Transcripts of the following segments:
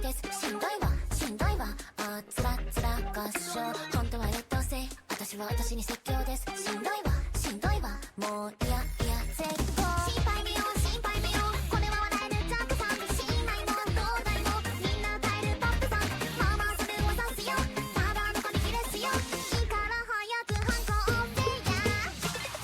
です。しんどいわしんどいわつらつら合唱。本当は劣等生、私は私に説教です。しんどいわしんどいわもういやいや絶好。心配無用心配無用、これは笑えるジャンクさん。信頼も東大もみんな耐えるポップさん。まあまあそれを指すよ、ただの小力ですよ。いいから早く反抗せや。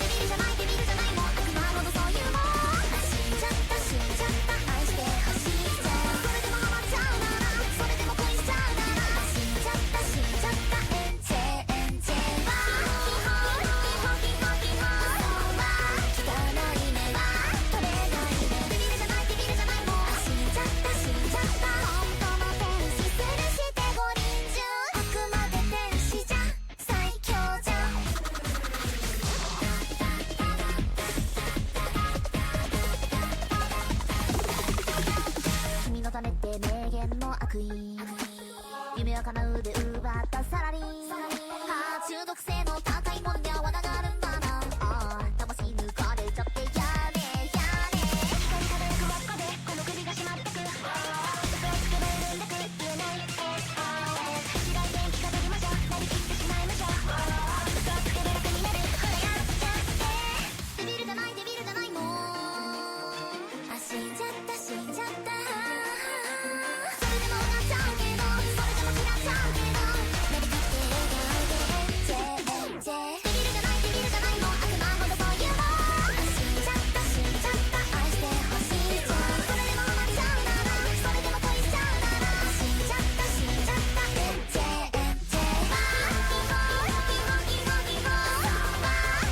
デビルじゃないデビルじゃないもう悪魔ほどそういうもん。死んじゃった死んじゃった愛してほしいじゃん。それでもハマっちゃうならそれでも恋しちゃうなら死んじゃった死んじゃったエンジェエンジェはヒホヒホヒホヒホそうは汚い目は取れないね。デビルじゃないデビルじゃないもう死んじゃった死んじゃった。本当の天使するして五輪中。あくまで天使じゃ最強じゃ。君のためって名言の悪意。夢は叶うで奪ったサラリー。中毒性の高いもんには罠があるんだな。魂抜かれちゃってやねやね。光り輝く輪っかでこの首が締まってく。嘘をつけば緩んでく言えない SOS。白い電気が出るまじゃなりきってしまいましょう。嘘をつけば楽になるほらやってデビルじゃないデビルじゃないもう死んじゃった死んじゃった。それでもなっちゃうけどそれでも嫌っちゃうけどなりきって笑顔でエンジェエンジェ。デビルじゃないデビルじゃないもう悪魔ほどそういうもん。死んじゃった死んじゃった愛してほしいじゃん。それでもハマっちゃうならそれでも恋しちゃうなら死んじゃった死んじゃったエンジェエンジェはヒホヒホヒホヒホそうは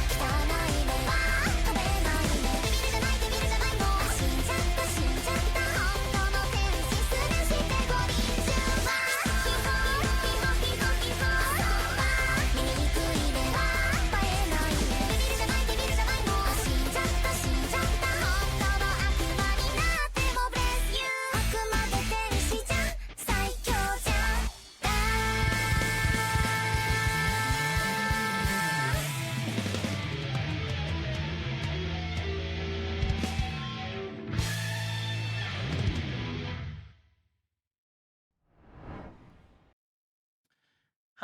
汚い目は止めないね。デビルじゃないデビルじゃないもう死んじゃった死んじゃった。本当の天使するして五輪中はヒホヒホヒホヒホそうは醜い目は映えないね。デビルじゃないデビルじゃないもう死んじゃった死んじゃった。本当の悪魔になってもブレスユー。あくまで天使じゃ最強じゃ。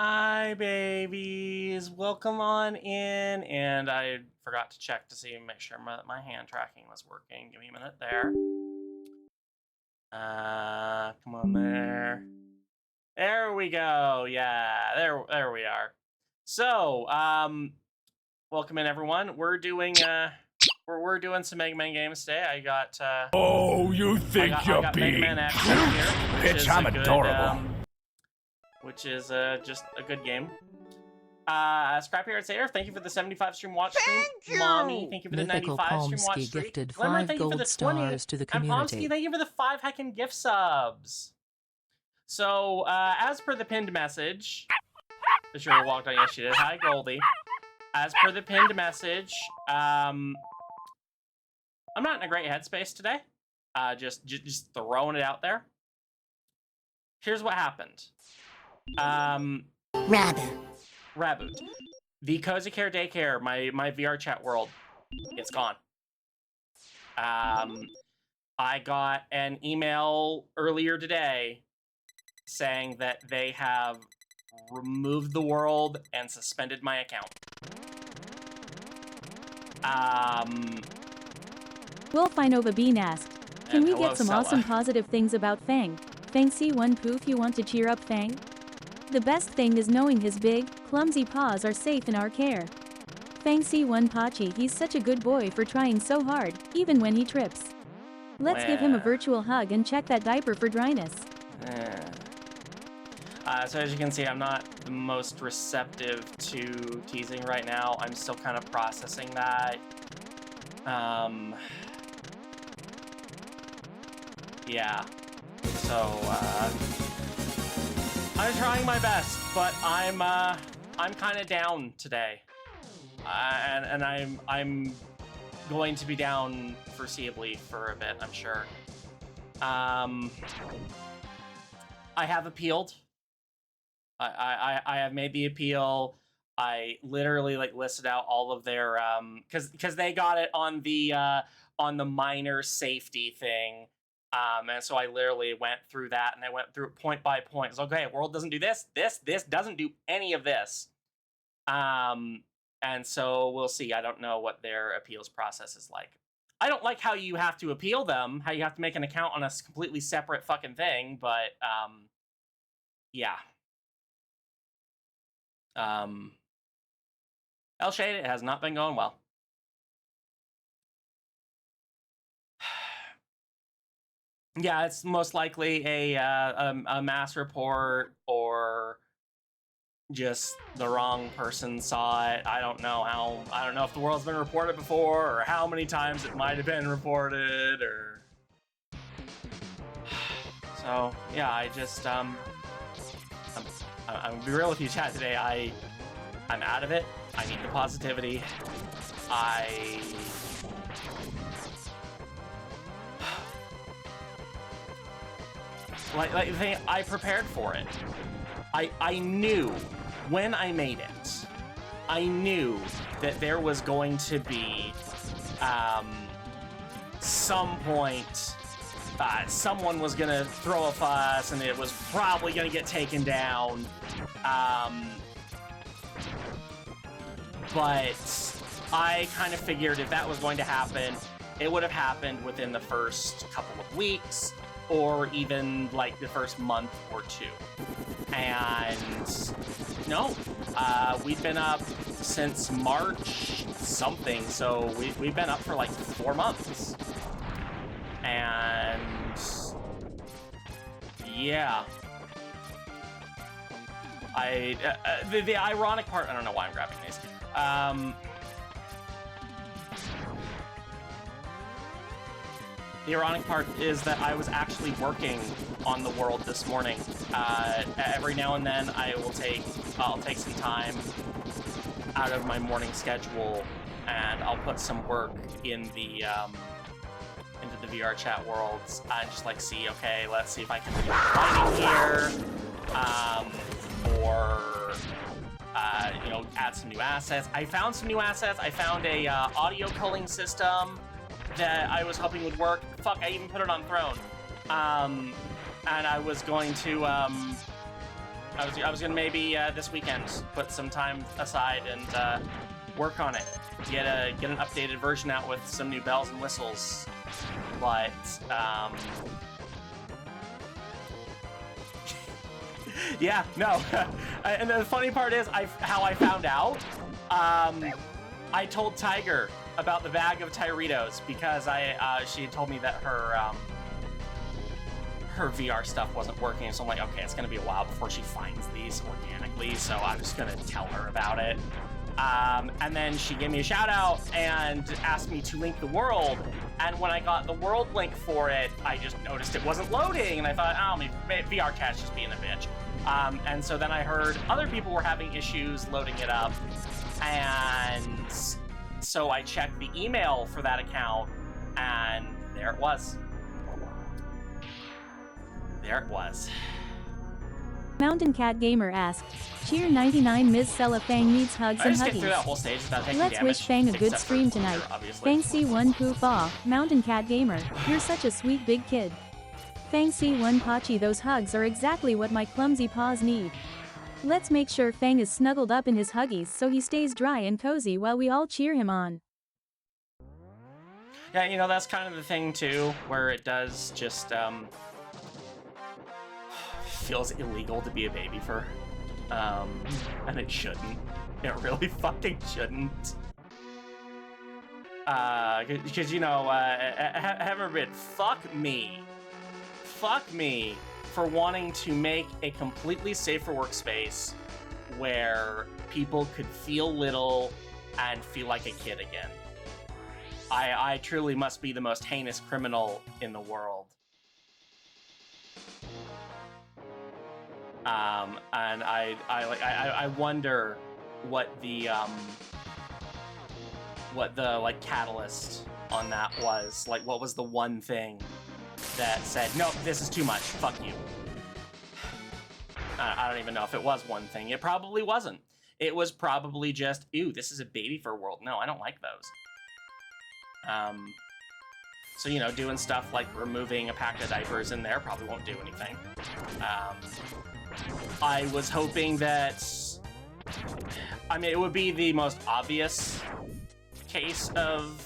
Hi, babies. Welcome on in. And I forgot to check to see and make sure my hand tracking was working. Give me a minute there. Come on there. There we go. Yeah, there we are. So, welcome in, everyone. We're doing we're doing some Mega Man games today. I got Oh, you think I you're got Mega big? Man X here, which Bitch, is I'm a good, adorable. which is just a good game. Scrappy Art Sayer, thank you for the 75 stream watch stream. Thank you! Mommy, thank you for the Mythical 95 stream watch Pomsky stream. gifted Glimmer, 5 thank you for gold the 20. stars to the And community. Pomsky, thank you for the 5 heckin' gift subs. So, as per the pinned message, the sure walked on yesterday. Hi, Goldie. As per the pinned message, I'm not in a great headspace today. Just throwing it out there. Here's what happened. Raboot. The Cozy Care Daycare, my VR chat world, it's gone. I got an email earlier today saying that they have removed the world and suspended my account. Wolfinova Bean asked, can we hello, get some Sella. awesome positive things about Fang? Fang C1 poof, you want to cheer up Fang? The best thing is knowing his big, clumsy paws are safe in our care. Fang C1 Pachi, he's such a good boy for trying so hard, even when he trips. Let's give him a Well. virtual hug and check that diaper for dryness. So as you can see, I'm not the most receptive to teasing right now. I'm still kind of processing that. Yeah. So, I'm trying my best, but I'm kind of down today. And I'm going to be down foreseeably for a bit, I'm sure. I have appealed. I have made the appeal. I literally listed out all of their because they got it on the minor safety thing. And so I literally went through that, and I went through it point by point. It's okay, world doesn't do this, this doesn't do any of this. And so we'll see. I don't know what their appeals process is like. I don't like how you have to appeal them, how you have to make an account on a completely separate fucking thing, but, yeah. L-Shade, it has not been going well. Yeah, it's most likely a mass report, or just the wrong person saw it. I don't know if the world's been reported before, or how many times it might have been reported, or... So, yeah, I just, I'm gonna be real with you, chat, today. I'm out of it. I need the positivity. I prepared for it. I knew when I made it, I knew that there was going to be some point someone was gonna throw a fuss, and it was probably gonna get taken down. But I kind of figured if that was going to happen, it would have happened within the first couple of weeks, or even like the first month or two. And no, we've been up since March something, so we've been up for like 4 months. And yeah, the ironic part, I don't know why I'm grabbing these. The ironic part is that I was actually working on the world this morning. Every now and then I'll take some time out of my morning schedule, and I'll put some work in the into the VR chat worlds and just like see, okay, let's see if I can do lighting here, or you know, add some new assets. I found some new assets. I found a audio culling system that I was hoping would work. Fuck, I even put it on Throne. And I was going to, I was gonna maybe this weekend put some time aside and work on it. Get an updated version out with some new bells and whistles. But yeah, no. And the funny part is how I found out. I told Tiger about the bag of Tyritos because she had told me that her VR stuff wasn't working, so I'm like, okay, it's gonna be a while before she finds these organically, so I'm just gonna tell her about it. And then she gave me a shout out and asked me to link the world, and when I got the world link for it, I just noticed it wasn't loading, and I thought, oh, maybe VR chat's just being a bitch. And so then I heard other people were having issues loading it up, and so I checked the email for that account, and there it was. There it was. Mountain Cat Gamer asked, Cheer 99 Ms. Sella Fang needs hugs and I just get through that huggies. whole stage without taking Let's damage, wish Fang a good except for stream tonight. Twitter, obviously. Fang C1 Poof Aw, Mountain Cat Gamer, you're such a sweet big kid. Fang C1 Pachi, those hugs are exactly what my clumsy paws need. Let's make sure Fang is snuggled up in his huggies so he stays dry and cozy while we all cheer him on. Yeah, you know, that's kind of the thing too, where it does just feels illegal to be a baby fur. And it shouldn't. It really fucking shouldn't. Because, you know, heaven forbid, fuck me for wanting to make a completely safer workspace where people could feel little and feel like a kid again. I truly must be the most heinous criminal in the world. And I wonder what the like catalyst on that was. Like, what was the one thing that said, no, this is too much, fuck you. I don't even know if it was one thing. It probably wasn't. It was probably just, ew, this is a baby fur world. No, I don't like those. So, you know, doing stuff like removing a pack of diapers in there probably won't do anything. I was hoping that... I mean, it would be the most obvious case of...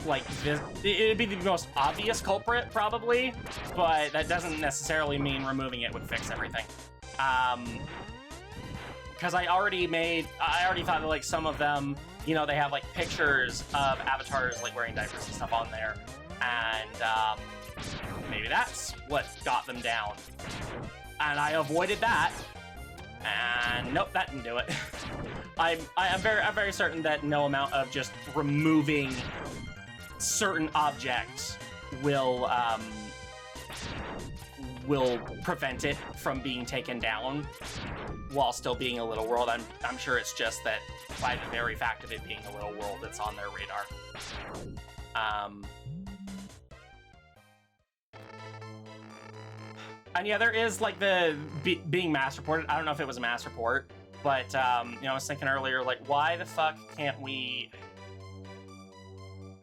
like, this, it'd be the most obvious culprit, probably, but that doesn't necessarily mean removing it would fix everything. Because I already thought that, like, some of them, you know, they have, like, pictures of avatars, like, wearing diapers and stuff on there, and, maybe that's what got them down. And I avoided that, and nope, that didn't do it. I'm very certain that no amount of just removing certain objects will prevent it from being taken down while still being a little world. I'm sure it's just that by the very fact of it being a little world, it's on their radar. And yeah, there is like the being mass reported. I don't know if it was a mass report, but you know, I was thinking earlier, like, why the fuck can't we?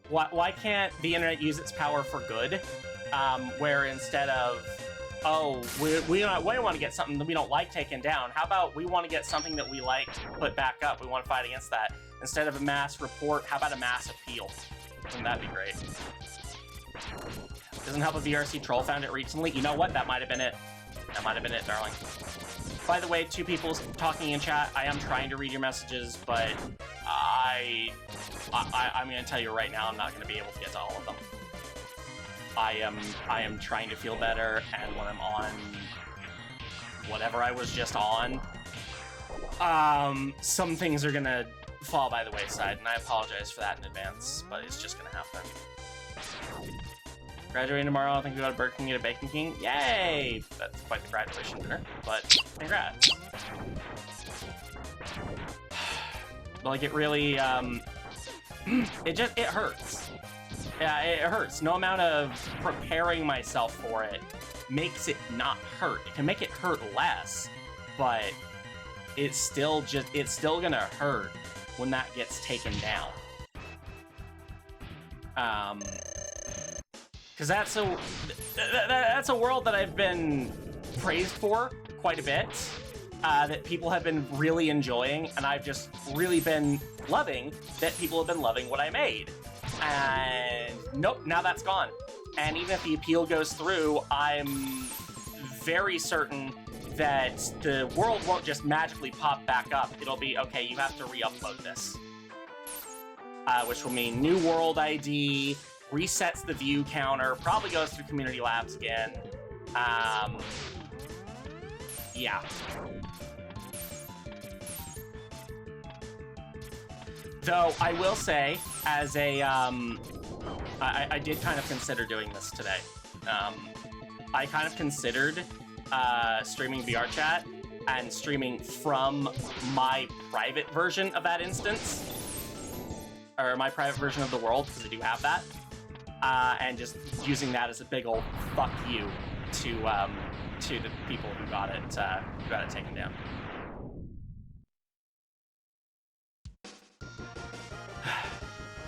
Why can't the internet use its power for good? Where instead of, oh, we want to get something that we don't like taken down. How about we want to get something that we like put back up? We want to fight against that. Instead of a mass report, how about a mass appeal? Wouldn't that be great? Doesn't help a VRC troll found it recently. You know what? That might have been it. That might have been it, darling. By the way, 2 people talking in chat. I am trying to read your messages, but I'm going to tell you right now, I'm not going to be able to get to all of them. I am trying to feel better, and when I'm on whatever I was just on, some things are going to fall by the wayside, and I apologize for that in advance, but it's just going to happen. Graduating tomorrow, I think we go to Burger King and a Bacon King. Yay! That's quite the graduation dinner, but congrats. But like, it really, it hurts. Yeah, it hurts. No amount of preparing myself for it makes it not hurt. It can make it hurt less, but it's still gonna hurt when that gets taken down. Because that's a world that I've been praised for quite a bit, that people have been really enjoying, and I've just really been loving that people have been loving what I made. And nope, now that's gone. And even if the appeal goes through, I'm very certain that the world won't just magically pop back up. It'll be, okay, you have to re-upload this. Which will mean new world ID, resets the view counter, probably goes through community labs again. Yeah. Though I will say, as a, I did kind of consider doing this today. I kind of considered streaming VR chat and streaming from my private version of that instance, or my private version of the world, because I do have that. And just using that as a big old fuck you to the people who got it taken down.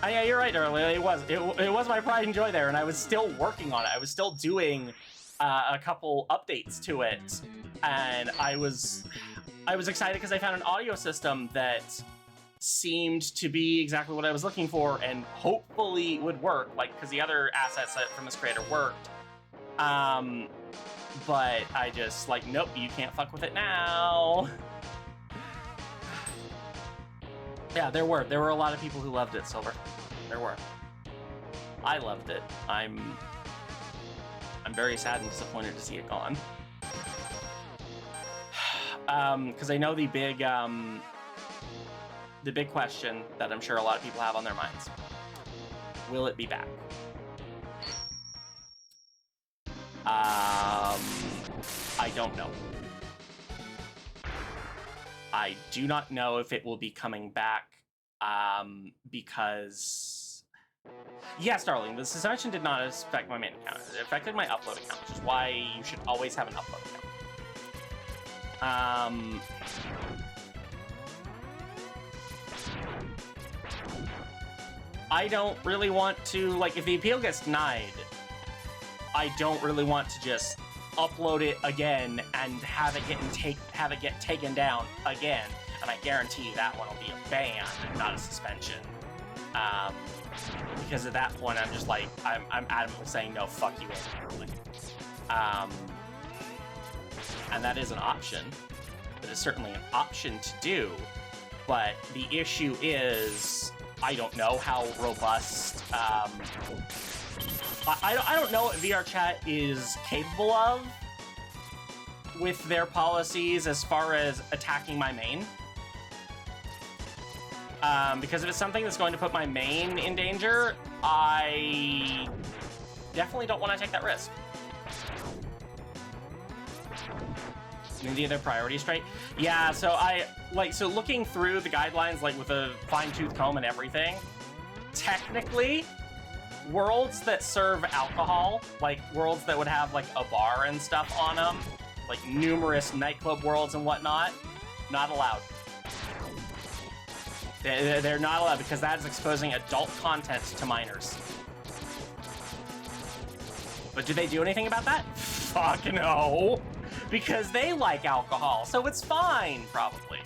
Yeah, you're right, Darla. It was my pride and joy there, and I was still working on it. I was still doing a couple updates to it, and I was excited because I found an audio system that seemed to be exactly what I was looking for and hopefully would work, like, because the other assets from this creator worked. But I just, like, nope, you can't fuck with it now. Yeah, there were a lot of people who loved it, Silver. There were. I loved it. I'm very sad and disappointed to see it gone. Because I know the big question that I'm sure a lot of people have on their minds. Will it be back? I don't know. I do not know if it will be coming back, because... Yes, darling, the suspension did not affect my main account. It affected my upload account, which is why you should always have an upload account. I don't really want to, like, if the appeal gets denied, I don't really want to just upload it again and have it get taken down again. And I guarantee that one will be a ban, not a suspension. Because at that point, I'm just like, I'm adamantly saying no, fuck you, angrily. And that is an option. That is certainly an option to do. But the issue is, I don't know how robust. I don't know what VR Chat is capable of with their policies as far as attacking my main. Because if it's something that's going to put my main in danger, I definitely don't want to take that risk. Need their priorities straight. Yeah, so so looking through the guidelines, like with a fine-tooth comb and everything, technically, worlds that serve alcohol, like worlds that would have like a bar and stuff on them, like numerous nightclub worlds and whatnot, not allowed. They're not allowed because that is exposing adult content to minors. But do they do anything about that? Fuck no. Because they like alcohol, so it's fine, probably.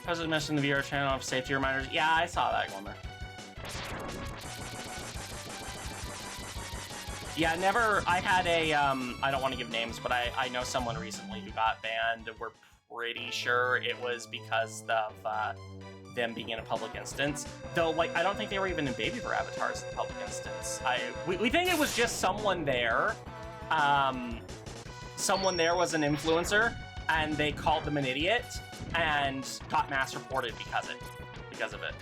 President mentioned the VR channel of safety reminders. Yeah, I saw that, Glimmer. Yeah, I had a, I don't want to give names, but I know someone recently who got banned. We're pretty sure it was because of them being in a public instance. Though, like, I don't think they were even in baby for avatars in the public instance. We think it was just someone there. Someone there was an influencer, and they called them an idiot, and got mass reported because of it.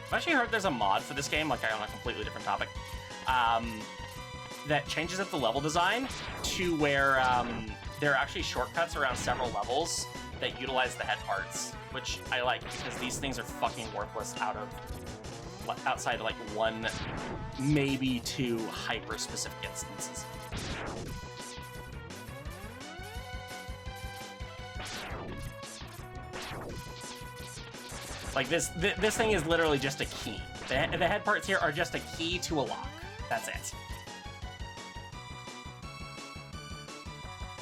I've actually heard there's a mod for this game, like on a completely different topic, that changes up the level design to where there are actually shortcuts around several levels that utilize the head parts, which I like because these things are fucking worthless outside of like one, maybe two hyper-specific instances. Like this thing is literally just a key. The head parts here are just a key to a lock. That's it.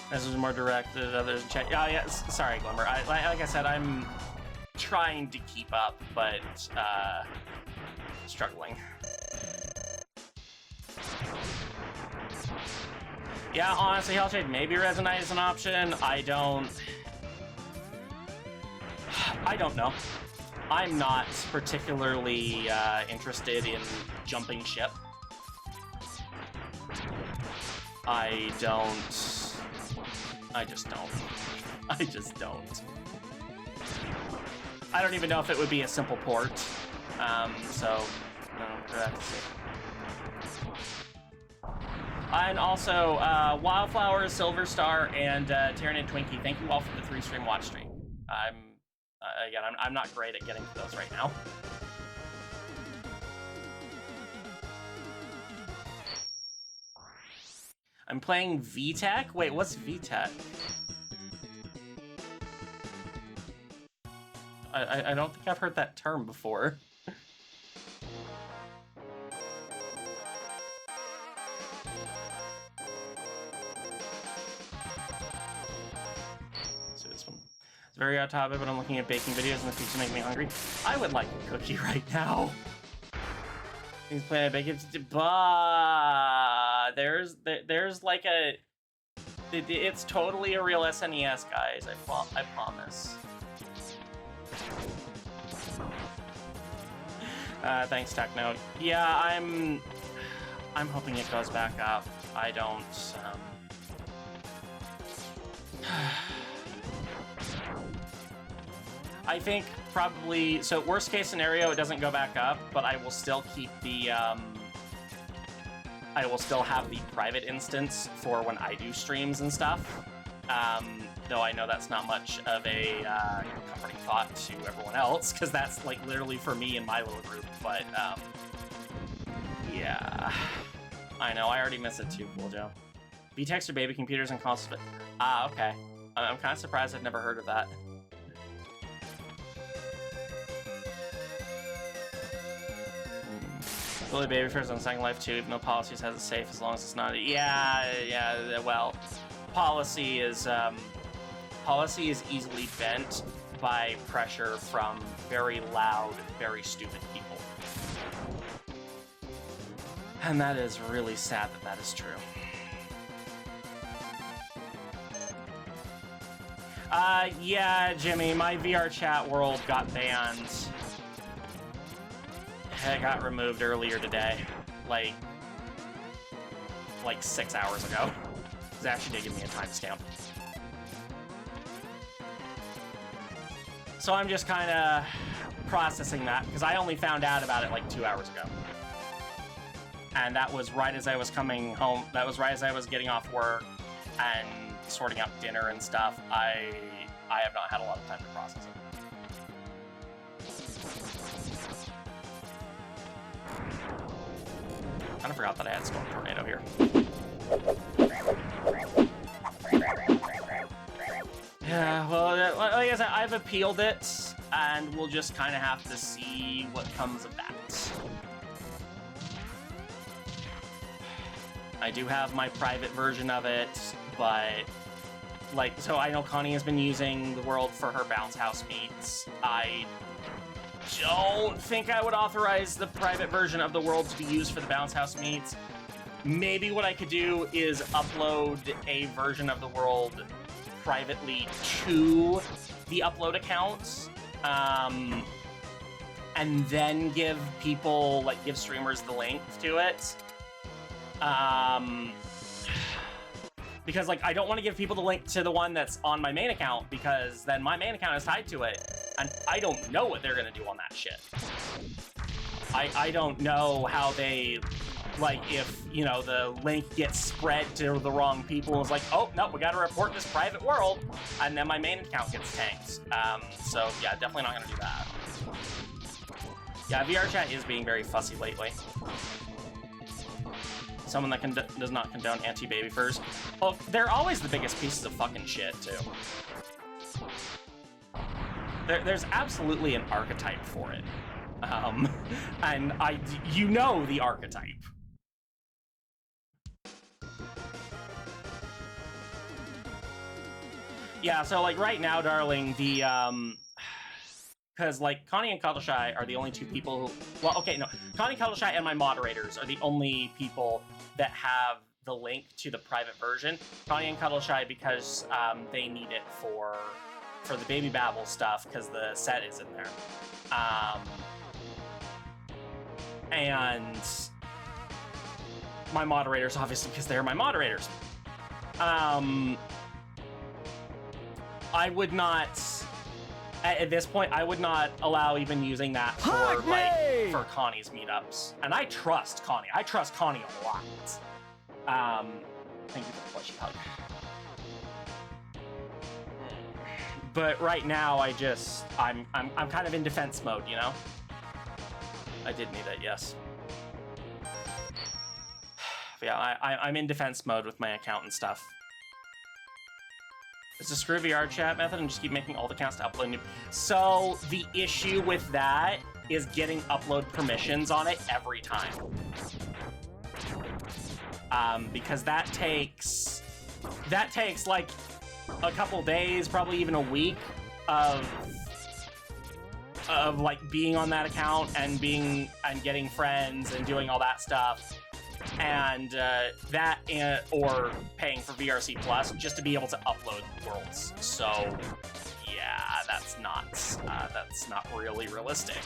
This is more directed. Others check. Oh yeah, sorry, Glimmer. Like I said, I'm trying to keep up, but struggling. Yeah, honestly, Hellshade, maybe Resonite is an option. I don't know. I'm not particularly interested in jumping ship. I just don't. I don't even know if it would be a simple port. So, no, we'll have to see. And also, Wildflower, Silver Star, and Tyranid Twinkie, thank you all for the 3-stream watch stream. Again, I'm not great at getting to those right now. I'm playing VTech? Wait, what's VTech? I don't think I've heard that term before. So this one. It's very odd topic, but I'm looking at baking videos and the future make me hungry. I would like a cookie right now. He's playing a baking, but there's like a, it's totally a real SNES, guys. I promise. Thanks, Techno. Yeah, I'm hoping it goes back up. I don't. I think probably, so worst case scenario, it doesn't go back up, but I will still keep the, I will still have the private instance for when I do streams and stuff. Though I know that's not much of a comforting thought to everyone else, because that's like literally for me and my little group, but yeah. I know, I already miss it too, Cool Joe. VTechs are baby computers and consoles, okay. I'm kind of surprised I've never heard of that. Bully baby first on Second Life 2, even though policies has it safe as long as it's not. Yeah. Well, policy is easily bent by pressure from very loud, very stupid people, and that is really sad that that is true. Yeah, Jimmy, my VR chat world got banned. It got removed earlier today, like 6 hours ago. It actually did give me a timestamp. So I'm just kind of processing that, because I only found out about it like 2 hours ago. And that was right as I was coming home. That was right as I was getting off work and sorting out dinner and stuff. I have not had a lot of time to process it. I kind of forgot that I had Storm Tornado here. Yeah, well, like I said, I've appealed it, and we'll just kind of have to see what comes of that. I do have my private version of it, but, like, so I know Connie has been using the world for her bounce house meets. I don't think I would authorize the private version of the world to be used for the bounce house meets. Maybe what I could do is upload a version of the world privately to the upload accounts, and then give people, like, give streamers the link to it. Because, like, I don't want to give people the link to the one that's on my main account, because then my main account is tied to it, and I don't know what they're gonna do on that shit. I don't know how they, like, if, you know, the link gets spread to the wrong people, it's like, oh, no, we gotta report this private world, and then my main account gets tanked. So, yeah, definitely not gonna do that. Yeah, VR chat is being very fussy lately. Someone that does not condone anti-baby furs. Well, they're always the biggest pieces of fucking shit, too. There's absolutely an archetype for it. And you know the archetype. Yeah, so, like, right now, darling, the, because, like, Connie and Cuddleshy are the only two people who... Well, okay, no. Connie, Cuddleshy, and my moderators are the only people that have the link to the private version. Connie and Cuddleshy because they need it for the Baby Babble stuff, because the set is in there. And my moderators, obviously, because they're my moderators. I would not... At this point, I would not allow even using that for, like, for Connie's meetups. And I trust Connie. I trust Connie a lot. Thank you for the fleshy hug. But right now, I'm kind of in defense mode, you know? I did need it, yes. But yeah, I'm in defense mode with my account and stuff. It's a screw VR chat method and just keep making all the accounts to upload new. So the issue with that is getting upload permissions on it every time. Because that takes like a couple days, probably even a week of like being on that account and getting friends and doing all that stuff. And or paying for VRC Plus just to be able to upload worlds. So yeah, that's not really realistic.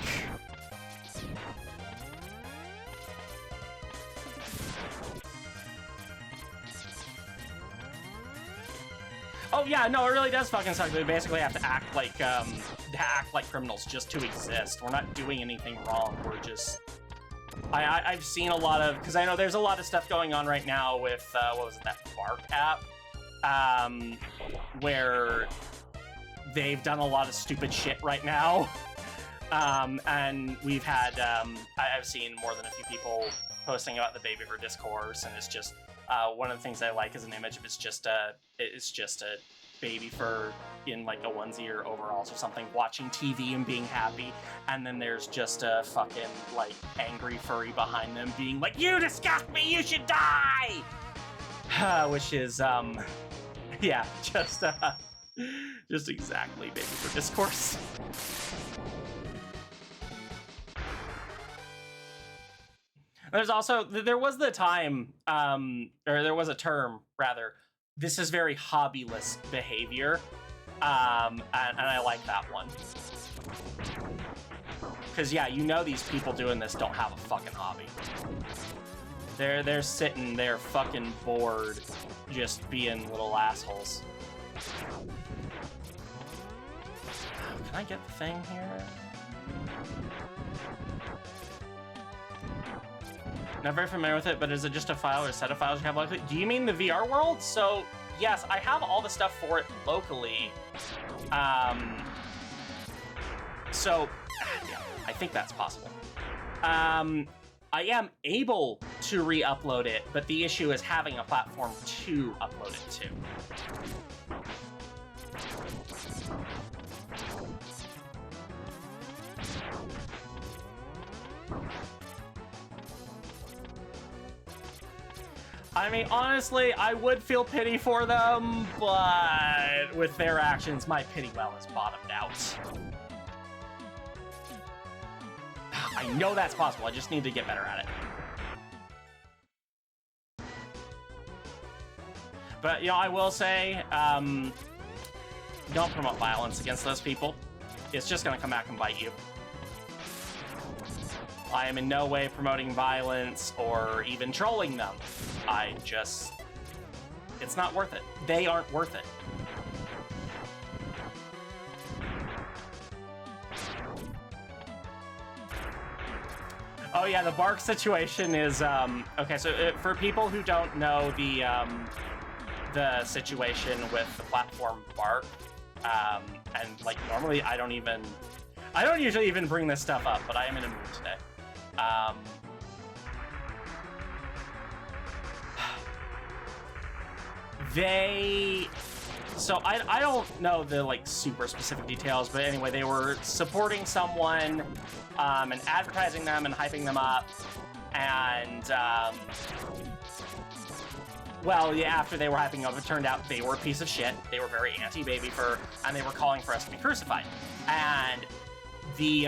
Oh yeah, no, it really does fucking suck. We basically have to act like criminals just to exist. We're not doing anything wrong. We're just... I've seen a lot of... Because I know there's a lot of stuff going on right now with, what was it, that Bark app? Where they've done a lot of stupid shit right now. And we've had... I've seen more than a few people posting about the Babyver discourse, and it's just... one of the things I like is an image of it's just a baby fur in like a onesie or overalls or something, watching TV and being happy, and then there's just a fucking like angry furry behind them being like, "You disgust me, you should die!" Which is yeah, just exactly baby fur discourse. There's also, there was the time, or there was a term, rather, this is very hobbyless behavior, and I like that one. Because, yeah, you know these people doing this don't have a fucking hobby. They're sitting there fucking bored, just being little assholes. Can I get the thing here? Not very familiar with it, but is it just a file or a set of files you have locally? Do you mean the VR world? So, yes, I have all the stuff for it locally. So, yeah, I think that's possible. I am able to re-upload it, but the issue is having a platform to upload it to. I mean, honestly, I would feel pity for them, but with their actions, my pity well is bottomed out. I know that's possible, I just need to get better at it. But, you know, I will say, don't promote violence against those people. It's just gonna come back and bite you. I am in no way promoting violence or even trolling them. It's not worth it. They aren't worth it. Oh yeah, the bark situation is, okay, so for people who don't know the situation with the platform bark, and like normally I don't usually even bring this stuff up, but I am in a mood today. So I don't know the like super specific details, but anyway, they were supporting someone and advertising them and hyping them up, and well, yeah, after they were hyping up, it turned out they were a piece of shit. They were very anti-baby fur, and they were calling for us to be crucified. And the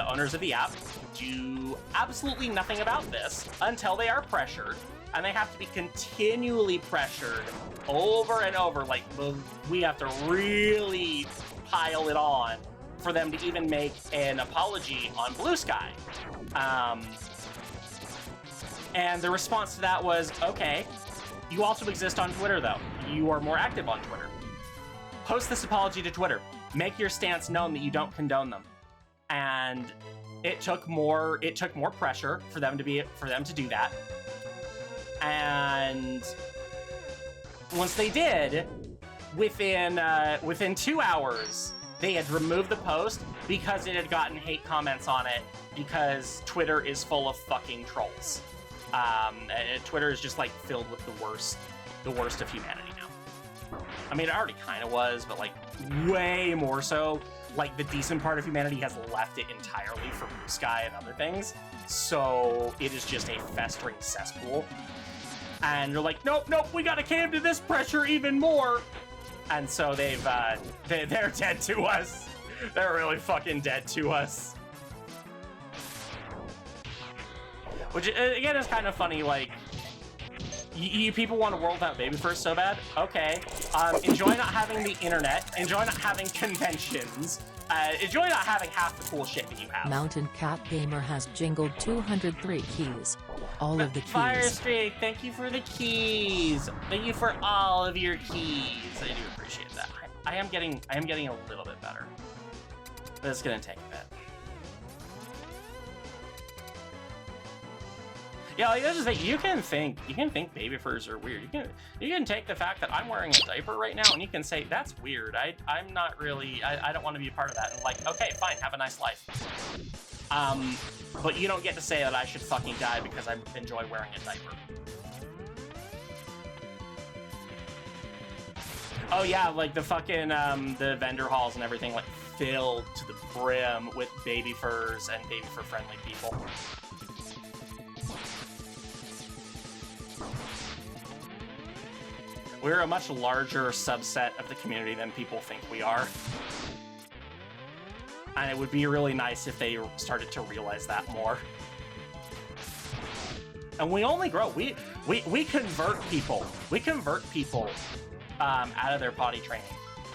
owners of the app do absolutely nothing about this until they are pressured, and they have to be continually pressured over and over. Like, we have to really pile it on for them to even make an apology on Blue Sky. And the response to that was, okay, you also exist on Twitter, though. You are more active on Twitter. Post this apology to Twitter. Make your stance known that you don't condone them. And it took more pressure for them to do that. And once they did, within 2 hours, they had removed the post because it had gotten hate comments on it, because Twitter is full of fucking trolls. And Twitter is just like filled with the worst of humanity now. I mean, it already kind of was, but like way more so. Like, the decent part of humanity has left it entirely for Blue Sky and other things. So it is just a festering cesspool. And they're like, nope, we gotta cave to this pressure even more. And so they're dead to us. They're really fucking dead to us. Which, again, is kind of funny, like, you people want a world without baby fur so bad? Okay. Enjoy not having the internet. Enjoy not having conventions. Enjoy not having half the cool shit that you have. Mountain Cat Gamer has jingled 203 keys. All of the keys. Firestreak, thank you for the keys. Thank you for all of your keys. I do appreciate that. I am getting a little bit better. But it's gonna take a bit. Yeah, like, that's the thing. You can think baby furs are weird. You can take the fact that I'm wearing a diaper right now and you can say that's weird. I'm not really. I don't want to be a part of that. And like, okay, fine, have a nice life. But you don't get to say that I should fucking die because I enjoy wearing a diaper. Oh yeah, like the fucking the vendor halls and everything like filled to the brim with baby furs and baby fur friendly people. We're a much larger subset of the community than people think we are. And it would be really nice if they started to realize that more. And we only grow. We convert people. We convert people out of their potty training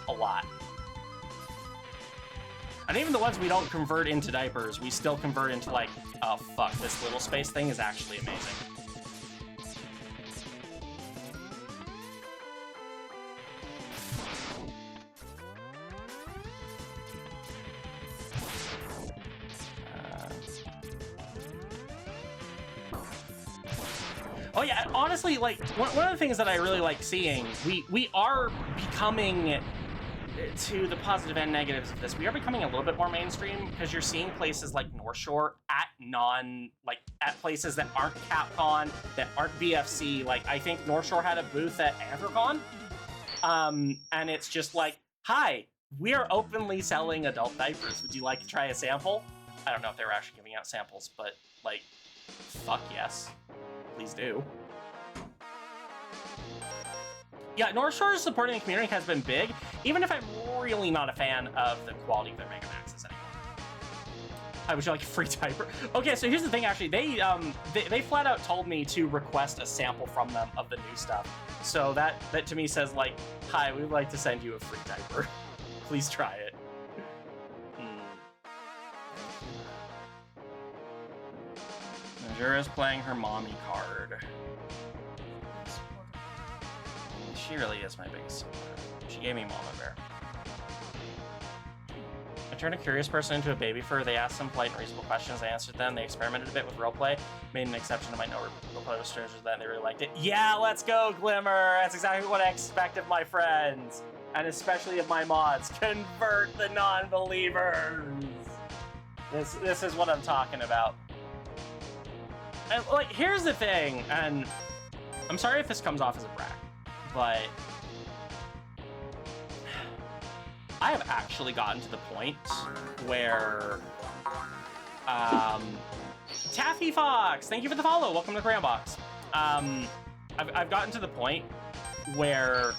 a lot. And even the ones we don't convert into diapers, we still convert into like, oh fuck, this little space thing is actually amazing. Oh yeah, honestly, like, one of the things that I really like seeing, we are becoming, to the positive and negatives of this, we are becoming a little bit more mainstream, because you're seeing places like North Shore at at places that aren't Capcom, that aren't BFC. Like, I think North Shore had a booth at AmeriCon, and it's just like, hi, we are openly selling adult diapers. Would you like to try a sample? I don't know if they were actually giving out samples, but, like, fuck yes. Please do. Yeah, North Shore's supporting the community has been big, even if I'm really not a fan of the quality of their Mega Maxes anymore. I would you like a free diaper? Okay, so here's the thing, actually. They flat out told me to request a sample from them of the new stuff. So that to me says, like, hi, we'd like to send you a free diaper. Please try it. Najura's playing her mommy card. She really is my biggest supporter. She gave me Mama Bear. I turned a curious person into a baby fur. They asked some polite and reasonable questions. I answered them. They experimented a bit with roleplay. Made an exception to my no roleplay with strangers. Then they really liked it. Yeah, let's go, Glimmer. That's exactly what I expect of my friends. And especially of my mods. Convert the non-believers. This is what I'm talking about. And, like, here's the thing, and I'm sorry if this comes off as a brag, but I have actually gotten to the point where, Taffy Fox, thank you for the follow, welcome to Crambox. I've gotten to the point where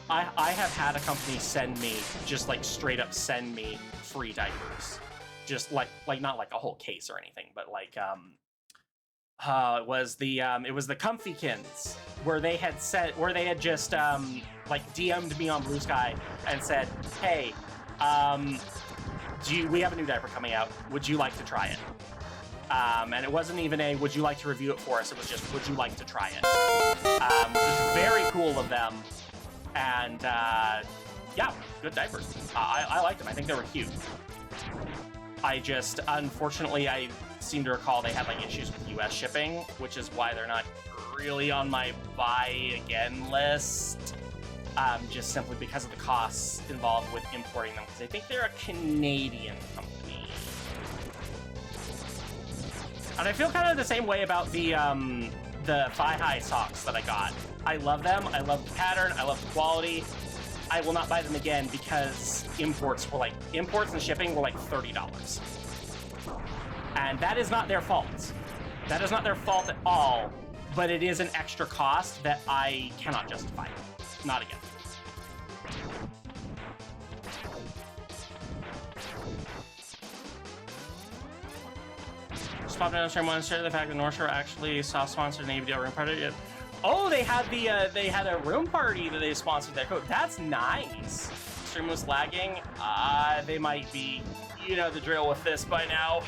I have had a company send me, just like straight up send me free diapers. Just like not like a whole case or anything, but like it was the Comfykins where they had just like DM'd me on Blue Sky and said, hey, we have a new diaper coming out, would you like to try it? And it wasn't even a would you like to review it for us, it was just would you like to try it, which is very cool of them. And yeah, good diapers. I liked them. I think they were cute. I just, unfortunately, I seem to recall they had like issues with US shipping, which is why they're not really on my buy again list. Just simply because of the costs involved with importing them, because I think they're a Canadian company. And I feel kind of the same way about the thigh-high socks that I got. I love them. I love the pattern. I love the quality. I will not buy them again because imports and shipping were like $30. And that is not their fault. That is not their fault at all, but it is an extra cost that I cannot justify. Not again. Just popped in on stream one share the fact that North Shore actually soft sponsored an ABDL room party. Oh, they had a room party that they sponsored their code. That's nice. Stream was lagging. They might be, you know the drill with this by now.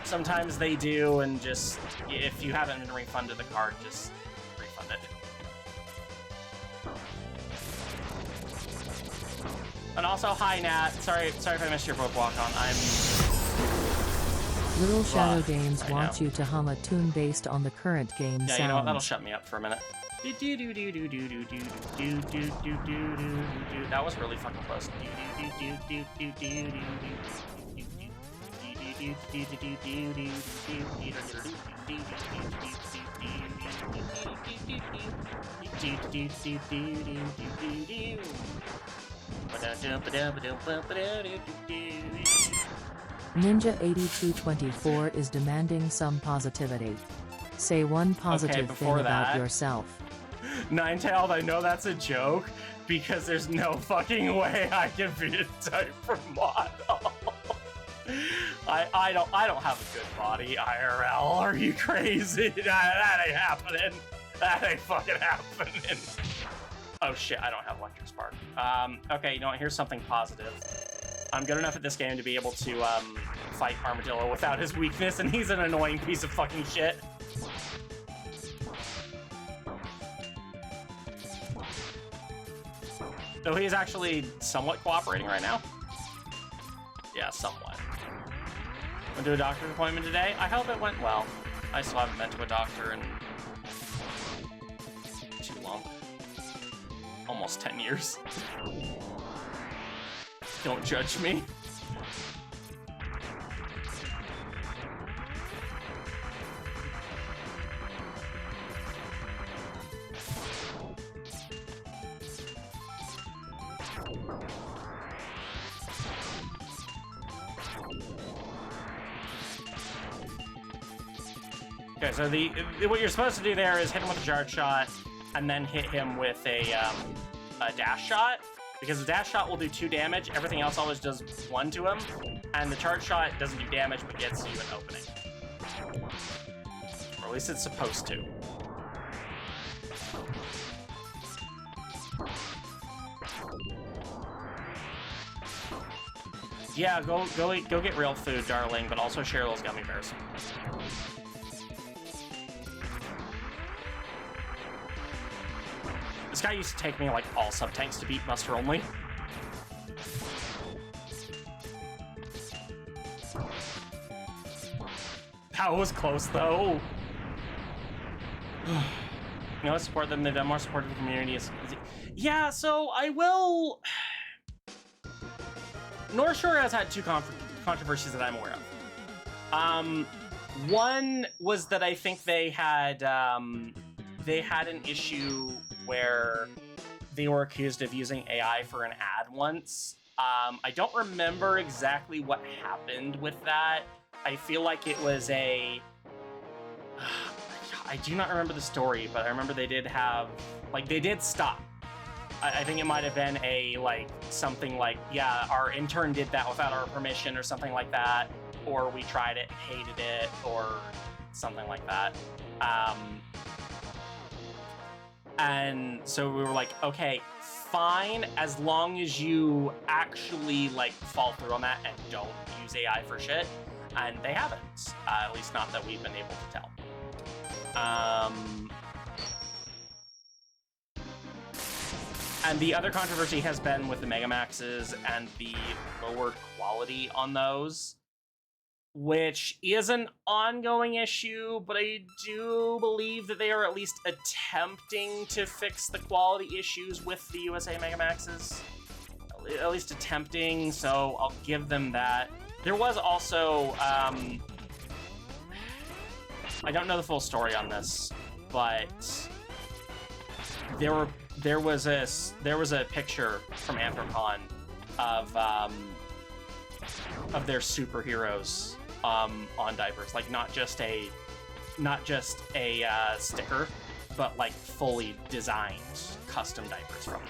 Sometimes they do, and just if you haven't been refunded the card, just refund it. And also, hi Nat. Sorry if I missed your book walk on. Little Shadow Games wants you to hum a tune based on the current game sounds. Yeah, you know what? That'll shut me up for a minute. That was really fucking close. Ninja8224 is demanding some positivity. Say one positive thing before about that. yourself. Ninetailed, I know that's a joke because there's no fucking way I can be a diaper model. I don't have a good body IRL. Are you crazy? That ain't happening. That ain't fucking happening. Oh shit, I don't have electric spark. Okay, you know what? Here's something positive. I'm good enough at this game to be able to fight Armadillo without his weakness, and he's an annoying piece of fucking shit. Though he is actually somewhat cooperating right now. Yeah, somewhat. Went to a doctor's appointment today. I hope it went well. I still haven't been to a doctor in too long. Almost 10 years. Don't judge me. Okay, so what you're supposed to do there is hit him with a charge shot, and then hit him with a dash shot, because the dash shot will do 2 damage. Everything else always does 1 to him, and the charge shot doesn't do damage but gets you an opening, or at least it's supposed to. Yeah, go get real food, darling, but also share those gummy bears. This guy used to take me like all sub-tanks to beat Buster only. That was close though. You know, support them. They've done more support of the community. Yeah, so I will. North Shore has had 2 controversies that I'm aware of. One was that I think they had an issue where they were accused of using AI for an ad once. I don't remember exactly what happened with that. I feel like it was I do not remember the story, but I remember they did have, like, they did stop. I think it might have been something like, yeah, our intern did that without our permission or something like that, or we tried it and hated it, or something like that. And so we were like, okay, fine, as long as you actually fall through on that and don't use AI for shit. And they haven't, at least not that we've been able to tell. And the other controversy has been with the Megamaxes and the lower quality on those, which is an ongoing issue, but I do believe that they are at least attempting to fix the quality issues with the USA Megamaxes. At least attempting, so I'll give them that. There was also, I don't know the full story on this, but there was a picture from Anthrocon of their superheroes on diapers, not just a sticker, but fully designed custom diapers from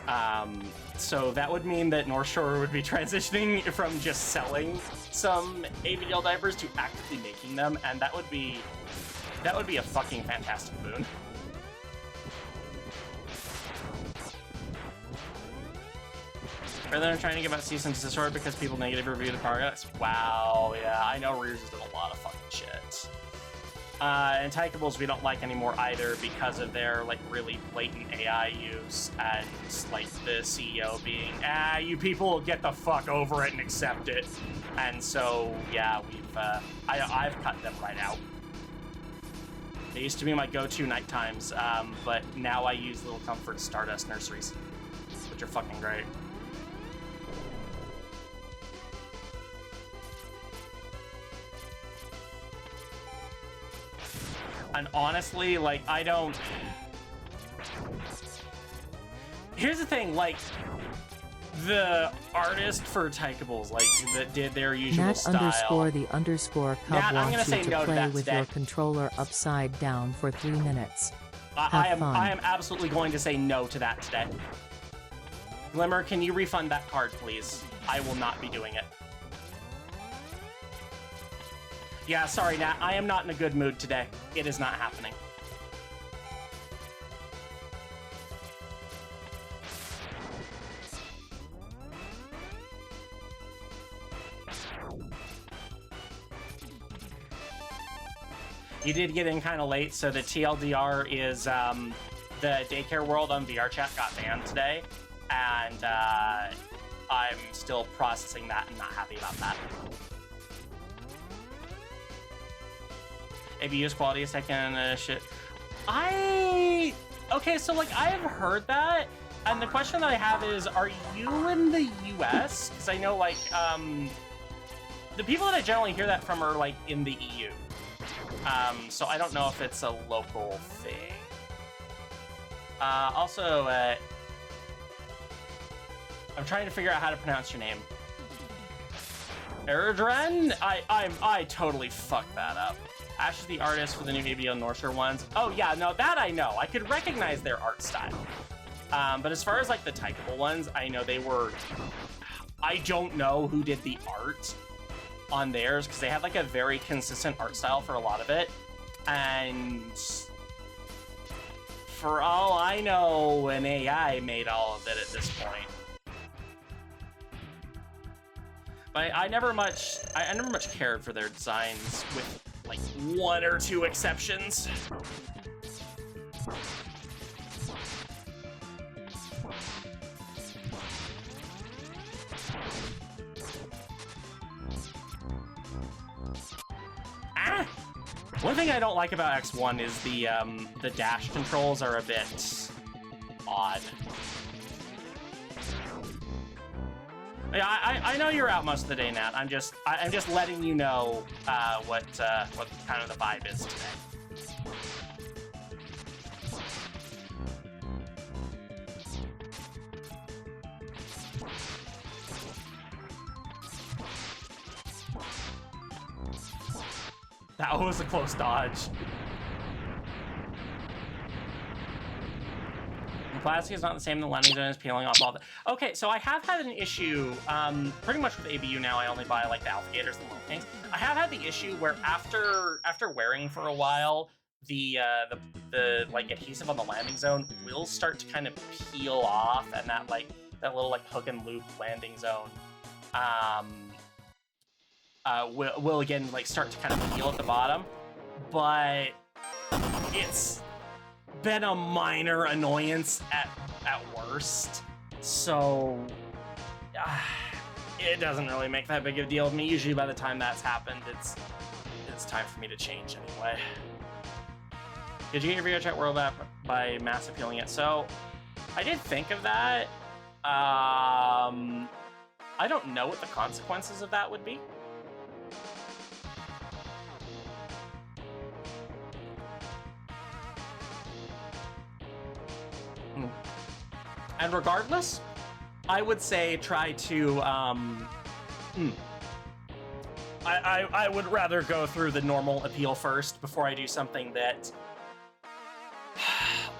them. So that would mean that North Shore would be transitioning from just selling some AVDL diapers to actively making them, and that would be a fucking fantastic boon. Rather than trying to give out cease and desist because people negative review the products. Wow, yeah, I know Rears has done a lot of fucking shit. And Tykables we don't like anymore either because of their really blatant AI use and the CEO being, you people get the fuck over it and accept it. And so yeah, I've cut them right out. They used to be my go-to night times, but now I use Little Comfort Stardust nurseries, which are fucking great. And honestly, like, I don't... Here's the thing, like, the artist for Tykables, like, that did their usual Nat style... __the_cub Nat, I'm gonna wants say you to no to play that with today. your controller upside down for 3 minutes. I Have fun. am absolutely going to say no to that today. Glimmer, can you refund that card, please? I will not be doing it. Yeah, sorry, Nat. I am not in a good mood today. It is not happening. You did get in kind of late, so the TLDR is the Daycare World on VRChat got banned today, and I'm still processing that and not happy about that. ABU's quality is taking shit. Okay, so like I have heard that, and the question that I have is, are you in the US? Because I know like the people that I generally hear that from are like in the EU. So I don't know if it's a local thing. Also, I'm trying to figure out how to pronounce your name. Erdren? I totally fucked that up. Ash is the artist for the new ABO Northshore ones. Oh yeah, no, that I know. I could recognize their art style. But as far as like the Tykeable ones, I know they were... I don't know who did the art on theirs, because they had like a very consistent art style for a lot of it. And for all I know, an AI made all of it at this point. But I never much cared for their designs, with like 1 or 2 exceptions. Ah! One thing I don't like about X1 is the dash controls are a bit odd. Yeah, I know you're out most of the day, Nat. I'm just letting you know what kind of the vibe is today. That was a close dodge. The plastic is not the same. The landing zone is peeling off all the... Okay, so I have had an issue, pretty much with ABU now. I only buy like the alligators and little things. I have had the issue where after wearing for a while, the like adhesive on the landing zone will start to kind of peel off, and that little like hook and loop landing zone will again like start to kind of peel at the bottom, but it's been a minor annoyance at worst, so it doesn't really make that big of a deal with me. Usually by the time that's happened, it's time for me to change anyway. Did you get your VRChat World app by mass appealing it? So I did think of that. I don't know what the consequences of that would be. And regardless, I would say try to, I would rather go through the normal appeal first before I do something that,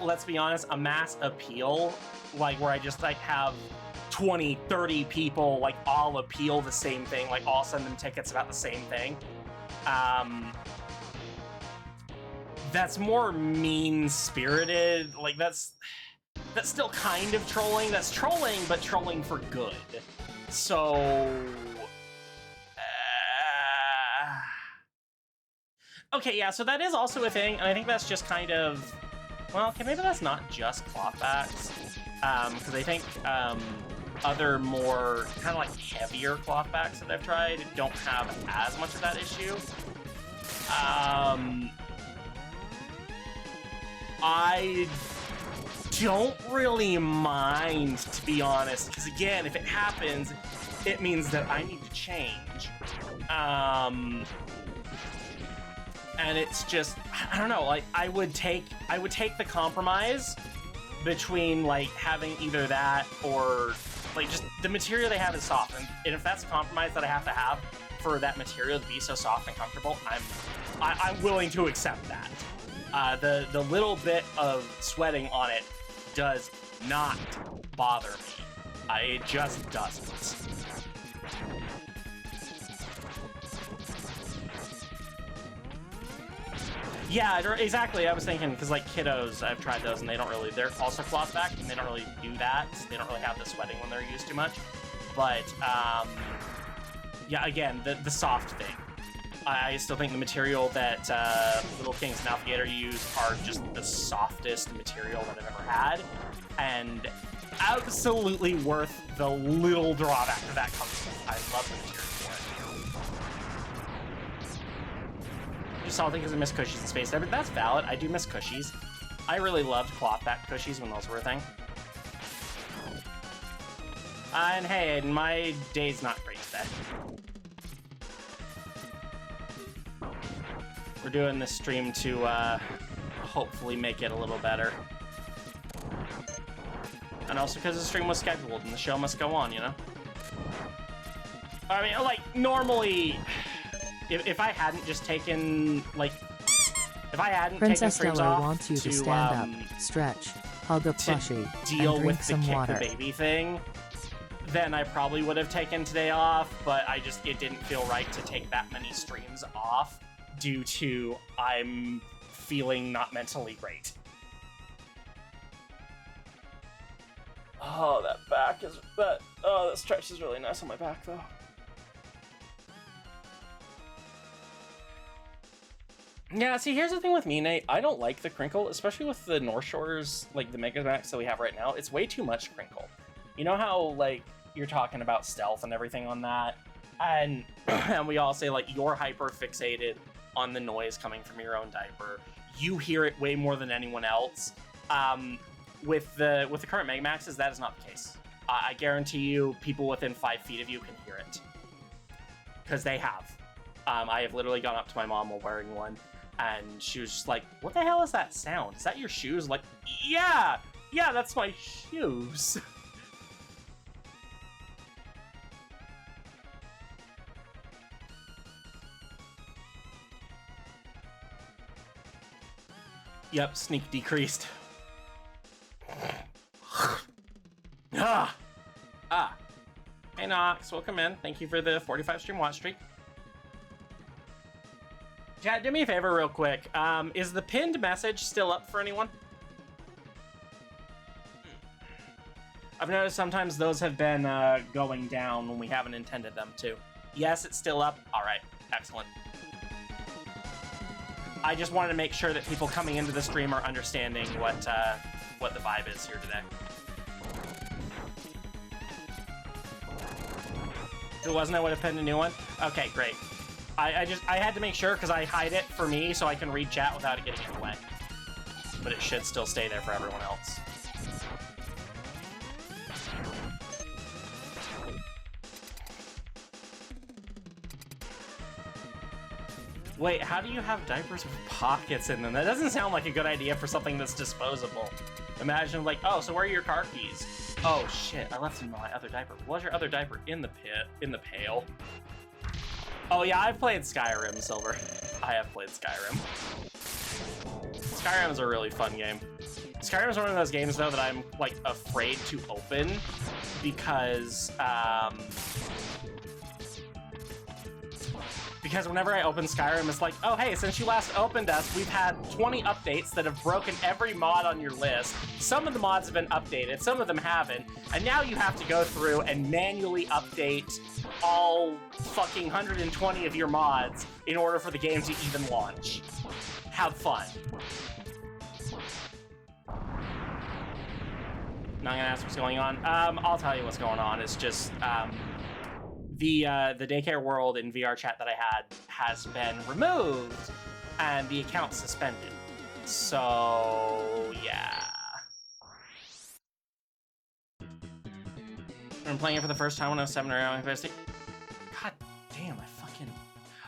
let's be honest, a mass appeal, like where I just like have 20, 30 people like all appeal the same thing, like all send them tickets about the same thing. That's more mean-spirited, like that's still kind of trolling. That's trolling, but trolling for good. So... okay, yeah, so that is also a thing, and I think that's just kind of... Well, okay, maybe that's not just clothbacks. Because I think other more kind of like heavier clothbacks that I've tried don't have as much of that issue. I don't really mind, to be honest, because again, if it happens, it means that I need to change. And it's just, I don't know, like, I would take the compromise between, like, having either that or, like, just the material they have is soft. And if that's a compromise that I have to have for that material to be so soft and comfortable, I'm willing to accept that. The little bit of sweating on it does not bother me. It just doesn't. Yeah, exactly. I was thinking, because like kiddos, I've tried those and they're also cloth backed and they don't really do that. So they don't really have the sweating when they're used too much. But yeah, again, the soft thing. I still think the material that Little King's Navigator used are just the softest material that I've ever had, and absolutely worth the little drawback that comes with. I love the material for it. Just salty because I miss cushies in Space Diver. That's valid. I do miss cushies. I really loved cloth back cushies when those were a thing. And hey, my day's not great today. We're doing this stream to hopefully make it a little better. And also because the stream was scheduled and the show must go on, you know? I mean, like, normally, if I hadn't just taken, like, if I hadn't Princess taken streams Stella off wants you to stand up, stretch, hug a plushie, deal and drink with the some kick water. the baby thing, then I probably would have taken today off, but it didn't feel right to take that many streams off due to I'm feeling not mentally great. Oh, that stretch is really nice on my back though. Yeah, see, here's the thing with me, Nate. I don't like the crinkle, especially with the North Shores, like the Mega Max that we have right now. It's way too much crinkle. You know how, like, you're talking about stealth and everything on that? And, and we all say, like, you're hyper fixated on the noise coming from your own diaper. You hear it way more than anyone else. With the current Mega Maxes, that is not the case. I guarantee you, people within 5 feet of you can hear it. Because they have. I have literally gone up to my mom while wearing one, and she was just like, what the hell is that sound? Is that your shoes? Like, yeah, that's my shoes. Yep, sneak decreased. Hey Nox, welcome in. Thank you for the 45 stream watch streak. Chat, do me a favor real quick. Is the pinned message still up for anyone? I've noticed sometimes those have been going down when we haven't intended them to. Yes, it's still up. All right, excellent. I just wanted to make sure that people coming into the stream are understanding what the vibe is here today. If it wasn't, I would have pinned a new one. Okay, great. I had to make sure because I hide it for me so I can read chat without it getting in the way. But it should still stay there for everyone else. Wait, how do you have diapers with pockets in them? That doesn't sound like a good idea for something that's disposable. Imagine like, oh, so where are your car keys? Oh shit, I left in my other diaper. Was your other diaper in the pail? Oh yeah, I've played Skyrim, Silver. I have played Skyrim. Skyrim is a really fun game. Skyrim is one of those games though that I'm like afraid to open because whenever I open Skyrim, it's like, oh hey, since you last opened us, we've had 20 updates that have broken every mod on your list. Some of the mods have been updated, some of them haven't, and now you have to go through and manually update all fucking 120 of your mods in order for the game to even launch. Have fun. Not gonna ask what's going on. I'll tell you what's going on. It's just, the daycare world in VR chat that I had has been removed and the account suspended. So yeah. I'm playing it for the first time when I was 7 or 8. God damn, I fucking...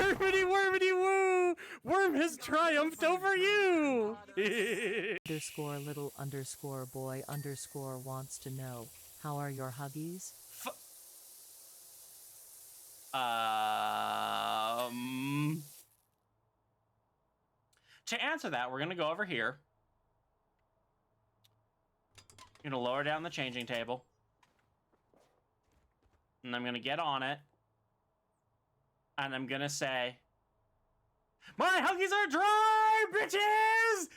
Wormity wormity woo! Worm has triumphed over you! Underscore little underscore boy underscore wants to know, how are your huggies? To answer that, we're gonna go over here. I'm gonna lower down the changing table. And I'm gonna get on it. And I'm gonna say, my huggies are dry, bitches!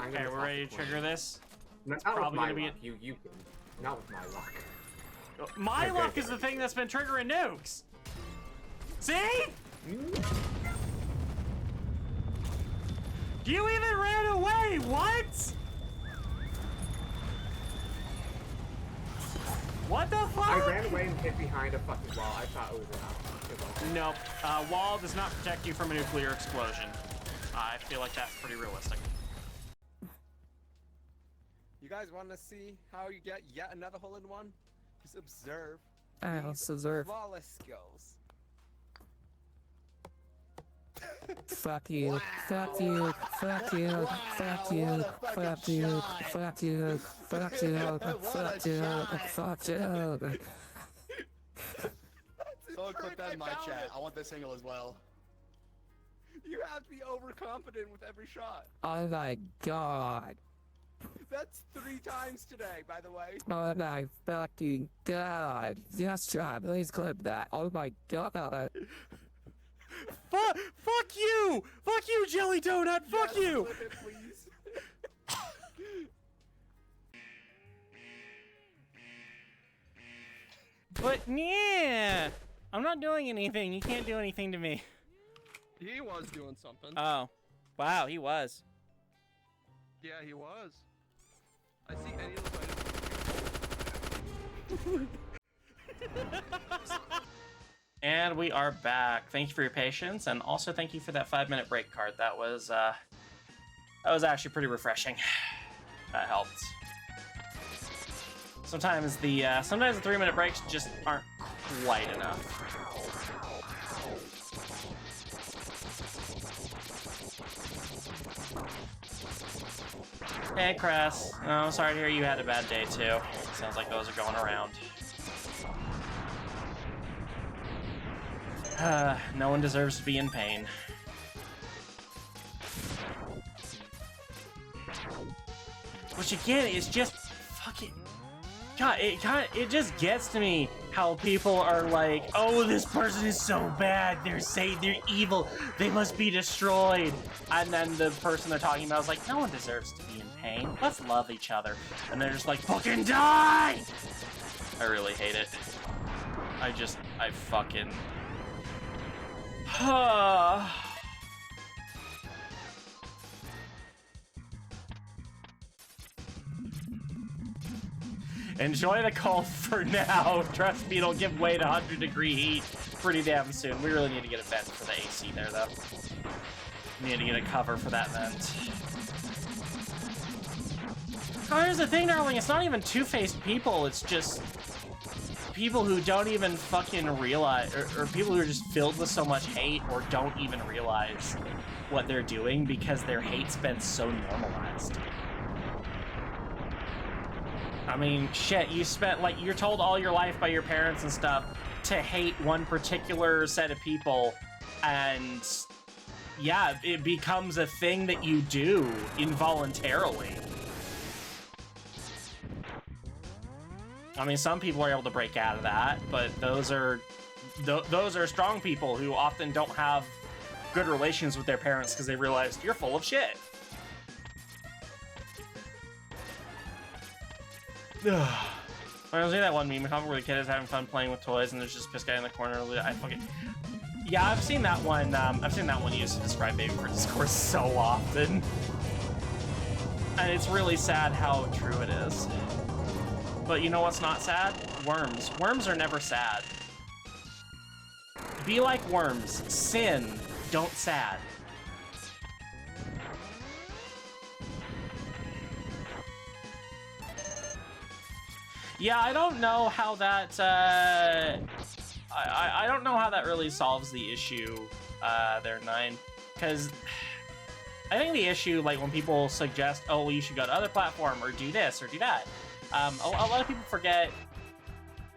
Okay, we're ready to trigger this. Not probably with my gonna be luck. You can. Not with my luck. My luck is the thing that's been triggering nukes. See? You even ran away. What? What the fuck? I ran away and hid behind a fucking wall. I thought it was out. Nope. Wall does not protect you from a nuclear explosion. I feel like that's pretty realistic. You guys want to see how you get yet another hole-in-one? Just observe. Let's observe. Flawless skills. Fuck you, fuck you, fuck you, fuck you, fuck you, fuck you, fuck you, fuck you, fuck you. Someone click that in my chat. I want this angle as well. You have to be overconfident with every shot. Oh my god. That's 3 times today, by the way. Oh my fucking god. Yes, try. Please clip that. Oh my god. Fuck you! Fuck you, Jelly Donut! Fuck you! Clip it, please. But yeah, I'm not doing anything. You can't do anything to me. He was doing something. Oh, wow, he was. Yeah, he was. I see any of the And we are back. Thank you for your patience, and also thank you for that 5-minute break card. That was actually pretty refreshing. That helped. Sometimes the 3-minute breaks just aren't quite enough. Hey, Cress. Oh, I'm sorry to hear you had a bad day, too. Sounds like those are going around. No one deserves to be in pain. Which, again, is just fucking... God, it just gets to me how people are like, oh, this person is so bad, they're evil, they must be destroyed. And then the person they're talking about is like, no one deserves to be in pain. Let's love each other. And they're just like, fucking die! I really hate it. I fucking... Enjoy the cold for now. Trust me, it'll give way to 100-degree heat pretty damn soon. We really need to get a vent for the AC there, though. We need to get a cover for that vent. Oh, here's the thing, darling. It's not even two-faced people. It's just people who don't even fucking realize, or people who are just filled with so much hate or don't even realize what they're doing because their hate's been so normalized. I mean, shit, you spent, like, you're told all your life by your parents and stuff to hate one particular set of people, and yeah, it becomes a thing that you do involuntarily. I mean, some people are able to break out of that, but those are strong people who often don't have good relations with their parents because they realize you're full of shit. I was seeing that one meme where the kid is having fun playing with toys and there's just this guy in the corner. I fucking... Yeah, I've seen that one. I've seen that one used to describe baby for discourse so often. And it's really sad how true it is. But you know what's not sad? Worms. Worms are never sad. Be like worms. Sin. Don't sad. Yeah, I don't know how that, I don't know how that really solves the issue there, 9, because I think the issue, like when people suggest, oh, well, you should go to other platform or do this or do that, a lot of people forget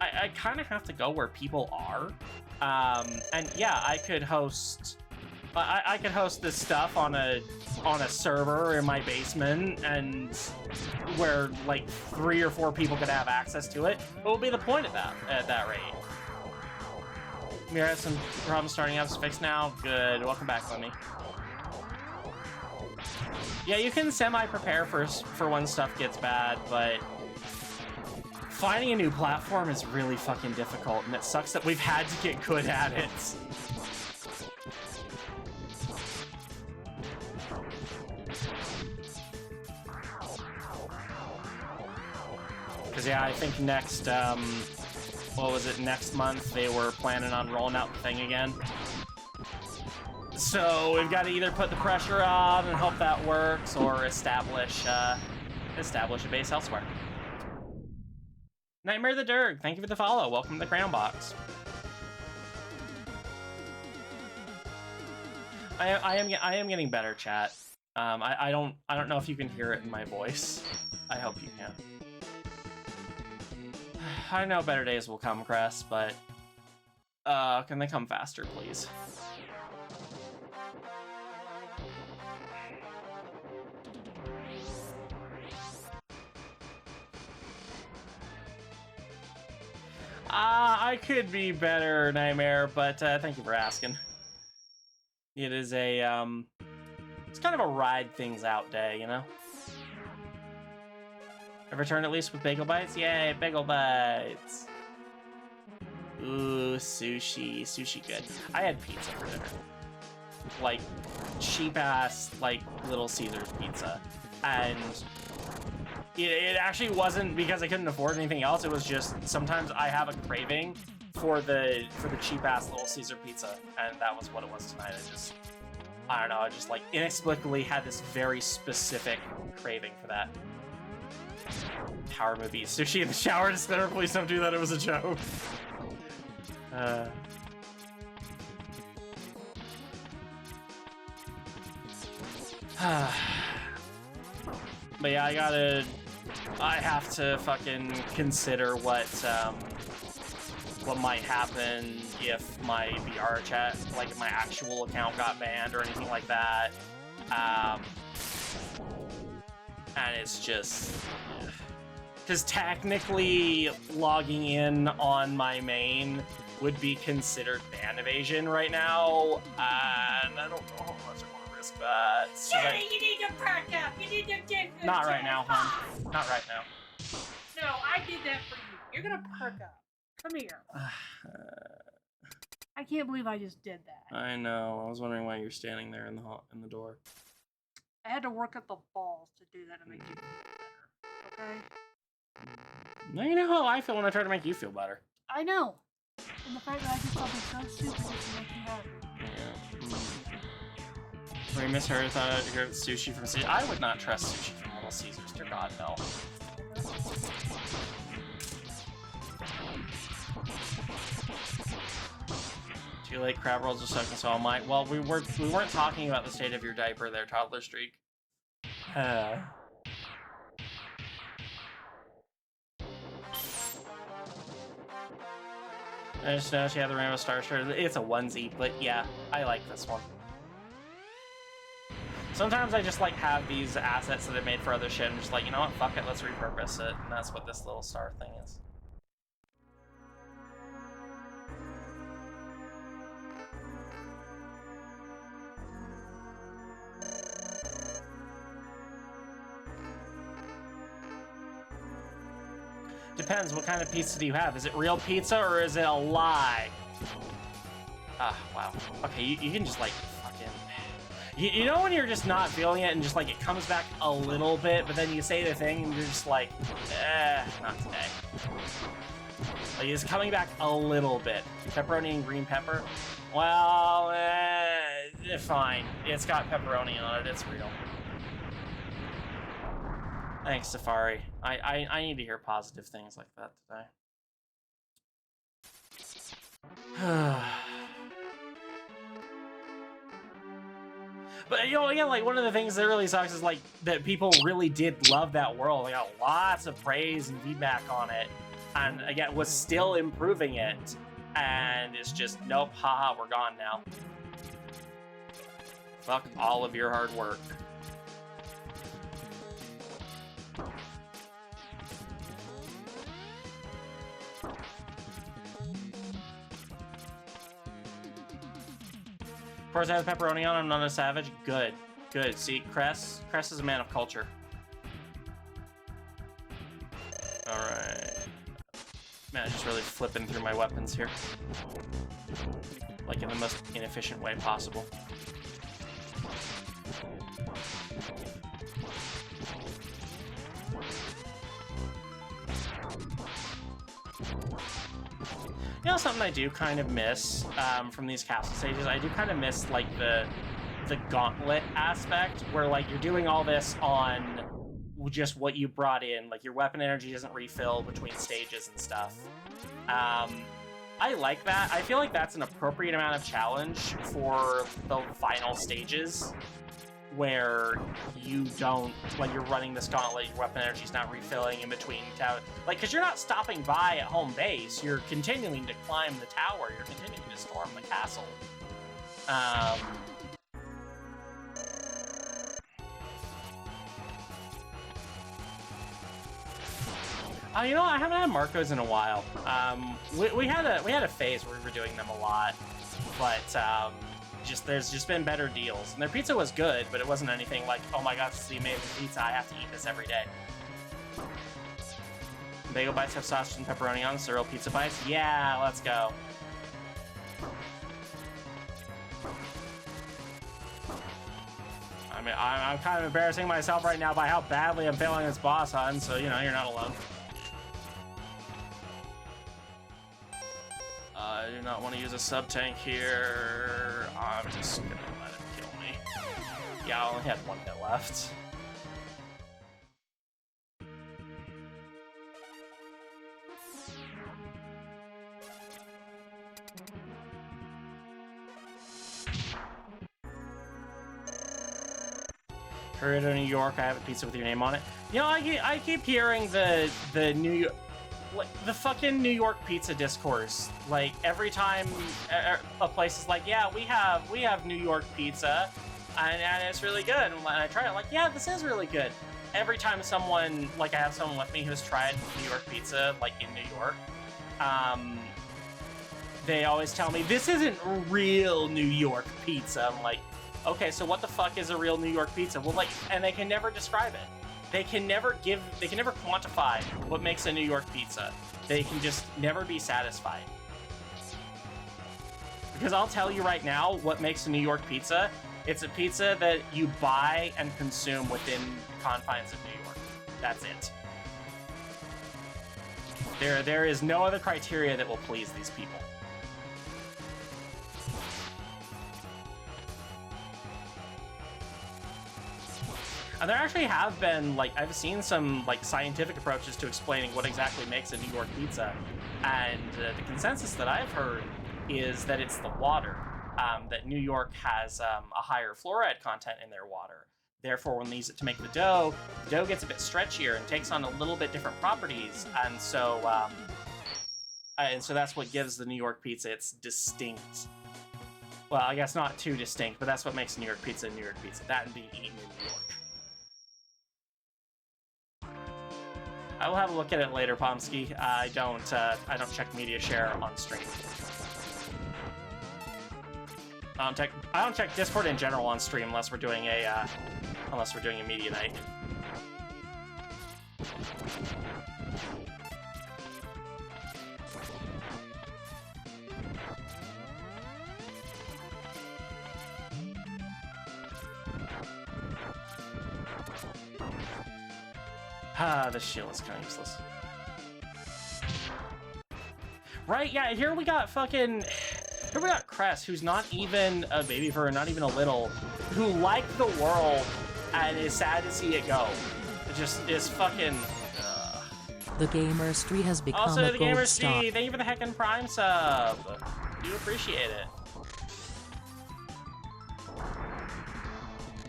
I kind of have to go where people are, and yeah, I could host this stuff on a server in my basement, and where like 3 or 4 people could have access to it. What would be the point of that at that rate? Mira has some problems starting up. It's fixed now. Good. Welcome back, Lemmy. Yeah, you can semi-prepare for when stuff gets bad, but finding a new platform is really fucking difficult, and it sucks that we've had to get good at it. Because, yeah, I think next, next month they were planning on rolling out the thing again. So we've got to either put the pressure on and hope that works, or establish a base elsewhere. Nightmare the Durg, thank you for the follow. Welcome to the Crown Box. I am getting better, chat. I don't know if you can hear it in my voice. I hope you can. I know better days will come, Cress, but can they come faster, please? I could be better, Nightmare, but thank you for asking. It is a, it's kind of a ride things out day, you know? Ever turn at least with bagel bites? Yay, bagel bites! Ooh, sushi. Sushi good. I had pizza for dinner. Like, cheap-ass, like, Little Caesars pizza. And it actually wasn't because I couldn't afford anything else. It was just sometimes I have a craving for the cheap-ass Little Caesar pizza. And that was what it was tonight. I don't know, I just, like, inexplicably had this very specific craving for that. Power movie. Sushi in the shower, disclaimer, please don't do that, it was a joke. But yeah, I have to fucking consider what might happen if my VR chat, like if my actual account got banned or anything like that. And it's just, because technically logging in on my main would be considered ban evasion right now, and I don't know how much I want to risk that. So Jerry, you need to perk up. You need to get good. Not right now, hon. Not right now. No, I did that for you. You're gonna perk up. Come here. I can't believe I just did that. I know. I was wondering why you're standing there in the door. I had to work at the balls to do that to make you feel better. Okay? Now you know how I feel when I try to make you feel better. I know. And the fact that I did something so stupid to make you happy. Yeah. When I misheard, I thought I'd hear sushi from Caesars. I would not trust sushi from Little Caesars. Dear God, no. Too late, crab rolls are stuck, and so am I. Well, we weren't talking about the state of your diaper there, Toddler Streak. I just know she had the Rainbow Star shirt. It's a onesie, but yeah, I like this one. Sometimes I just like have these assets that I made for other shit. I'm just like, you know what, fuck it, let's repurpose it. And that's what this little star thing is. Depends, what kind of pizza do you have? Is it real pizza or is it a lie? Ah, wow. Okay, you can just like fucking... You know when you're just not feeling it and just like it comes back a little bit, but then you say the thing and you're just like, not today. Like it's coming back a little bit. Pepperoni and green pepper? Well, fine. It's got pepperoni on it, it's real. Thanks, Safari. I need to hear positive things like that today. But you know, again, like one of the things that really sucks is like that people really did love that world. They got lots of praise and feedback on it, and again, was still improving it. And it's just nope, haha, we're gone now. Fuck all of your hard work. Of course, I have pepperoni on. I'm not a savage. Good, good. See, Cress is a man of culture. All right. Man, I'm just really flipping through my weapons here, like in the most inefficient way possible. You know, something I do kind of miss from these castle stages, I do kind of miss like the gauntlet aspect, where like you're doing all this on just what you brought in, like your weapon energy doesn't refill between stages and stuff. I like that. I feel like that's an appropriate amount of challenge for the final stages, where you don't, like, you're running this gauntlet, your weapon energy's not refilling in between like, because you're not stopping by at home base, you're continuing to climb the tower, you're continuing to storm the castle. You know, I haven't had Marcos in a while. We had a phase where we were doing them a lot, but there's just been better deals. And their pizza was good, but it wasn't anything like, oh my god, this is the amazing pizza, I have to eat this every day. Bagel bites have sausage and pepperoni on, so real pizza bites? Yeah, let's go. I mean, I'm kind of embarrassing myself right now by how badly I'm failing this boss hunt, so, you know, you're not alone. I do not want to use a sub-tank here. I'm just gonna let it kill me. Yeah, I only had 1 hit left. Corridor, New York, I have a pizza with your name on it. You know, I keep hearing the New York, like, the fucking New York pizza discourse. Like, every time a place is like, yeah, we have New York pizza, and it's really good. And I try it, like, yeah, this is really good. Every time someone, like, I have someone with me who's tried New York pizza, like, in New York, they always tell me, this isn't real New York pizza. I'm like, okay, so what the fuck is a real New York pizza? Well, like, and they can never describe it. They can never quantify what makes a New York pizza. They can just never be satisfied. Because I'll tell you right now, what makes a New York pizza, it's a pizza that you buy and consume within the confines of New York. That's it. There is no other criteria that will please these people. And there actually have been, like, I've seen some, like, scientific approaches to explaining what exactly makes a New York pizza. And the consensus that I've heard is that it's the water. That New York has a higher fluoride content in their water. Therefore, when they use it to make the dough gets a bit stretchier and takes on a little bit different properties. And so that's what gives the New York pizza its distinct. Well, I guess not too distinct, but that's what makes New York pizza New York pizza. That and being eaten in New York. I will have a look at it later, Pomsky. I don't check media share on stream. I don't check Discord in general on stream unless we're doing a media night. This shield is kind of useless. Right, yeah, here we got Cress, who's not even a baby fur, not even a little, who liked the world and is sad to see it go. It just is fucking... The Gamer Street has become also, a the gold Gamer star. Street, thank you for the heckin' Prime sub. Do appreciate it.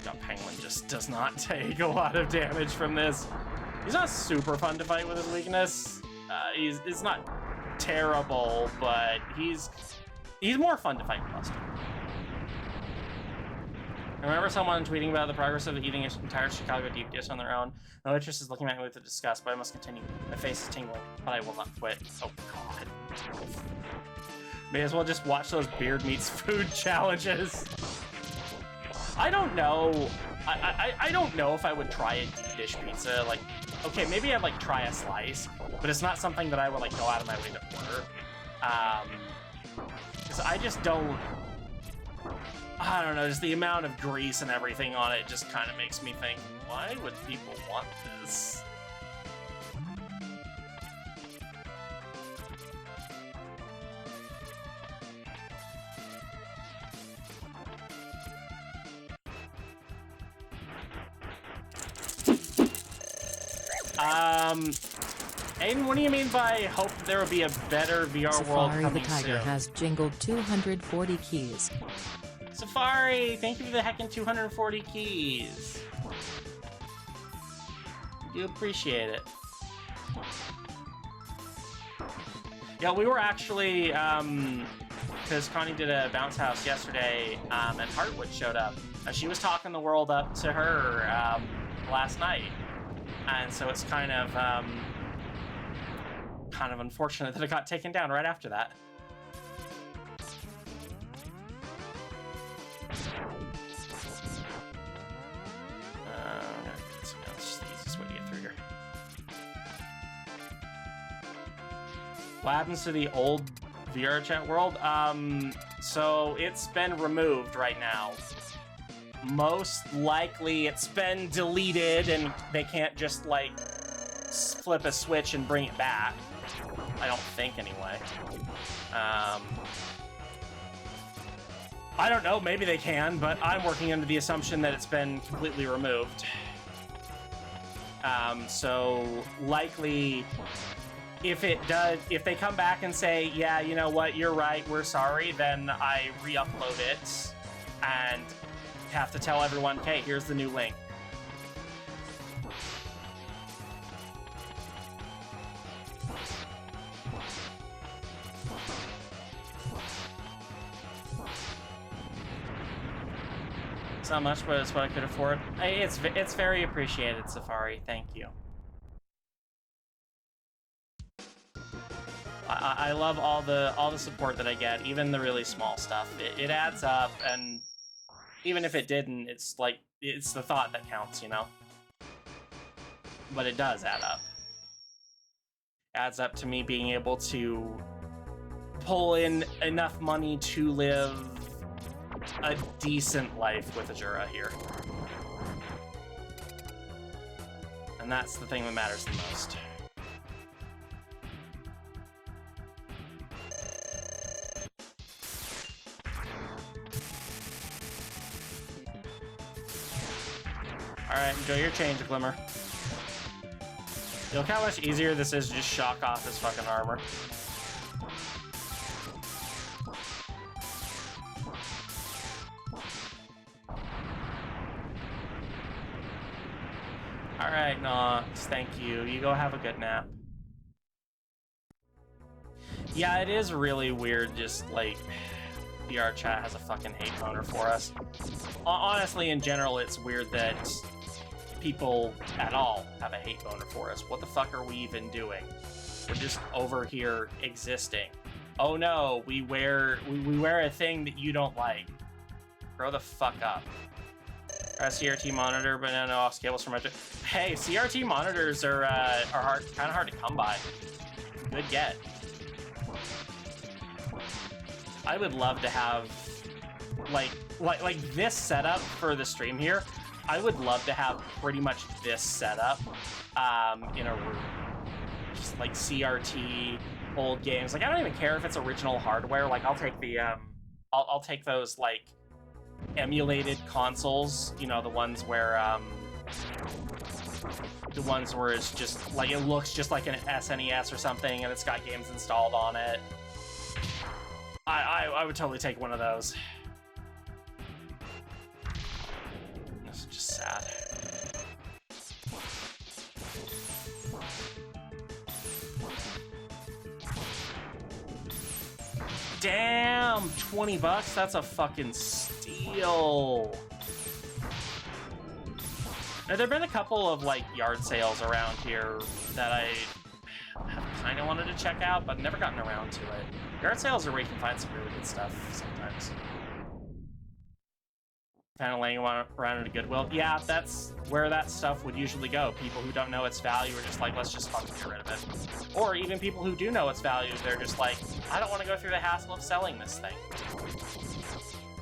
The penguin just does not take a lot of damage from this. He's not super fun to fight with his weakness. It's not terrible, but he's more fun to fight with Buster. I remember someone tweeting about the progress of eating an entire Chicago deep dish on their own. My waitress is looking at me with disgust, but I must continue. My face is tingling, but I will not quit. Oh god. May as well just watch those beard meets food challenges. I don't know. I don't know if I would try a deep dish pizza. Like, okay, maybe I'd like try a slice, but it's not something that I would like go out of my way to order. Because I just don't. I don't know, just the amount of grease and everything on it just kind of makes me think, why would people want this? Aiden, what do you mean by hope there will be a better VR world Safari coming the Tiger soon? has jingled 240 keys. Safari, thank you for the heckin' 240 keys. Do appreciate it. Yeah, we were actually, because Connie did a bounce house yesterday, and Heartwood showed up. She was talking the world up to her last night, and so it's kind of unfortunate that it got taken down right after that. That's the easiest way to get through here. What happens to the old VR chat world? So it's been removed right now. Most likely it's been deleted and they can't just like flip a switch and bring it back. I don't think anyway. I don't know, maybe they can, but I'm working under the assumption that it's been completely removed. So likely if they come back and say, yeah, you know what, you're right, we're sorry, then I re-upload it and have to tell everyone, okay, here's the new link. It's not much, but it's what I could afford. It's very appreciated, Safari. Thank you. I love all the support that I get, even the really small stuff. It adds up, and even if it didn't, it's like it's the thought that counts, you know. But it does add up. Adds up to me being able to pull in enough money to live a decent life with Ajura here. And that's the thing that matters the most. Alright, enjoy your change, Glimmer. Look how much easier this is to just shock off his fucking armor. Alright, Nox, thank you. You go have a good nap. Yeah, it is really weird, just like VR chat has a fucking hate boner for us. Honestly, in general, it's weird that people at all have a hate boner for us. What the fuck are we even doing? We're just over here existing. Oh no, we wear a thing that you don't like. Grow the fuck up. CRT monitor, but no off cables from my. Hey, CRT monitors are kind of hard to come by. Good get. I would love to have like this setup for the stream here. I would love to have pretty much this setup in a room. Just like CRT, old games. Like I don't even care if it's original hardware. Like I'll take the I'll take those like emulated consoles, you know, the ones where it's just like it looks just like an SNES or something and it's got games installed on it. I would totally take one of those. This is just sad. Damn, $20, that's a fucking steal. Now, there've been a couple of like yard sales around here that I have kind of wanted to check out, but never gotten around to it. Yard sales are where you can find some really good stuff sometimes. Kind of laying around at a Goodwill. Yeah, that's where that stuff would usually go. People who don't know its value are just like, let's just fucking get rid of it. Or even people who do know its value, they're just like, I don't want to go through the hassle of selling this thing.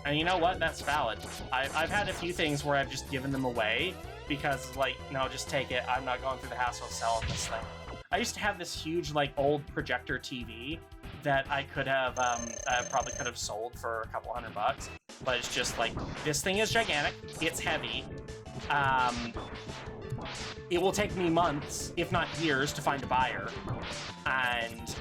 And you know what? That's valid. I've had a few things where I've just given them away because, like, no, just take it. I'm not going through the hassle of selling this thing. I used to have this huge, like, old projector TV that I could have, probably could have sold for a couple $100, but it's just like, this thing is gigantic, it's heavy, it will take me months, if not years, to find a buyer, and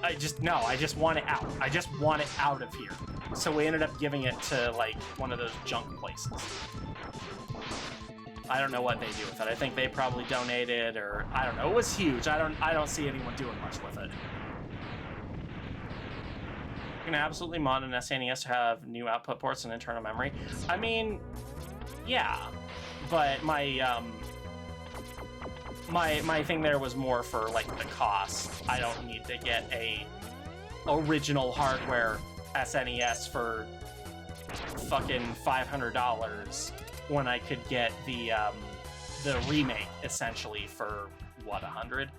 I just want it out. I just want it out of here. So we ended up giving it to, like, one of those junk places. I don't know what they do with it. I think they probably donated, or I don't know. It was huge. I don't see anyone doing much with it. You can absolutely mod an SNES to have new output ports and internal memory. I mean, yeah, but my my thing there was more for like the cost. I don't need to get a original hardware SNES for fucking $500 when I could get the remake essentially for what, 100?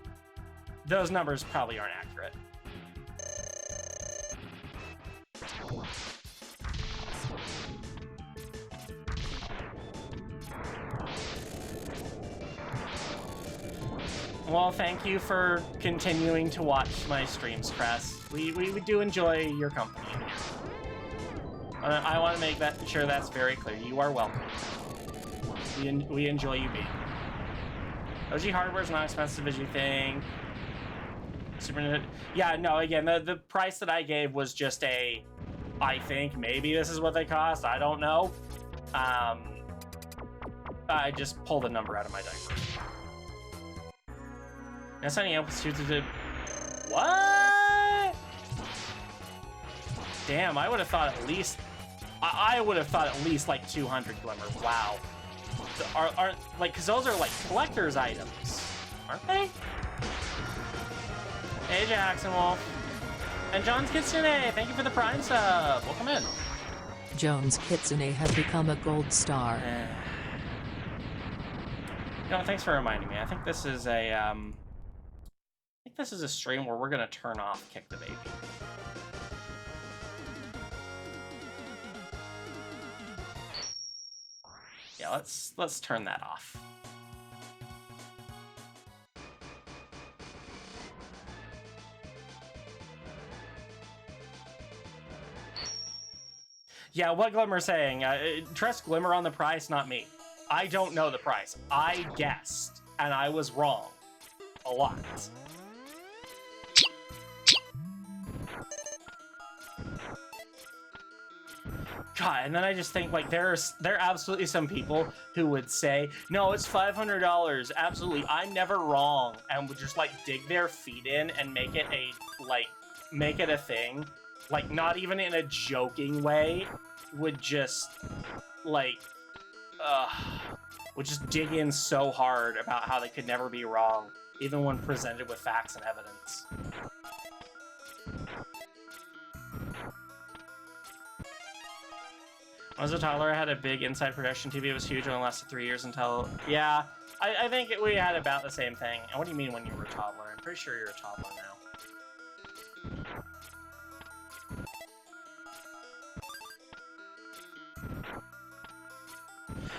Those numbers probably aren't accurate. Well, thank you for continuing to watch my streams, Cress. We do enjoy your company here. I want to make sure that's very clear. You are welcome. We enjoy you being here. OG hardware is not expensive as you think. Yeah, no, again, the price that I gave was just a, I think maybe this is what they cost, I don't know. I just pulled a number out of my diaper. That's any amplitude. What? Damn, I would have thought at least, I would have thought at least like 200 Glimmer. Wow. Are like, because those are like collector's items, aren't they? Hey, Jackson Wolf. And John's Kitsune, thank you for the Prime sub. Welcome in. Jones Kitsune has become a gold star. You know, thanks for reminding me. I think this is a, stream where we're gonna turn off Kick the Baby. Yeah, let's turn that off. Yeah, what Glimmer's saying, trust Glimmer on the price, not me. I don't know the price. I guessed, and I was wrong. A lot. God, and then I just think, like, there are absolutely some people who would say, no, it's $500, absolutely, I'm never wrong, and would just, like, dig their feet in and make it a thing, like, not even in a joking way, would just, like, would just dig in so hard about how they could never be wrong, even when presented with facts and evidence. When I was a toddler, I had a big inside projection TV. It was huge, only lasted 3 years until... Yeah, I think we had about the same thing. And what do you mean when you were a toddler? I'm pretty sure you're a toddler now.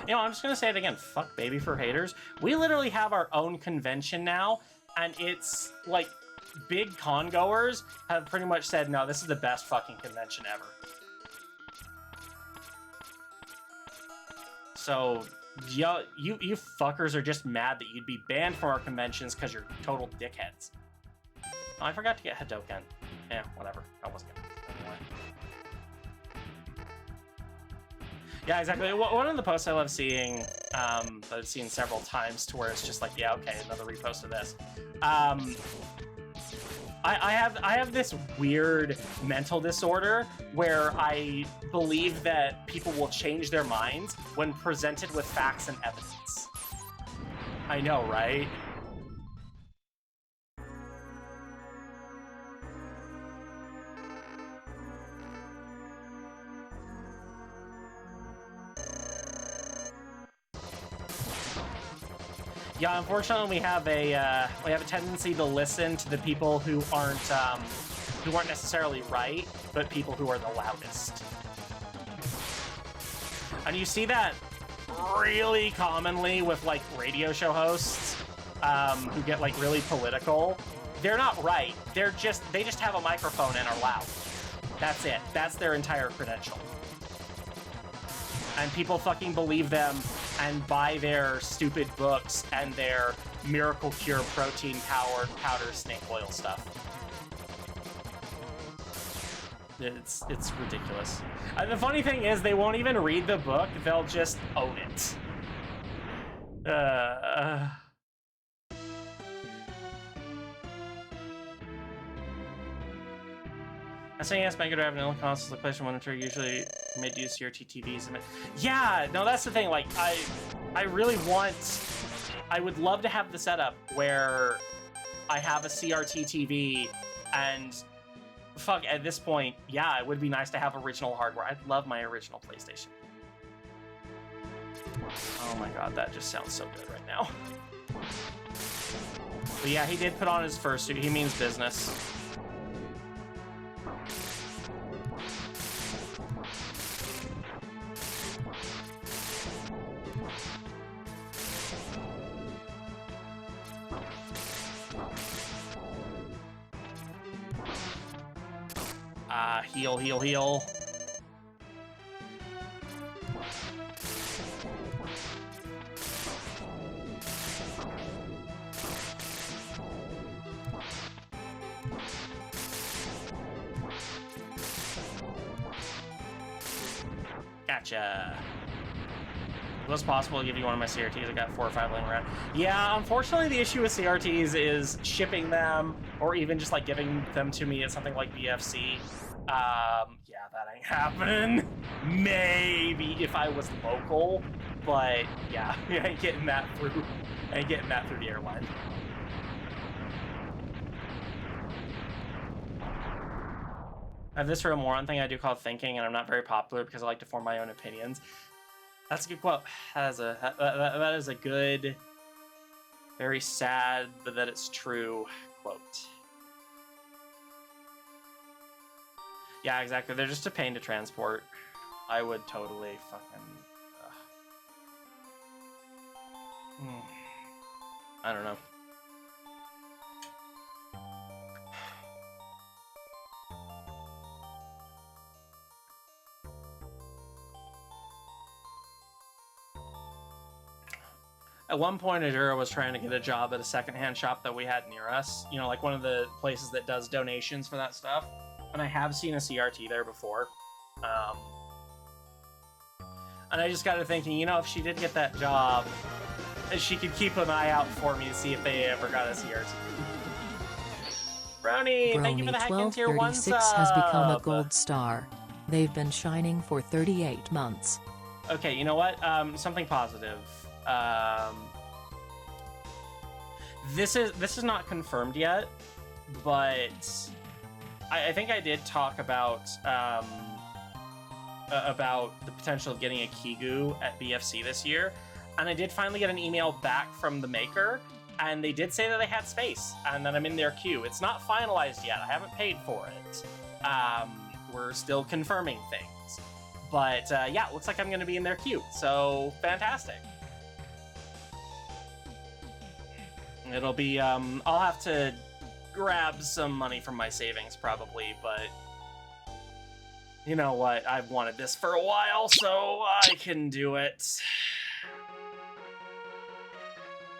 You know, I'm just gonna say it again. Fuck Baby for haters. We literally have our own convention now, and it's, like, big con-goers have pretty much said, no, this is the best fucking convention ever. So, yo, you fuckers are just mad that you'd be banned from our conventions because you're total dickheads. Oh, I forgot to get Hadoken. Yeah, whatever. I wasn't gonna do Yeah, exactly. One of the posts I love seeing, that I've seen several times, to where it's just like, yeah, okay, another repost of this. I have this weird mental disorder where I believe that people will change their minds when presented with facts and evidence. I know, right? Yeah, unfortunately, we have a tendency to listen to the people who aren't necessarily right, but people who are the loudest. And you see that really commonly with like radio show hosts who get like really political. They're not right. They just have a microphone and are loud. That's it. That's their entire credential. And people fucking believe them and buy their stupid books and their miracle cure protein powered powder snake oil stuff. It's ridiculous. And the funny thing is, they won't even read the book, they'll just own it. I'm saying yes, Mega Drive and all consoles like PlayStation 1 and 2 usually mid-use CRT TVs. Yeah, no, that's the thing. Like, I really I would love to have the setup where I have a CRT TV and fuck, at this point, yeah, it would be nice to have original hardware. I'd love my original PlayStation. Oh my god, that just sounds so good right now. But yeah, he did put on his fursuit. He means business. Heal, heal, heal. Gotcha. It was possible to give you one of my CRTs. I got 4 or 5 laying around. Yeah, unfortunately, the issue with CRTs is shipping them, or even just like giving them to me at something like BFC. Yeah, that ain't happening. Maybe if I was local, but yeah, I ain't getting that through. I ain't getting that through the airline. I have this for a moron thing I do called thinking, and I'm not very popular because I like to form my own opinions. That's a good quote. That is a good, very sad, but that it's true quote. Yeah, exactly. They're just a pain to transport. I would totally fucking... I don't know. At one point, Azura was trying to get a job at a secondhand shop that we had near us. You know, like one of the places that does donations for that stuff. And I have seen a CRT there before. And I just got to thinking, you know, if she did get that job, she could keep an eye out for me to see if they ever got a CRT. Brownie, thank you for the hack in tier 1 sub. 1236 has become a gold star. They've been shining for 38 months. Okay, you know what? Something positive. This is not confirmed yet, but I think I did talk about the potential of getting a Kigu at BFC this year, and I did finally get an email back from the maker, and they did say that they had space, and that I'm in their queue. It's not finalized yet. I haven't paid for it. We're still confirming things, but yeah, it looks like I'm going to be in their queue. So fantastic. It'll be I'll have to grab some money from my savings probably, but you know what? I've wanted this for a while, so I can do it.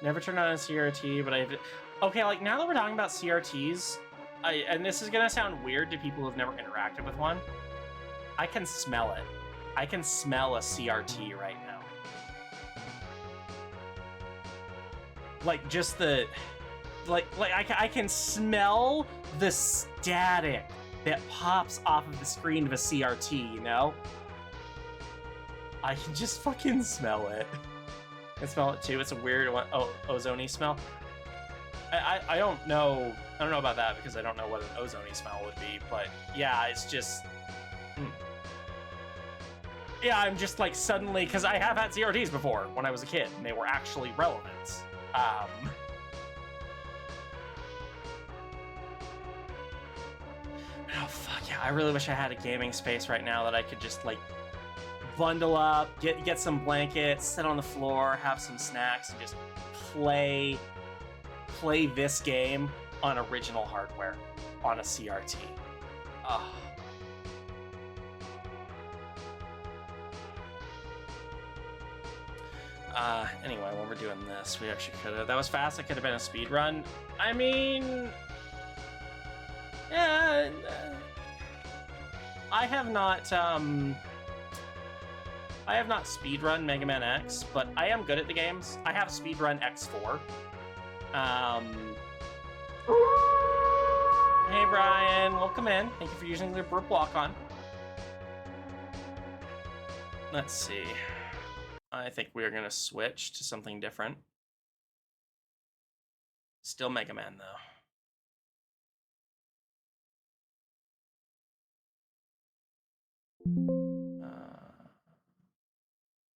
Never turned on a CRT, but okay, like now that we're talking about CRTs, and this is gonna sound weird to people who've never interacted with one, I can smell it. I can smell a CRT right now. Like, just the... I can smell the static that pops off of the screen of a CRT, you know? I can just fucking smell it. I smell it too. It's a weird one. Oh, ozone-y smell. I don't know. I don't know about that because I don't know what an ozone-y smell would be. But yeah, it's just. Yeah, I'm just like suddenly because I have had CRTs before when I was a kid, and they were actually relevant. Oh fuck yeah! I really wish I had a gaming space right now that I could just like bundle up, get some blankets, sit on the floor, have some snacks, and just play this game on original hardware on a CRT. Oh. Anyway, when we're doing this, we actually could have. That was fast. It could have been a speed run. I mean, yeah. I have not speedrun Mega Man X, but I am good at the games. I have speedrun X4. Hey Brian, welcome in. Thank you for using the Burp Walk-On. Let's see. I think we are gonna switch to something different. Still Mega Man though.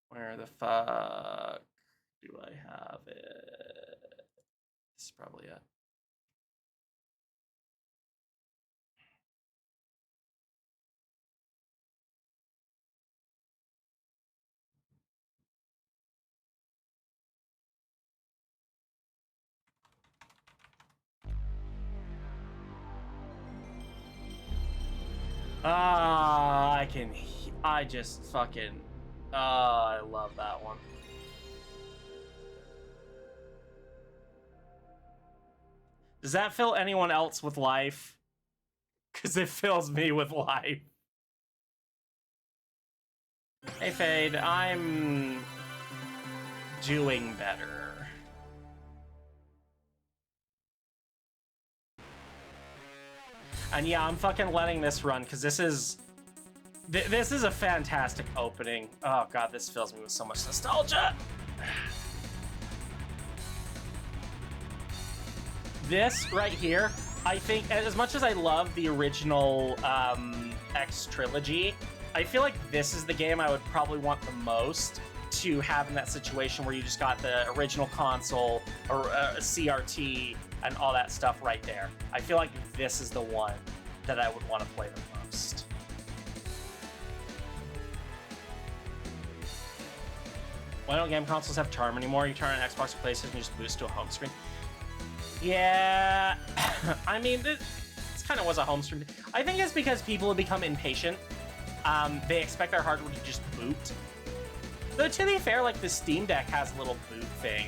Where the fuck do I have it? This is probably it. I just fucking, I love that one. Does that fill anyone else with life? Because it fills me with life. Hey Fade, I'm doing better. And yeah, I'm fucking letting this run because this is a fantastic opening. Oh god, this fills me with so much nostalgia. This right here, I think, as much as I love the original X trilogy, I feel like this is the game I would probably want the most to have in that situation where you just got the original console or a CRT and all that stuff right there. I feel like this is the one that I would want to play the most. Why don't game consoles have charm anymore? You turn on Xbox or PlayStation and just boost to a home screen. Yeah, I mean, this kind of was a home screen. I think it's because people have become impatient. They expect their hardware to just boot. Though, to be fair, like, the Steam Deck has a little boot thing.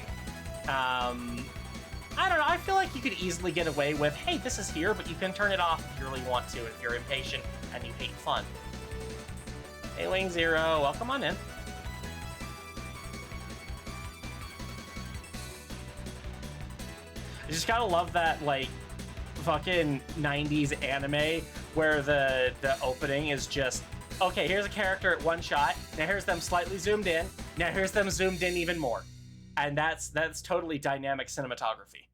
I don't know, I feel like you could easily get away with, hey, this is here, but you can turn it off if you really want to, if you're impatient and you hate fun. Hey, Wing Zero, welcome on in. I just gotta love that, like, fucking 90s anime where the opening is just, okay, here's a character at one shot, now here's them slightly zoomed in, now here's them zoomed in even more. And that's totally dynamic cinematography.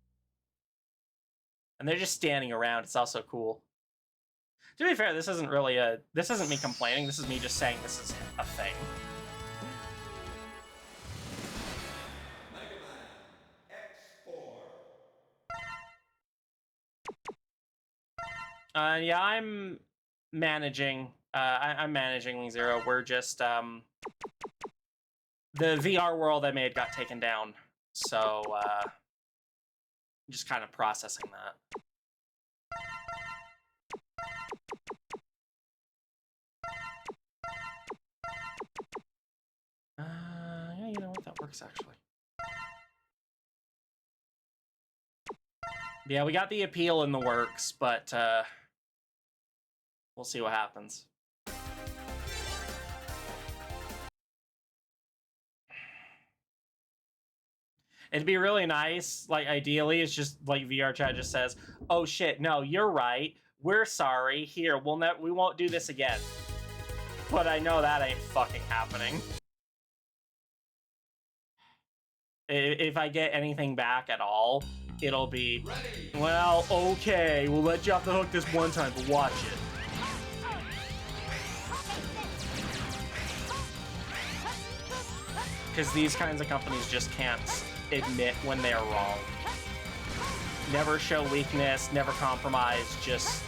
And they're just standing around, it's also cool. To be fair, this isn't me complaining, this is me just saying this is a thing. Yeah, I'm managing. I'm managing Wing Zero. We're just the VR world I made got taken down, so just kind of processing that. Yeah, you know what? That works actually. Yeah, we got the appeal in the works, but we'll see what happens. It'd be really nice, like, ideally, it's just, like, VR chat just says, oh shit, no, you're right, we're sorry, here, we won't do this again. But I know that ain't fucking happening. If I get anything back at all, it'll be, well, okay, we'll let you off the hook this one time, but watch it. Because these kinds of companies just can't admit when they're wrong. Never show weakness, never compromise, just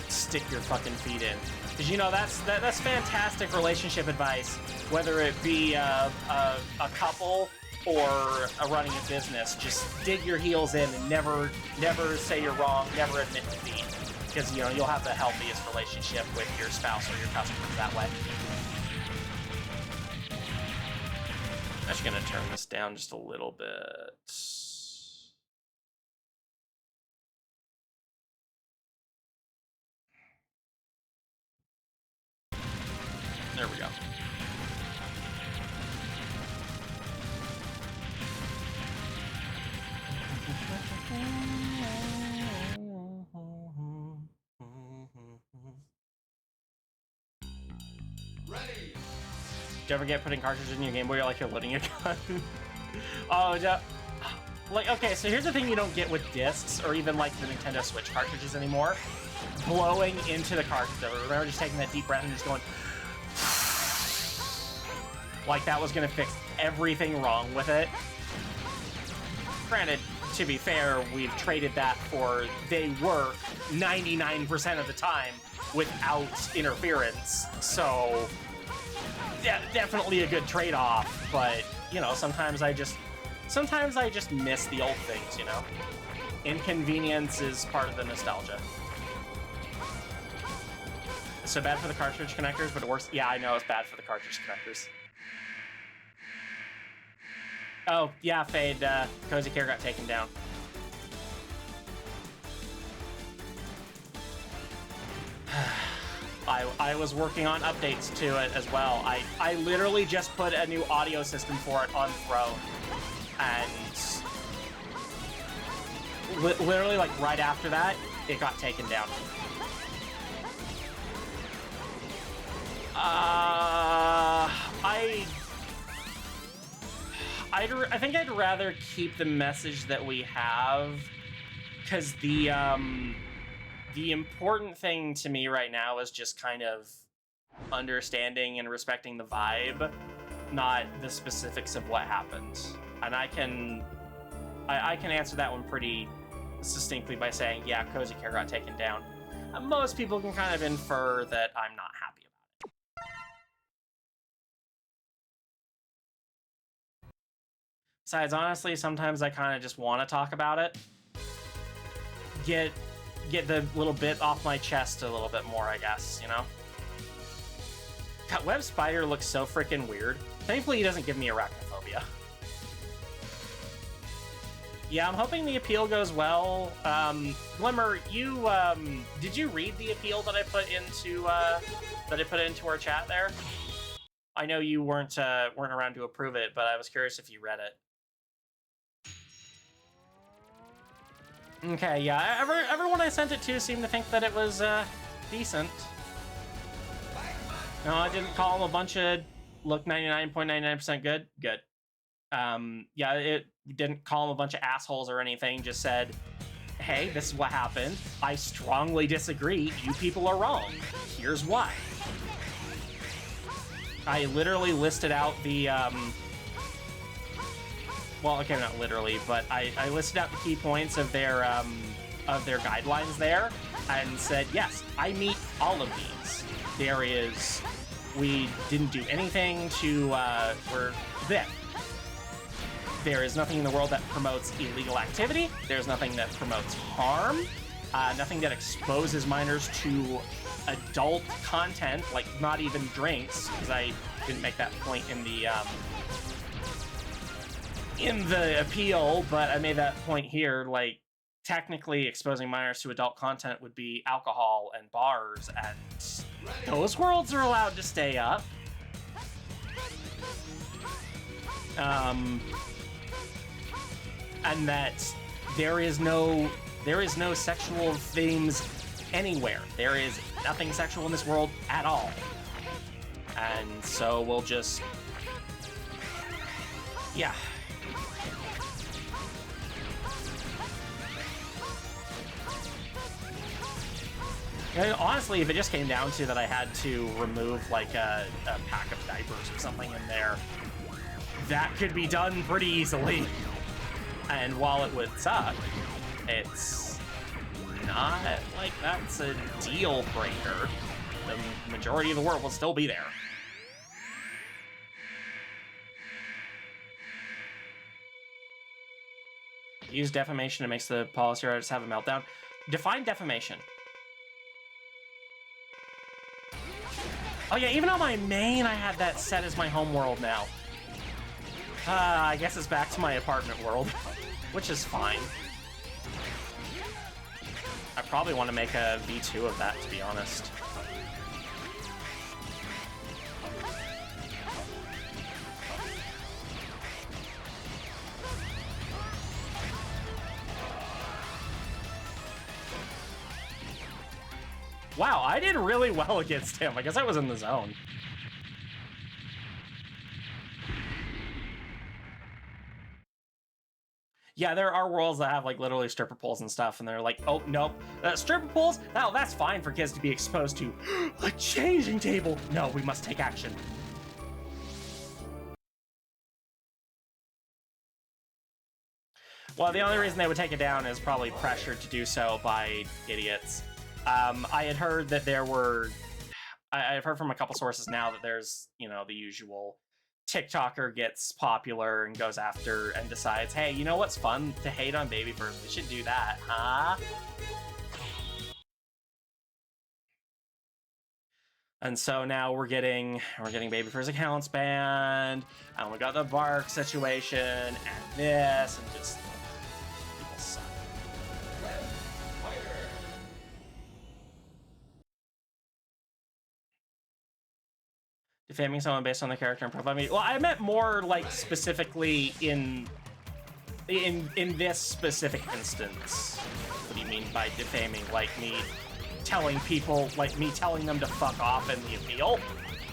stick your fucking feet in. Because, you know, that's fantastic relationship advice, whether it be a couple or running a business. Just dig your heels in and never say you're wrong, never admit defeat. Because, you know, you'll have the healthiest relationship with your spouse or your customers that way. I'm just gonna turn this down just a little bit. There we go. Ready. Do you ever get putting cartridges in your Game Boy like you're loading a gun? Oh, like, okay, so here's the thing you don't get with discs or even like the Nintendo Switch cartridges anymore. Blowing into the cartridge. I remember just taking that deep breath and just going like that was gonna fix everything wrong with it. Granted, to be fair, we've traded that for they work 99% of the time without interference, so yeah, definitely a good trade-off, but you know, sometimes I just miss the old things, you know? Inconvenience is part of the nostalgia. It's so bad for the cartridge connectors, but it works. Yeah, I know it's bad for the cartridge connectors. Oh, yeah, Fade, Cozy Care got taken down. I was working on updates to it as well. I literally just put a new audio system for it on Throne, and literally like right after that, it got taken down. I think I'd rather keep the message that we have, because the important thing to me right now is just kind of understanding and respecting the vibe, not the specifics of what happened. And I can answer that one pretty succinctly by saying, yeah, Cozy Care got taken down. Most people can kind of infer that I'm not happy about it. Besides, honestly, sometimes I kind of just want to talk about it. Get the little bit off my chest a little bit more, I guess, you know? God, Web Spider looks so freaking weird. Thankfully, he doesn't give me arachnophobia. Yeah, I'm hoping the appeal goes well. Glimmer, you, did you read the appeal that I put into our chat there? I know you weren't around to approve it, but I was curious if you read it. Okay, yeah, everyone I sent it to seemed to think that it was, decent. No, I didn't call them a bunch of, look, 99.99% good? Good. Yeah, it didn't call them a bunch of assholes or anything, just said, hey, this is what happened. I strongly disagree. You people are wrong. Here's why. I literally listed out the, well, okay, not literally, but I listed out the key points of their guidelines there and said, yes, I meet all of these. There is, we didn't do anything to, we're there. There is nothing in the world that promotes illegal activity. There's nothing that promotes harm. Nothing that exposes minors to adult content, like not even drinks, because I didn't make that point in the appeal, but I made that point here. Like, technically exposing minors to adult content would be alcohol and bars, and those worlds are allowed to stay up. and that there is no sexual themes anywhere. There is nothing sexual in this world at all. And so we'll just, yeah. And honestly, if it just came down to that I had to remove like a pack of diapers or something in there, that could be done pretty easily. And while it would suck, it's not like that's a deal breaker. The majority of the world will still be there. Use defamation to make the policy writers have a meltdown. Define defamation. Oh yeah, even on my main, I had that set as my home world now. I guess it's back to my apartment world, which is fine. I probably want to make a V2 of that, to be honest. Wow, I did really well against him. I guess I was in the zone. Yeah, there are worlds that have like literally stripper poles and stuff, and they're like, oh, nope. Stripper poles? No, that's fine for kids to be exposed to. A changing table! No, we must take action. Well, the only reason they would take it down is probably pressured to do so by idiots. I had heard that there were... I've heard from a couple sources now that there's, you know, the usual TikToker gets popular and goes after and decides, hey, you know what's fun? To hate on baby first. We should do that, huh? And so now we're getting baby first accounts banned, and we got the bark situation, and this, and just... people suck. Defaming someone based on their character and profile. I mean, well, I meant more like specifically in this specific instance. What do you mean by defaming? Like me telling people, like me telling them to fuck off in the appeal?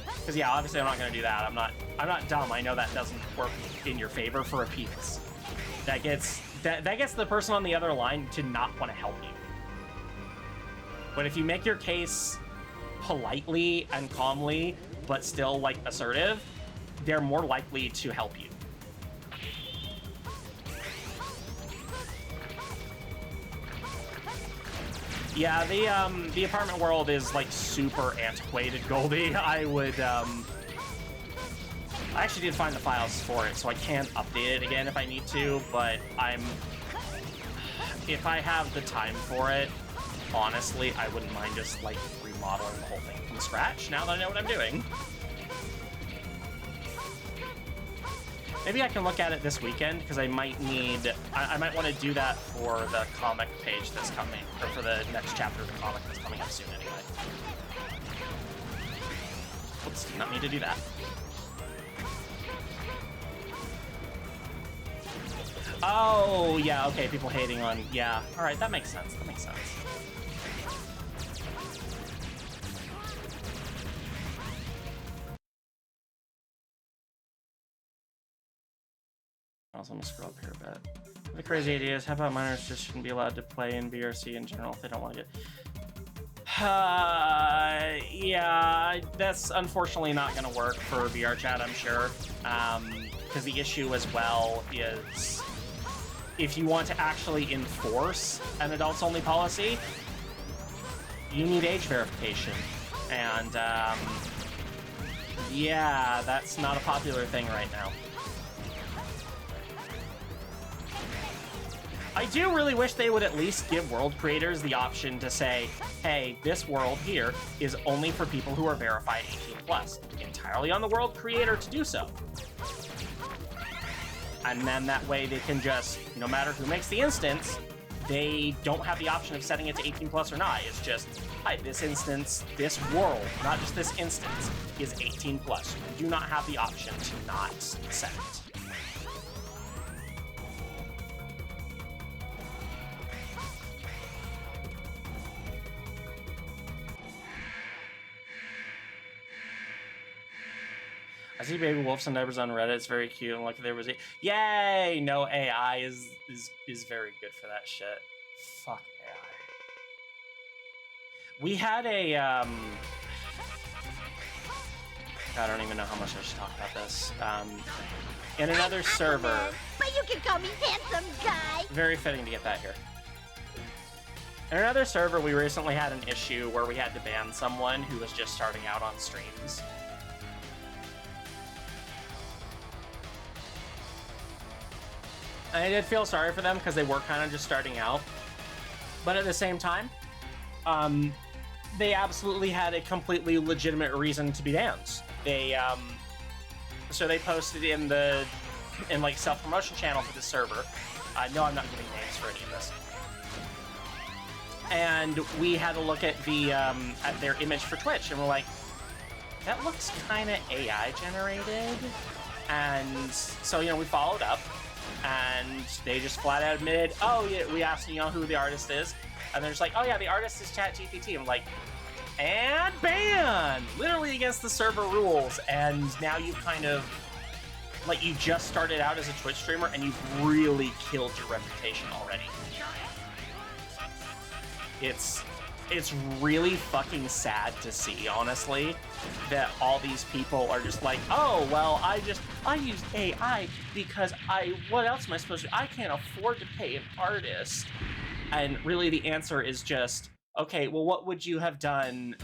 Because yeah, obviously I'm not going to do that. I'm not dumb. I know that doesn't work in your favor for appeals. That gets the person on the other line to not want to help you. But if you make your case politely and calmly, but still like assertive, they're more likely to help you. Yeah, the apartment world is like super antiquated, Goldie. I actually did find the files for it, so I can update it again if I need to, but if I have the time for it, honestly, I wouldn't mind just like remodeling the whole thing from scratch now that I know what I'm doing. Maybe I can look at it this weekend, because I might want to do that for the comic page that's coming, or for the next chapter of the comic that's coming up soon anyway. Oops, did not need to do that. Oh, yeah, okay, people hating on, yeah. Alright, that makes sense, that makes sense. Also, I'm gonna scroll up here a bit. The crazy idea is, how about minors just shouldn't be allowed to play in BRC in general if they don't want to get... yeah, that's unfortunately not gonna work for VR chat, I'm sure. Because the issue as well is, if you want to actually enforce an adults-only policy, you need age verification. And, yeah, that's not a popular thing right now. I do really wish they would at least give world creators the option to say, hey, this world here is only for people who are verified 18+. Entirely on the world creator to do so. And then that way they can just, no matter who makes the instance, they don't have the option of setting it to 18+ or not. It's just, hi, this instance, this world, not just this instance, is 18+. You do not have the option to not set it. I see baby wolves and diapers on Reddit. It's very cute. And like there was a yay! No AI is very good for that shit. Fuck AI. We had a I don't even know how much I should talk about this. In another server. But you can call me handsome guy. Very fitting to get that here. In another server, we recently had an issue where we had to ban someone who was just starting out on streams. And I did feel sorry for them because they were kind of just starting out. But at the same time, they absolutely had a completely legitimate reason to be banned. They, so they posted in like self-promotion channel for the server. No, I'm not giving names for any of this. And we had to look at at their image for Twitch, and we're like, that looks kind of AI generated. And so, you know, we followed up, and they just flat out admitted, oh, yeah, we asked, you know, who the artist is, and they're just like, oh yeah, the artist is ChatGPT. I'm like, and banned, literally against the server rules. And now you've kind of, like, you just started out as a Twitch streamer, and you've really killed your reputation already. It's really fucking sad to see, honestly, that all these people are just like, oh, well, I use AI because what else am I supposed to do? I can't afford to pay an artist. And really the answer is just, okay, well, what would you have done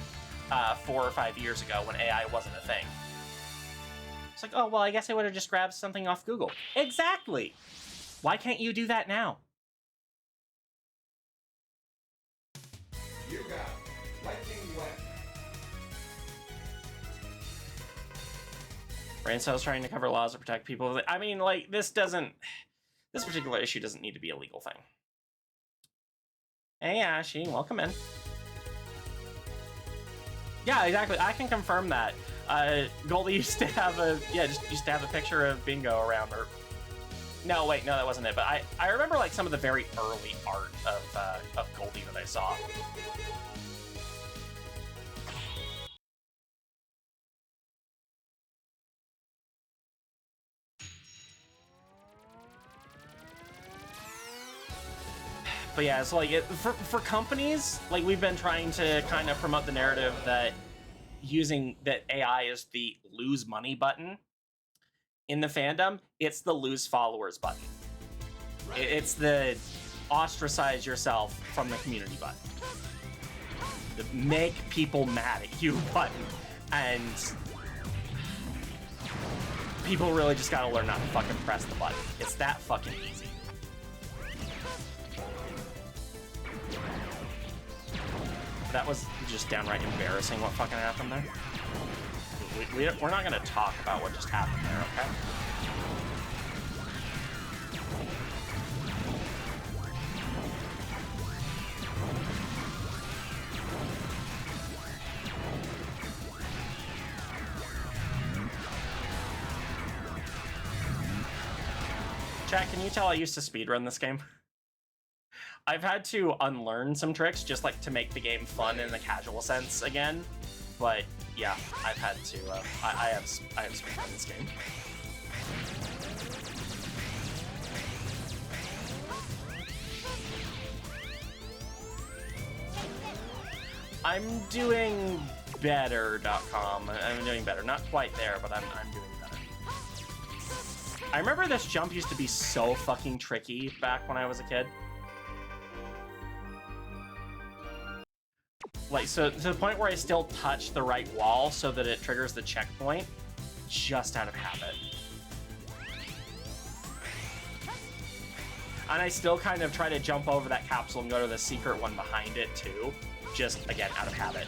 4 or 5 years ago when AI wasn't a thing? It's like, oh, well, I guess I would have just grabbed something off Google. Exactly. Why can't you do that now? You got lightning wet. Brain cells trying to cover laws to protect people. I mean, like, this particular issue doesn't need to be a legal thing. Hey, Ashy, welcome in. Yeah, exactly. I can confirm that. Goldie used to have used to have a picture of Bingo around her. No, wait, no, that wasn't it. But I remember like some of the very early art of Goldie that I saw. But yeah, it's like for companies, like we've been trying to kind of promote the narrative that that AI is the lose money button. In the fandom, it's the lose followers button. It's the ostracize yourself from the community button. The make people mad at you button. And people really just gotta learn not to fucking press the button. It's that fucking easy. That was just downright embarrassing what fucking happened there. We're not gonna talk about what just happened there, okay? Chat, can you tell I used to speedrun this game? I've had to unlearn some tricks just like to make the game fun in the casual sense again, but yeah, I've had to. I have speedrun this game. I'm doing better.com. I'm doing better. Not quite there, but I'm doing better. I remember this jump used to be so fucking tricky back when I was a kid. Like, so to the point where I still touch the right wall so that it triggers the checkpoint, just out of habit. And I still kind of try to jump over that capsule and go to the secret one behind it too, just, again, out of habit.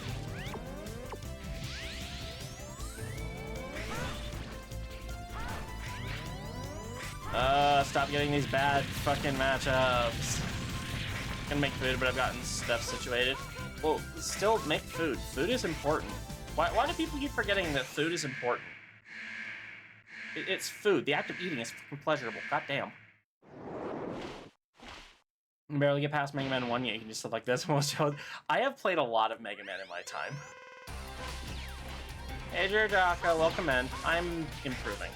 Stop getting these bad fucking matchups. Gonna make food, but I've gotten stuff situated. Well, still make food. Food is important. Why do people keep forgetting that food is important? It's food. The act of eating is fucking pleasurable. Goddamn. You can barely get past Mega Man 1 yet. You can do stuff like this. I have played a lot of Mega Man in my time. Hey, Jerdaka, welcome in. I'm improving.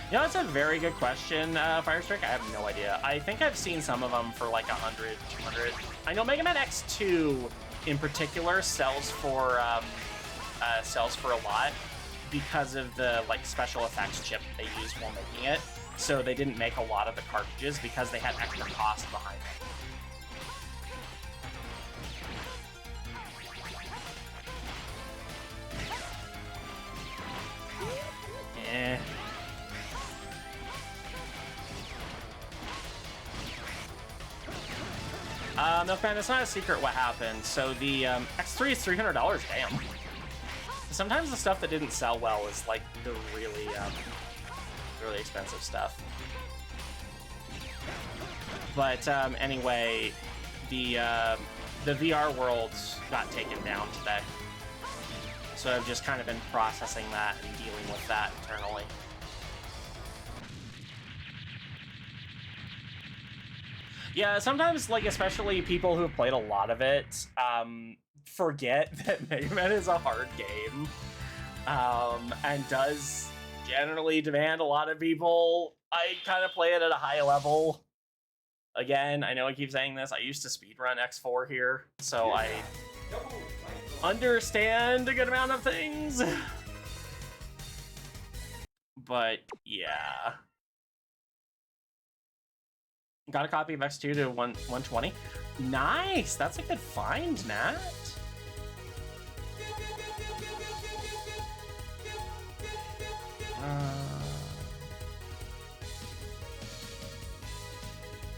You know, that's a very good question, Firestrike. I have no idea. I think I've seen some of them for like 100, 200. I know Mega Man X2 in particular sells for a lot because of the like special effects chip they used while making it. So they didn't make a lot of the cartridges because they had extra cost behind it. Eh. Milkman, it's not a secret what happened. So the X3 is $300, damn. Sometimes the stuff that didn't sell well is like the really expensive stuff. But anyway, the VR world got taken down today. So I've just kind of been processing that and dealing with that internally. Yeah, sometimes, like, especially people who've played a lot of it, forget that Mega Man is a hard game, and does generally demand a lot of people. I kind of play it at a high level. Again, I know I keep saying this, I used to speedrun X4 here, so I understand a good amount of things. But, yeah. Got a copy of X2 to 120. Nice! That's a good find, Matt.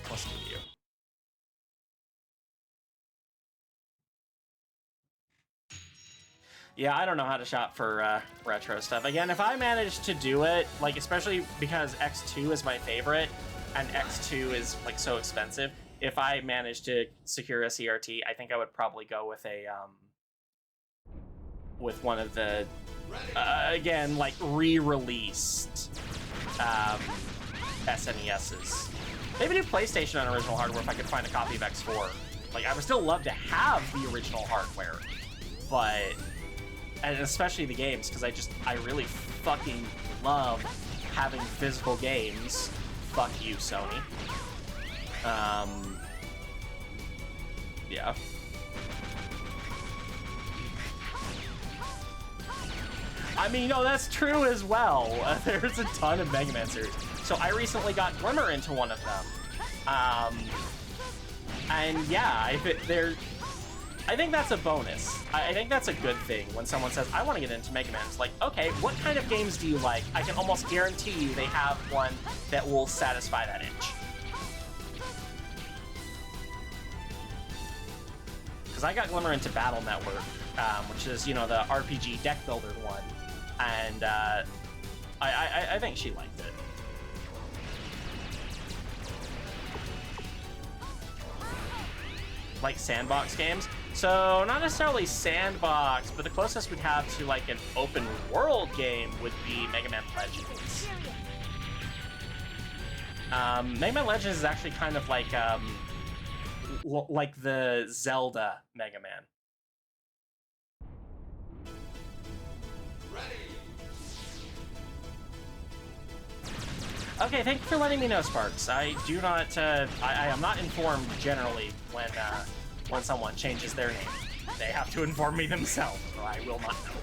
What's the video? Yeah, I don't know how to shop for retro stuff. Again, if I manage to do it, like, especially because X2 is my favorite, and X2 is like so expensive, if I manage to secure a CRT, I think I would probably go with a with one of the again, like, re-released SNESs. Maybe do PlayStation on original hardware if I could find a copy of X4. Like, I would still love to have the original hardware, but, and especially the games, because I really fucking love having physical games. Fuck you, Sony. Yeah. I mean, no, that's true as well. There's a ton of Mega Man series. So I recently got Glimmer into one of them. And yeah, I think that's a bonus. I think that's a good thing when someone says, I want to get into Mega Man. It's like, okay, what kind of games do you like? I can almost guarantee you they have one that will satisfy that itch. Because I got Glimmer into Battle Network, which is, you know, the RPG deck builder one. And I think she liked it. Like sandbox games. So, not necessarily sandbox, but the closest we'd have to, like, an open world game would be Mega Man Legends. Mega Man Legends is actually kind of like the Zelda Mega Man. Okay, thank you for letting me know, Sparks. I do not, I am not informed generally when someone changes their name. They have to inform me themselves, or I will not know.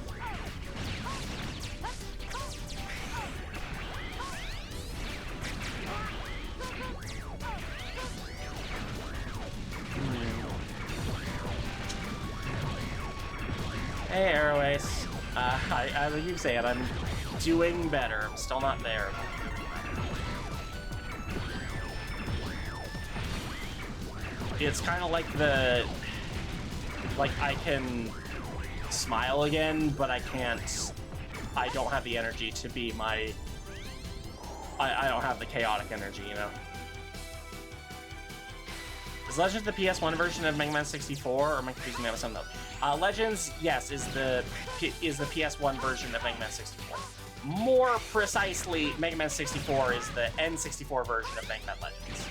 Hey, Airways. As I keep saying, I'm doing better. I'm still not there. It's kind of like I can smile again, but I can't, I don't have the energy to be my, I don't have the chaotic energy, you know? Is Legends the PS1 version of Mega Man 64, or am I confusing that with something else? Legends, yes, is the PS1 version of Mega Man 64. more precisely, Mega Man 64 is the N64 version of Mega Man Legends.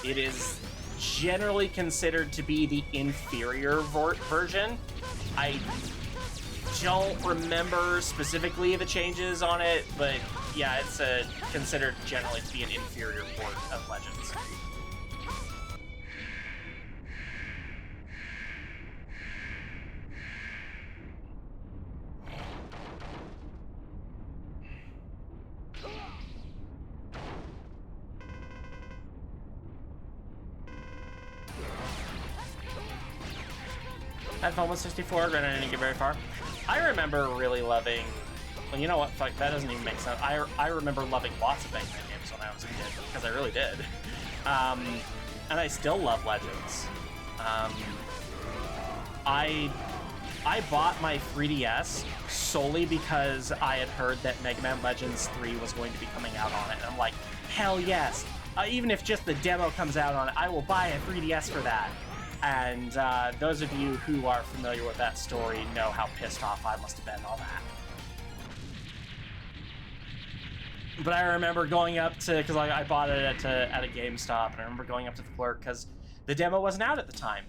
It is generally considered to be the inferior version. I don't remember specifically the changes on it, but yeah, it's considered generally to be an inferior port of Legends. Had fun with 64, granted I didn't get very far. I remember really loving, well, you know what, fuck, that doesn't even make sense. I remember loving lots of Mega Man games when I was a kid, because I really did. And I still love Legends. I bought my 3DS solely because I had heard that Mega Man Legends 3 was going to be coming out on it, and I'm like, hell yes! Even if just the demo comes out on it, I will buy a 3DS for that. And those of you who are familiar with that story know how pissed off I must have been on that. But I remember going up to, because I bought it at a GameStop, and I remember going up to the clerk because the demo wasn't out at the time.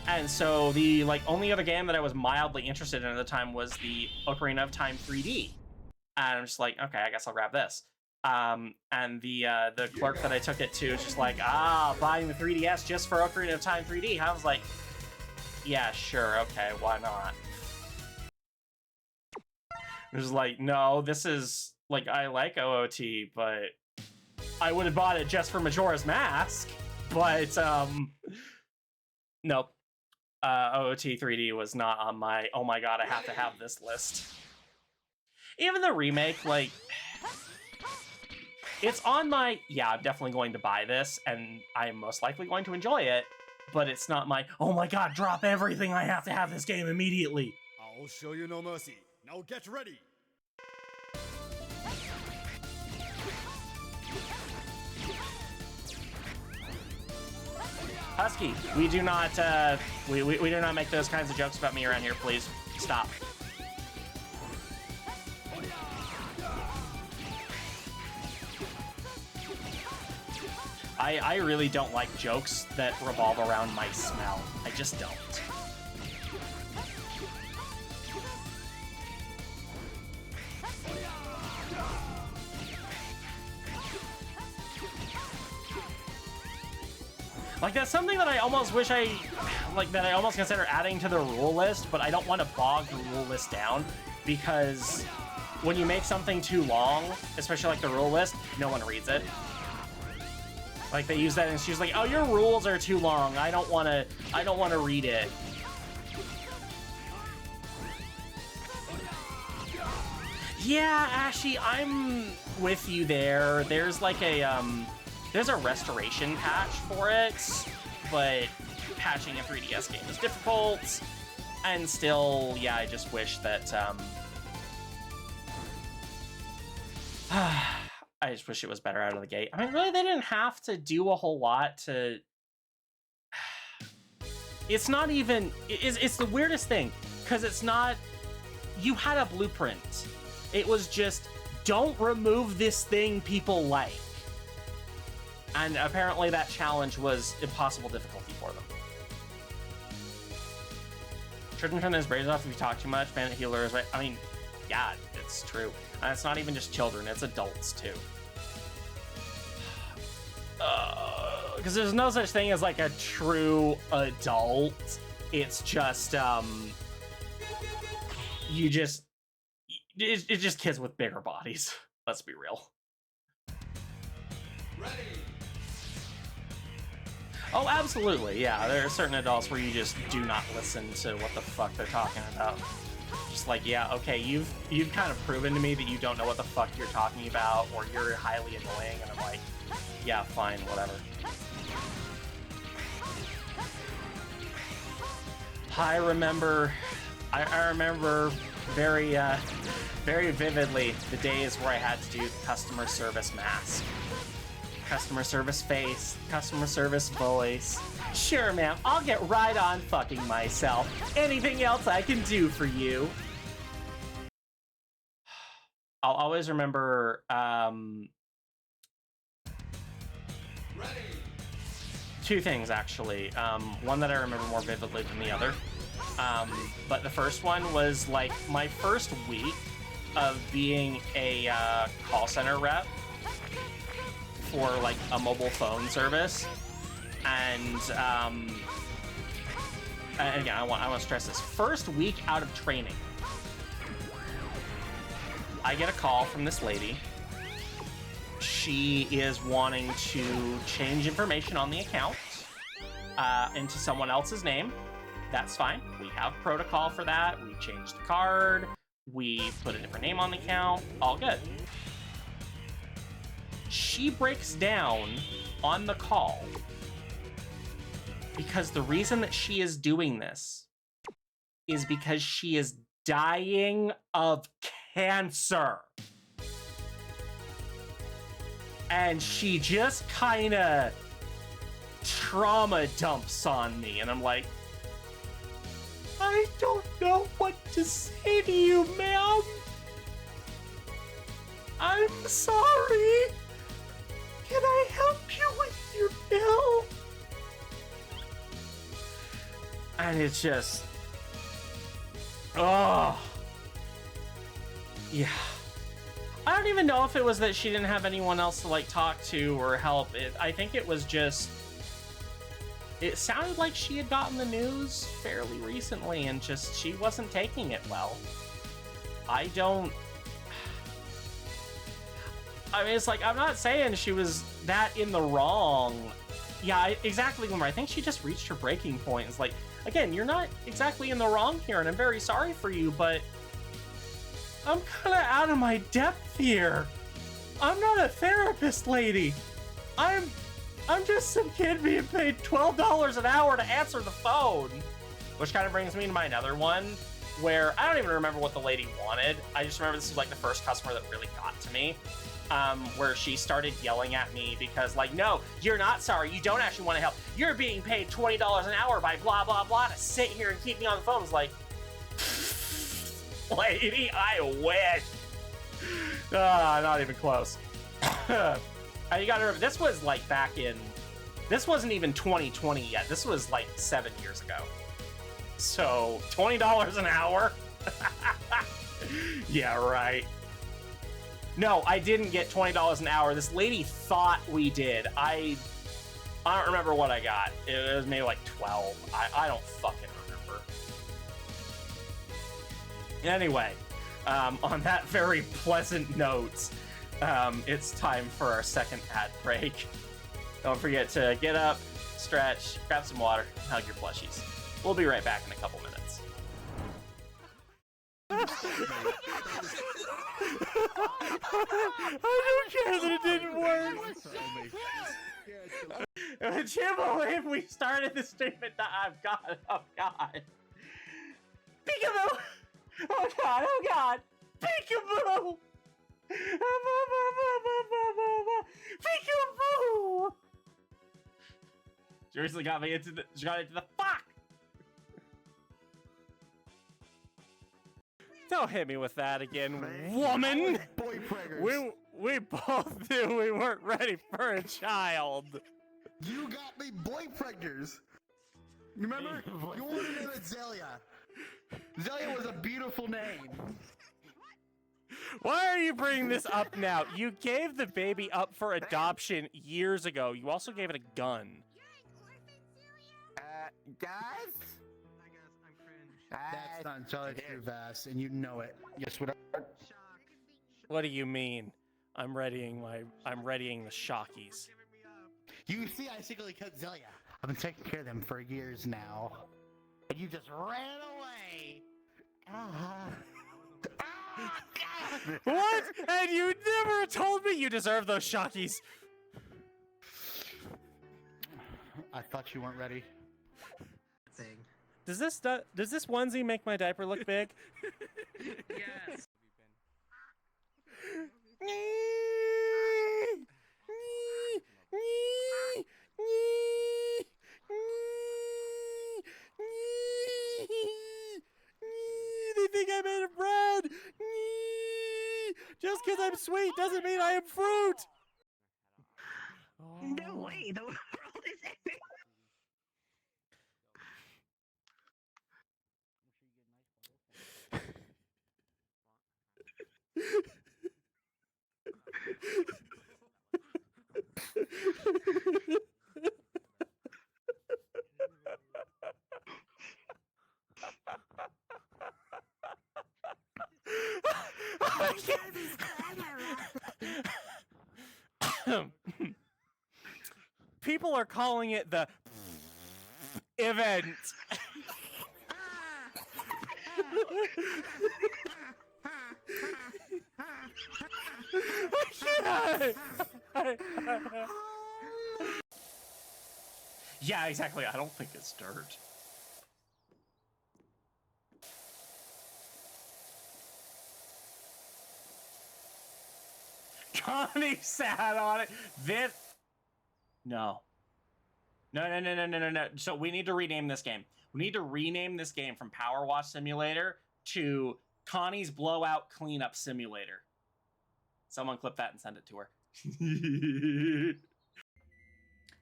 And so the only other game that I was mildly interested in at the time was the Ocarina of Time 3D. And I'm just like, okay, I guess I'll grab this. And the clerk that I took it to is just like, buying the 3DS just for Ocarina of Time 3D. I was like, yeah, sure, okay, why not? It was like, no, this is, I like OOT, but I would have bought it just for Majora's Mask, but, nope. OOT 3D was not on my, oh my god, I have to have this list. Even the remake, it's on my, yeah, I'm definitely going to buy this, and I'm most likely going to enjoy it, but it's not my, oh my god, drop everything, I have to have this game immediately. I'll show you no mercy. Now get ready. Husky, we do not, we do not make those kinds of jokes about me around here, please. Stop. I really don't like jokes that revolve around my smell. I just don't. That's something that I almost wish that I almost consider adding to the rule list, but I don't want to bog the rule list down, because when you make something too long, especially the rule list, no one reads it. They use that, and she's like, "Oh, your rules are too long. I don't want to read it." Yeah, Ashy, I'm with you there. There's there's a restoration patch for it, but patching a 3DS game is difficult, and still, yeah, I just wish that I just wish it was better out of the gate. I mean, really, they didn't have to do a whole lot to... It's not even... It's the weirdest thing, because it's not... You had a blueprint. It was just, don't remove this thing people like. And apparently that challenge was impossible difficulty for them. Shouldn't turn his braids off if you talk too much. Bandit Healer is right. I mean, yeah, it's true. And it's not even just children, it's adults too. Because there's no such thing as a true adult. It's just, it's just kids with bigger bodies. Let's be real. Ready. Oh, absolutely, yeah. There are certain adults where you just do not listen to what the fuck they're talking about. Just yeah, okay, you've kind of proven to me that you don't know what the fuck you're talking about, or you're highly annoying, and I'm like, yeah, fine, whatever. I remember very, very vividly the days where I had to do the customer service mask. Customer service face, customer service voice. Sure, ma'am, I'll get right on fucking myself. Anything else I can do for you? I'll always remember, two things, actually. One that I remember more vividly than the other. But the first one was, like, my first week of being a call center rep for, like, a mobile phone service. And again, I want to stress this. First week out of training, I get a call from this lady. She is wanting to change information on the account into someone else's name. That's fine. We have protocol for that. We changed the card. We put a different name on the account. All good. She breaks down on the call because the reason that she is doing this is because she is dying of cancer. And she just kind of trauma dumps on me, and I'm like, I don't know what to say to you, ma'am. I'm sorry. Can I help you with your bill? And it's just, oh, yeah. I don't even know if it was that she didn't have anyone else to, like, talk to or help. I think it was just, it sounded like she had gotten the news fairly recently and just, she wasn't taking it well. I mean, it's like, I'm not saying she was that in the wrong. Yeah, exactly, Glimmer. I think she just reached her breaking point. It's like, again, you're not exactly in the wrong here, and I'm very sorry for you, but I'm kind of out of my depth here. I'm not a therapist, lady. I'm just some kid being paid $12 an hour to answer the phone. Which kind of brings me to my another one, where I don't even remember what the lady wanted. I just remember this was like the first customer that really got to me. Where she started yelling at me because, like, no, you're not sorry. You don't actually want to help. You're being paid $20 an hour by blah, blah, blah to sit here and keep me on the phone. It's like, lady, I wish. Not even close. And you gotta remember, this was like back in, this wasn't even 2020 yet. This was like 7 years ago. So $20 an hour? Yeah, right. No, I didn't get $20 an hour. This lady thought we did. I don't remember what I got. It was maybe like 12. I don't fucking remember. Anyway, on that very pleasant note, it's time for our second ad break. Don't forget to get up, stretch, grab some water, hug your plushies. We'll be right back in a couple minutes. I don't care that it didn't work. Would you believe we started the stream at oh god. Peekaboo! Oh god! Peekaboo! Peekaboo! Seriously got into the fuck! Don't hit me with that again, woman! We both knew we weren't ready for a child. You got me boy preggers. Remember? You wanted to name it Zelia. Zelia was a beautiful name. Why are you bringing this up now? You gave the baby up for adoption years ago. You also gave it a gun. Guys? That's not Zelia too fast, and you know it. Yes, what? What do you mean? I'm readying the shockies. You see, I secretly cut Zelia. I've been taking care of them for years now. And you just ran away. What? And you never told me you deserve those shockies. I thought you weren't ready. Does this onesie make my diaper look big? Yes. Just because I'm sweet doesn't mean I am fruit! No way, the world is ending. People are calling it the event. Yeah, exactly. I don't think it's dirt. Connie sat on it. This. No. No. So we need to rename this game. We need to rename this game from Power Wash Simulator to Connie's Blowout Cleanup Simulator. Someone clip that and send it to her.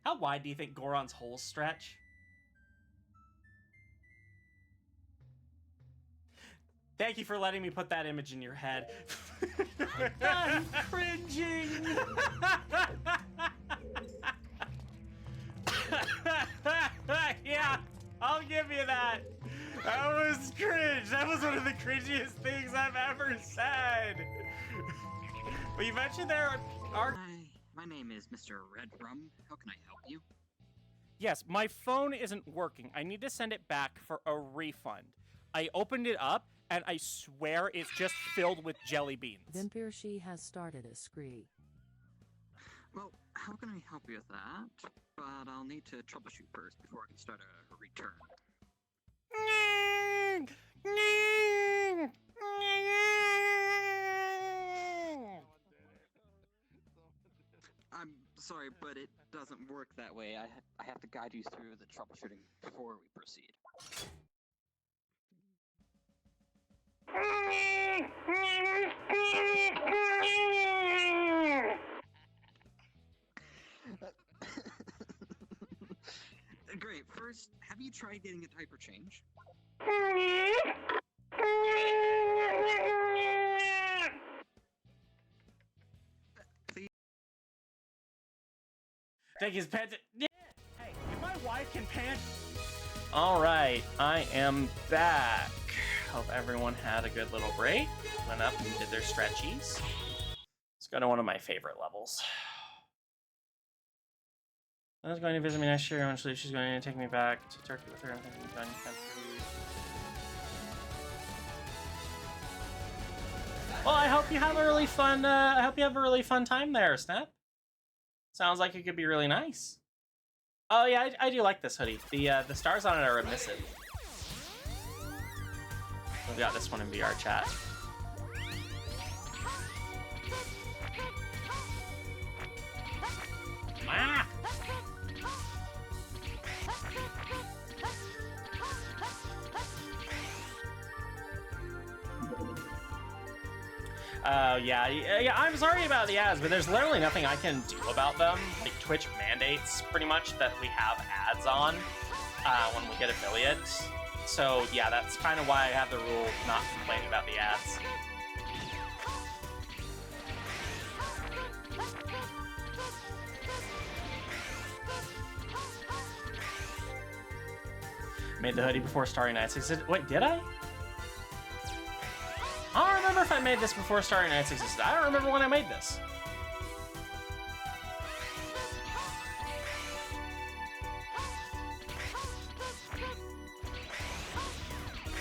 How wide do you think Goron's holes stretch? Thank you for letting me put that image in your head. I'm cringing. Yeah, I'll give you that. That was cringe. That was one of the cringiest things I've ever said. But you mentioned there are... Hi, my name is Mr. Red Rum. How can I help you? Yes, my phone isn't working. I need to send it back for a refund. I opened it up, and I swear it's just filled with jelly beans. Vampirshi has started a scree. Well, how can I help you with that? But I'll need to troubleshoot first before I can start a return. I'm sorry, but it doesn't work that way. I have to guide you through the troubleshooting before we proceed. Great. First, have you tried getting a diaper change? Take his pants. Yeah. Hey, if my wife can pant. All right, I am back. Hope everyone had a good little break. Went up and did their stretchies. Let's go to one of my favorite levels. I was going to visit me next year. Eventually, she's going to take me back to Turkey with her. I'm thinking of done country. Well, I hope you have a really fun. I hope you have a really fun time there, Snap. Sounds like it could be really nice. Oh yeah, I do like this hoodie. The stars on it are emissive. We got this one in VR chat. Ah! Yeah, I'm sorry about the ads, but there's literally nothing I can do about them. Like, Twitch mandates, pretty much, that we have ads on when we get affiliates. So, yeah, that's kind of why I have the rule not complaining about the ads. Made the hoodie before Starry Nights existed. Wait, did I? I don't remember if I made this before Starry Nights existed. I don't remember when I made this.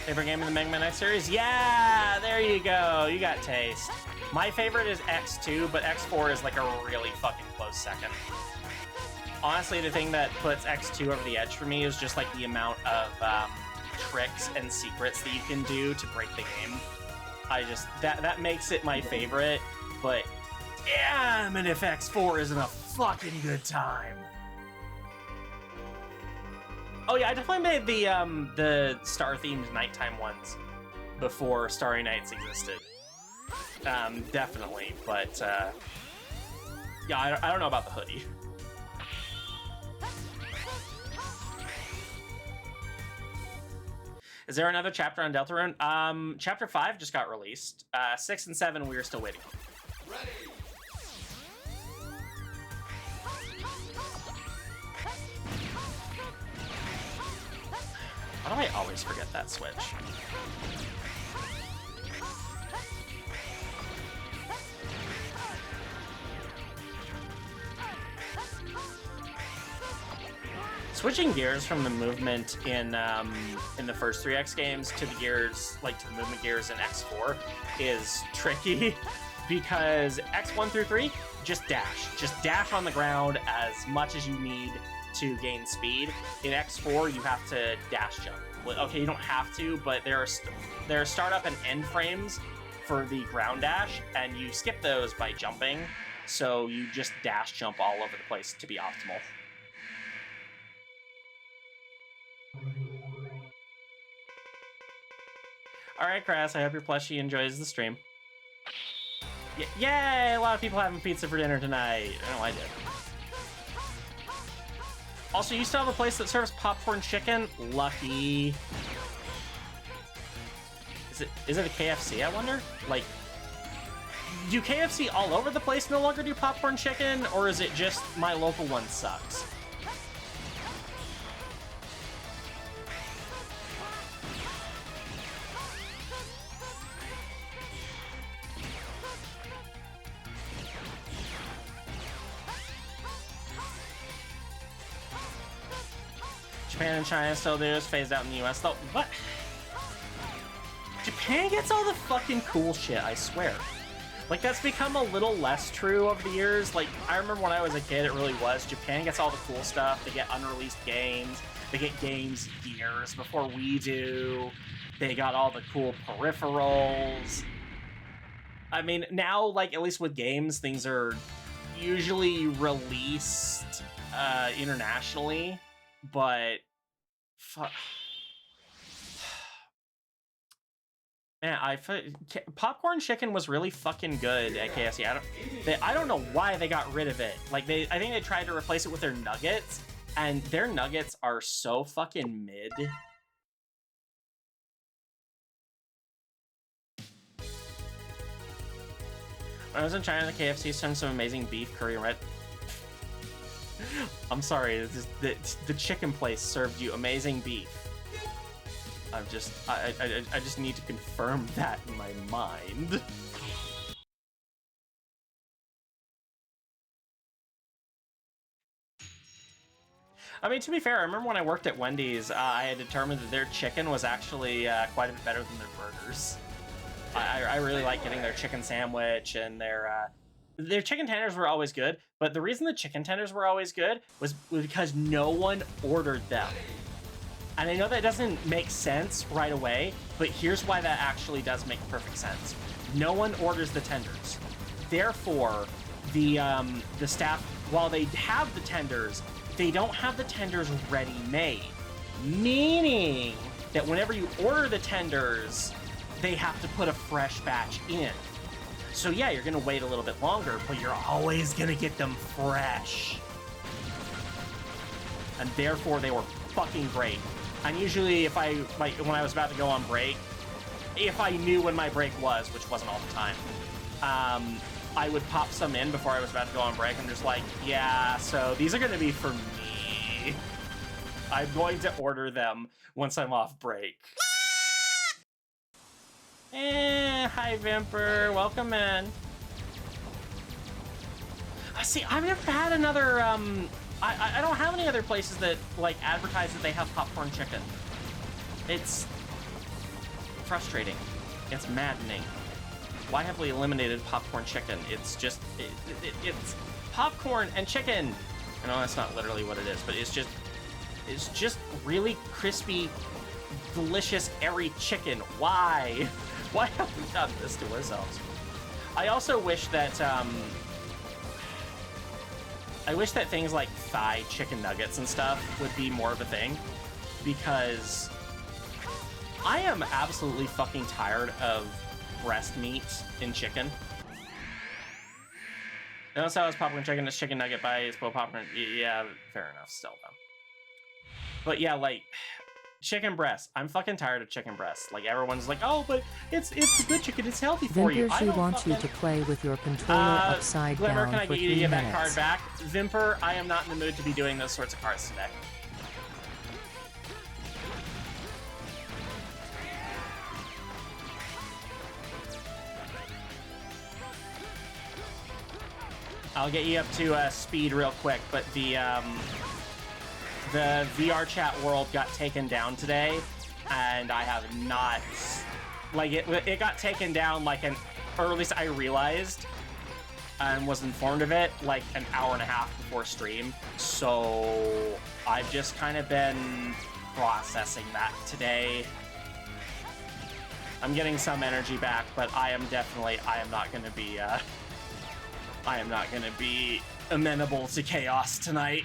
Favorite game in the Mega Man X series? Yeah, there you go. You got taste. My favorite is X2, but X4 is like a really fucking close second. Honestly, the thing that puts X2 over the edge for me is just like the amount of tricks and secrets that you can do to break the game. That makes it my favorite, but damn it if X4 isn't a fucking good time. Oh yeah, I definitely made the star-themed nighttime ones before Starry Nights existed. definitely, but yeah, I don't know about the hoodie. Is there another chapter on Deltarune? Chapter 5 just got released. 6 and 7 we are still waiting on. Why do I always forget that switch? Switching gears from the movement in the first 3X games to the gears, like to the movement gears in X4, is tricky because X1 through 3, just dash on the ground as much as you need to gain speed. In X4, you have to dash jump. Okay, you don't have to, but there are startup and end frames for the ground dash, and you skip those by jumping, so you just dash jump all over the place to be optimal. Alright, Crass, I hope your plushie enjoys the stream. Yay! A lot of people having pizza for dinner tonight. I know I did. Also, you still have a place that serves popcorn chicken? Lucky. Is it a KFC, I wonder? Like, do KFC all over the place no longer do popcorn chicken, or is it just my local one sucks? Japan and China still do is phased out in the US though. What? Japan gets all the fucking cool shit, I swear. Like, that's become a little less true over the years. Like, I remember when I was a kid, it really was. Japan gets all the cool stuff. They get unreleased games. They get games years before we do. They got all the cool peripherals. I mean, now, like, at least with games, things are usually released internationally. But man, popcorn chicken was really fucking good at KFC. I don't know why they got rid of it. Like, I think they tried to replace it with their nuggets, and their nuggets are so fucking mid. When I was in China, the KFC sent some amazing beef curry and red. I'm sorry, the chicken place served you amazing beef. I just need to confirm that in my mind. I mean, to be fair, I remember when I worked at Wendy's, I had determined that their chicken was actually quite a bit better than their burgers. I really like getting their chicken sandwich, and their chicken tenders were always good, but the reason the chicken tenders were always good was because no one ordered them. And I know that doesn't make sense right away, but here's why that actually does make perfect sense. No one orders the tenders. Therefore, the staff, while they have the tenders, they don't have the tenders ready-made. Meaning that whenever you order the tenders, they have to put a fresh batch in. So yeah, you're gonna wait a little bit longer, but you're always gonna get them fresh. And therefore, they were fucking great. And usually, when I was about to go on break, if I knew when my break was, which wasn't all the time, I would pop some in before I was about to go on break. I'm just like, yeah, so these are gonna be for me. I'm going to order them once I'm off break. Hi Vimper, welcome in. See, I've never had another, I don't have any other places that, like, advertise that they have popcorn chicken. It's frustrating. It's maddening. Why have we eliminated popcorn chicken? It's just, it's popcorn and chicken. I know that's not literally what it is, but it's just really crispy, delicious, airy chicken. Why? Why have we done this to ourselves? I also wish that, things like thigh chicken nuggets and stuff would be more of a thing, because I am absolutely fucking tired of breast meat in chicken. No, so it's popcorn chicken, it's chicken nugget bites, but popcorn. Yeah, fair enough, still though. But yeah, like chicken breast. I'm fucking tired of chicken breast. Like everyone's like, oh, but it's the good chicken. It's healthy for you. Vimper, she wants you to play with your controller upside Glimmer, down can I for get you to 3 get minutes. that card back? Vimper, I am not in the mood to be doing those sorts of cards today. I'll get you up to speed real quick, but the VR chat world got taken down today, and I have not, like, it got taken down like or at least I realized and was informed of it like an hour and a half before stream. So I've just kind of been processing that today. I'm getting some energy back, but I am not going to be amenable to chaos tonight.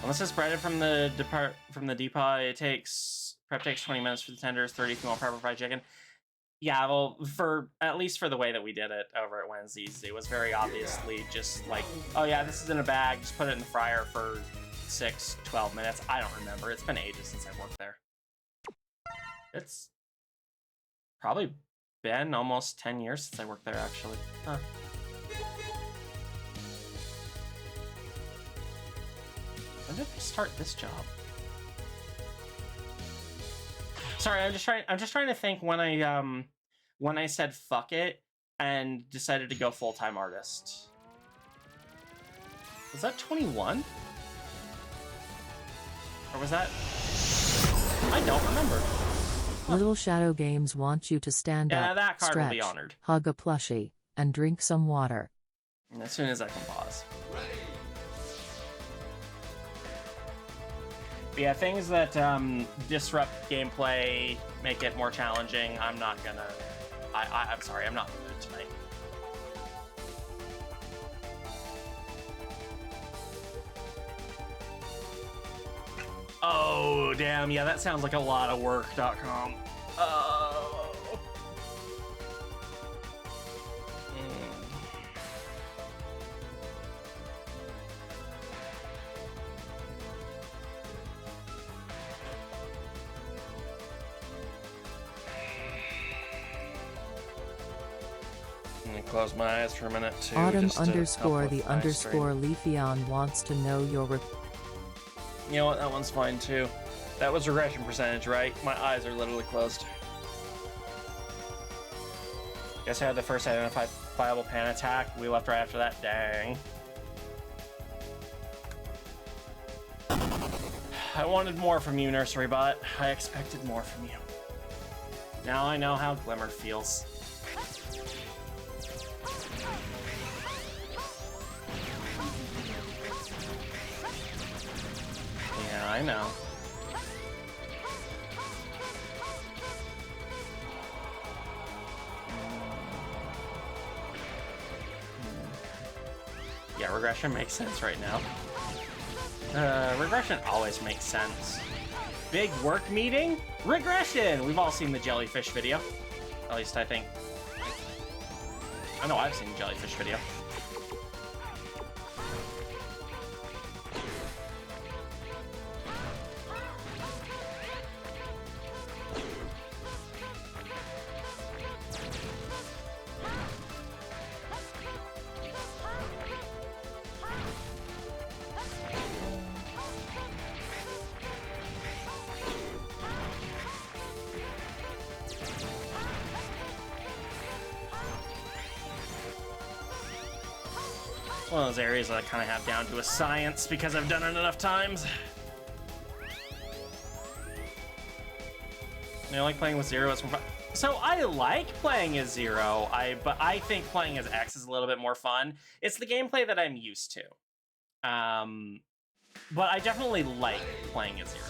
Unless it's breaded from the depot, prep takes 20 minutes for the tenders, 30 if you want proper fried chicken. Yeah, well, at least for the way that we did it over at Wednesdays, it was very obviously just like, oh yeah, this is in a bag, just put it in the fryer for 6-12 minutes. I don't remember. It's been ages since I worked there. It's probably been almost 10 years since I worked there, actually. Huh. When did I start this job? Sorry, I'm just trying to think when I said fuck it and decided to go full-time artist. Was that 21? Or was that... I don't remember. Little Shadow Games wants you to stand up, that card will stretch, be honored. hug a plushie, and drink some water. As soon as I can pause. But yeah, things that disrupt gameplay, make it more challenging, I'm not gonna... I'm sorry, I'm not in the mood tonight. Oh, damn, yeah, that sounds like a lot of work.com. Oh. Let me close my eyes for a minute, too. Autumn underscore the underscore Leafeon wants to know your... You know what? That one's fine too. That was regression percentage, right? My eyes are literally closed. Guess I had the first identifiable pan attack. We left right after that. Dang. I wanted more from you, Nursery Bot. I expected more from you. Now I know how Glimmer feels. Yeah, I know. Yeah, regression makes sense right now. Regression always makes sense. Big work meeting? Regression! We've all seen the jellyfish video. At least I think. I know I've seen the jellyfish video. One of those areas that I kind of have down to a science because I've done it enough times. You know, like playing with Zero is more fun. So I like playing as Zero, but I think playing as X is a little bit more fun. It's the gameplay that I'm used to. But I definitely like playing as Zero.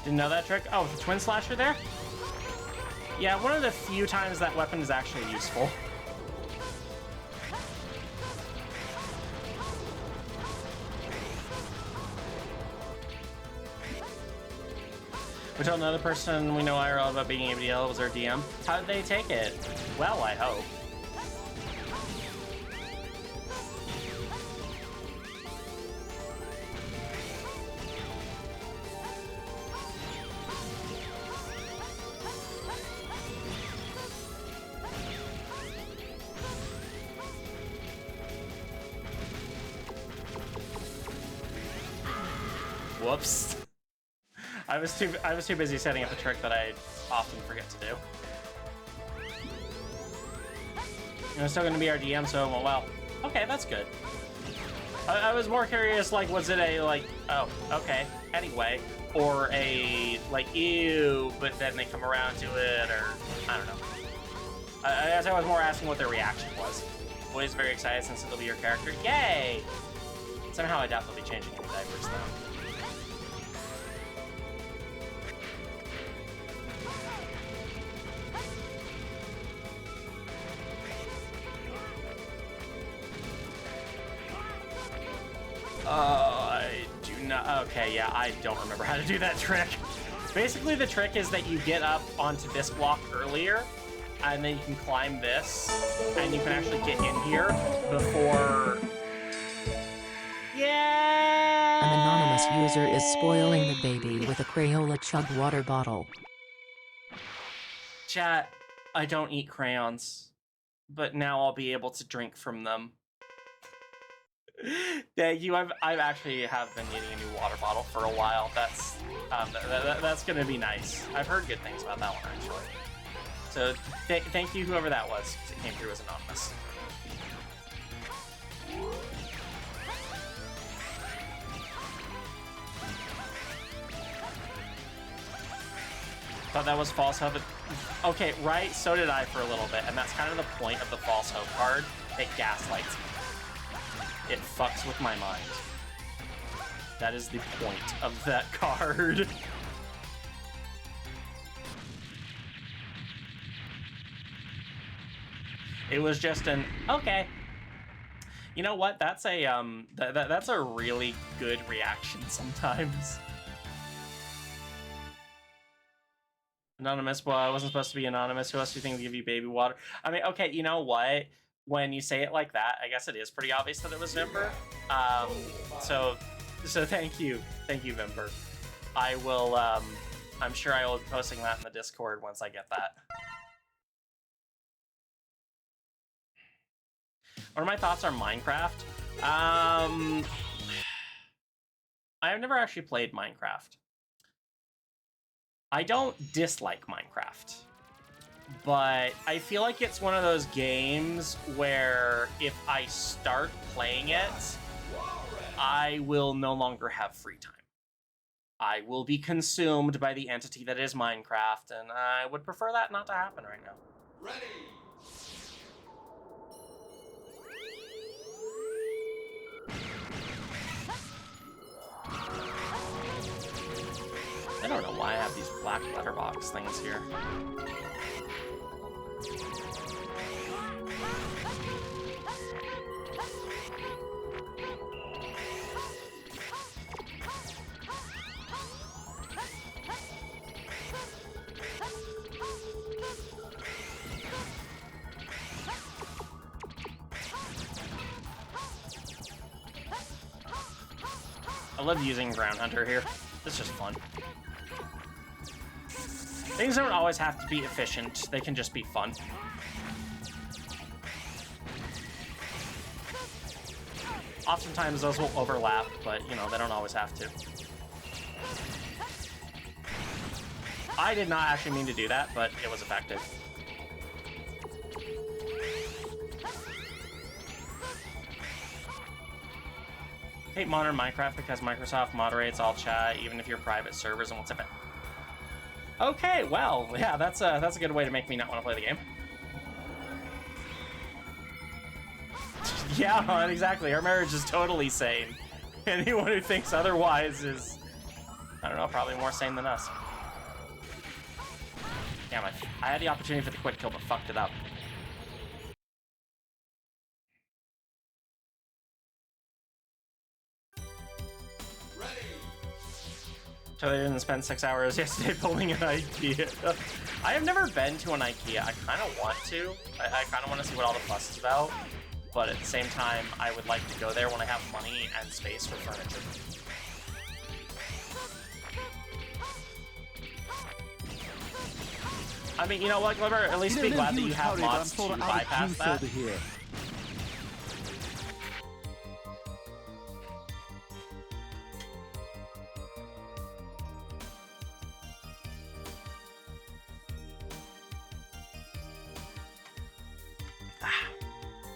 Didn't know that trick. Oh, the twin slasher there? Yeah, one of the few times that weapon is actually useful. We told another person we know IRL about being able to yell was our DM. How did they take it? Well, I hope. Whoops. I was too busy setting up a trick that I often forget to do. And it's still gonna be our DM, so it went well. Okay, that's good. I was more curious, like, was it a, like, oh, okay, anyway, or a, like, ew, but then they come around to it, or, I don't know. I guess I was more asking what their reaction was. Boy's very excited since it'll be your character. Yay! Somehow I doubt they'll be changing any diapers, though. I do not. Okay, yeah, I don't remember how to do that trick. Basically, the trick is that you get up onto this block earlier, and then you can climb this, and you can actually get in here before. Yeah. An anonymous user is spoiling the baby with a Crayola chug water bottle. Chat, I don't eat crayons, but now I'll be able to drink from them. Thank you. I've actually have been eating a new water bottle for a while. That's gonna be nice. I've heard good things about that one actually. So thank you whoever that was. It came through as anonymous. Thought that was false hope. Okay, right. So did I for a little bit, and that's kind of the point of the false hope card. It gaslights me. It fucks with my mind. That is the point of that card. It was just an okay. You know what? That's a that's a really good reaction sometimes. Anonymous. Well, I wasn't supposed to be anonymous. Who else do you think will give you baby water? I mean, okay. You know what? When you say it like that, I guess it is pretty obvious that it was Vimper. So thank you, Vimper. I will. I'm sure I will be posting that in the Discord once I get that. What are my thoughts on Minecraft? I've never actually played Minecraft. I don't dislike Minecraft. But I feel like it's one of those games where if I start playing it, I will no longer have free time. I will be consumed by the entity that is Minecraft, and I would prefer that not to happen right now. Ready! I don't know why I have these black letterbox things here. I love using Ground Hunter here. It's just fun. Things don't always have to be efficient. They can just be fun. Oftentimes those will overlap, but, you know, they don't always have to. I did not actually mean to do that, but it was effective. I hate modern Minecraft because Microsoft moderates all chat, even if you're private servers and what's up. Okay, well, yeah, that's a good way to make me not want to play the game. Yeah, exactly. Our marriage is totally sane. Anyone who thinks otherwise is, I don't know, probably more sane than us. Damn it. I had the opportunity for the quick kill, but fucked it up. So they didn't spend 6 hours yesterday building an IKEA. I have never been to an IKEA. I kind of want to. I kind of want to see what all the fuss is about. But at the same time, I would like to go there when I have money and space for furniture. I mean, you know what, Glimmer? At least be glad that you have mods to bypass that.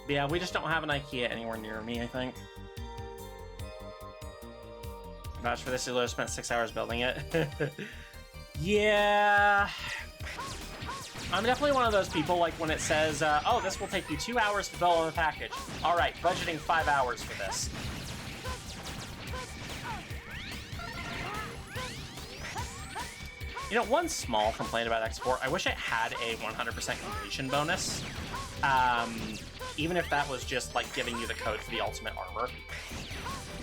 Yeah, we just don't have an IKEA anywhere near me, I think. Vouch for this, you spent 6 hours building it. Yeah. I'm definitely one of those people, like when it says, oh, this will take you 2 hours to build on the package. All right, budgeting 5 hours for this. You know, one small complaint about X4, I wish it had a 100% completion bonus. Even if that was just like giving you the code for the ultimate armor.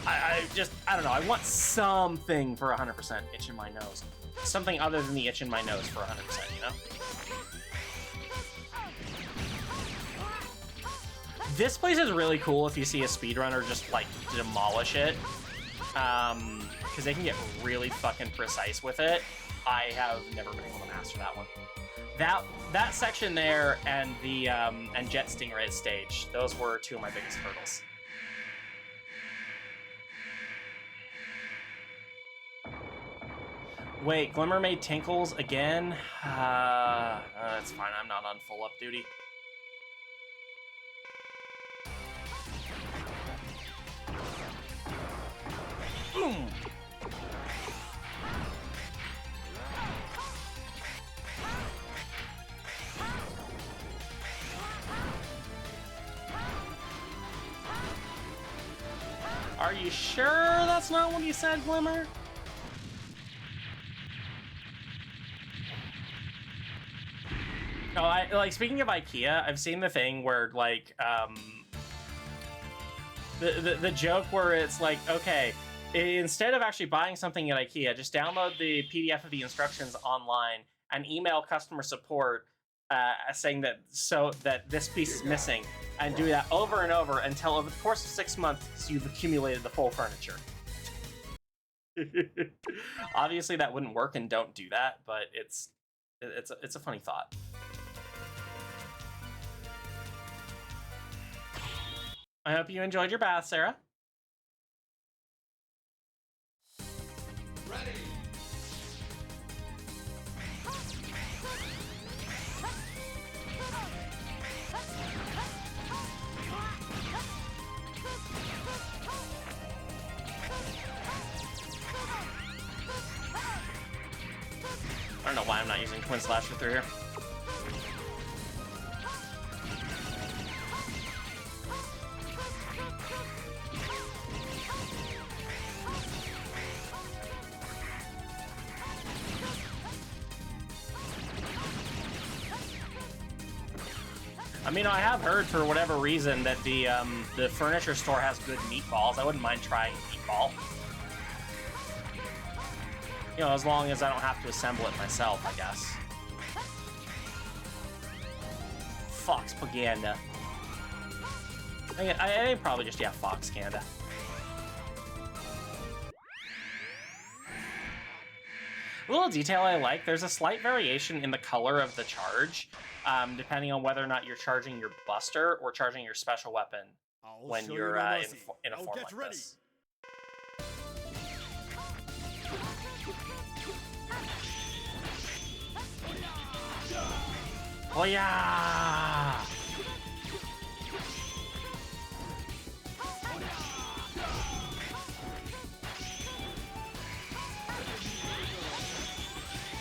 I don't know, I want something for 100% itch in my nose. Something other than the itch in my nose for 100%, you know? This place is really cool if you see a speedrunner just like demolish it. Because they can get really fucking precise with it. I have never been able to master that one. That section there and the and Jet Stingray's stage, those were two of my biggest hurdles. Wait, Glimmer made Tinkles again? That's fine, I'm not on full up duty. Boom! Are you sure that's not what you said, Glimmer? Oh, like, speaking of IKEA, I've seen the thing where, like, the joke where it's like, okay, instead of actually buying something at IKEA, just download the PDF of the instructions online and email customer support saying that this piece is missing, and do that over and over until over the course of 6 months you've accumulated the full furniture. Obviously that wouldn't work, and don't do that, but it's a funny thought. I hope you enjoyed your bath, Sarah. Ready. I don't know why I'm not using Twin Slasher through here. I mean, I have heard for whatever reason that the furniture store has good meatballs. I wouldn't mind trying meatball. You know, as long as I don't have to assemble it myself, I guess. Fox Paganda. I think probably just, yeah, Fox Canada. A little detail I like, there's a slight variation in the color of the charge, depending on whether or not you're charging your buster or charging your special weapon when you're in a form like this. Oh yeah!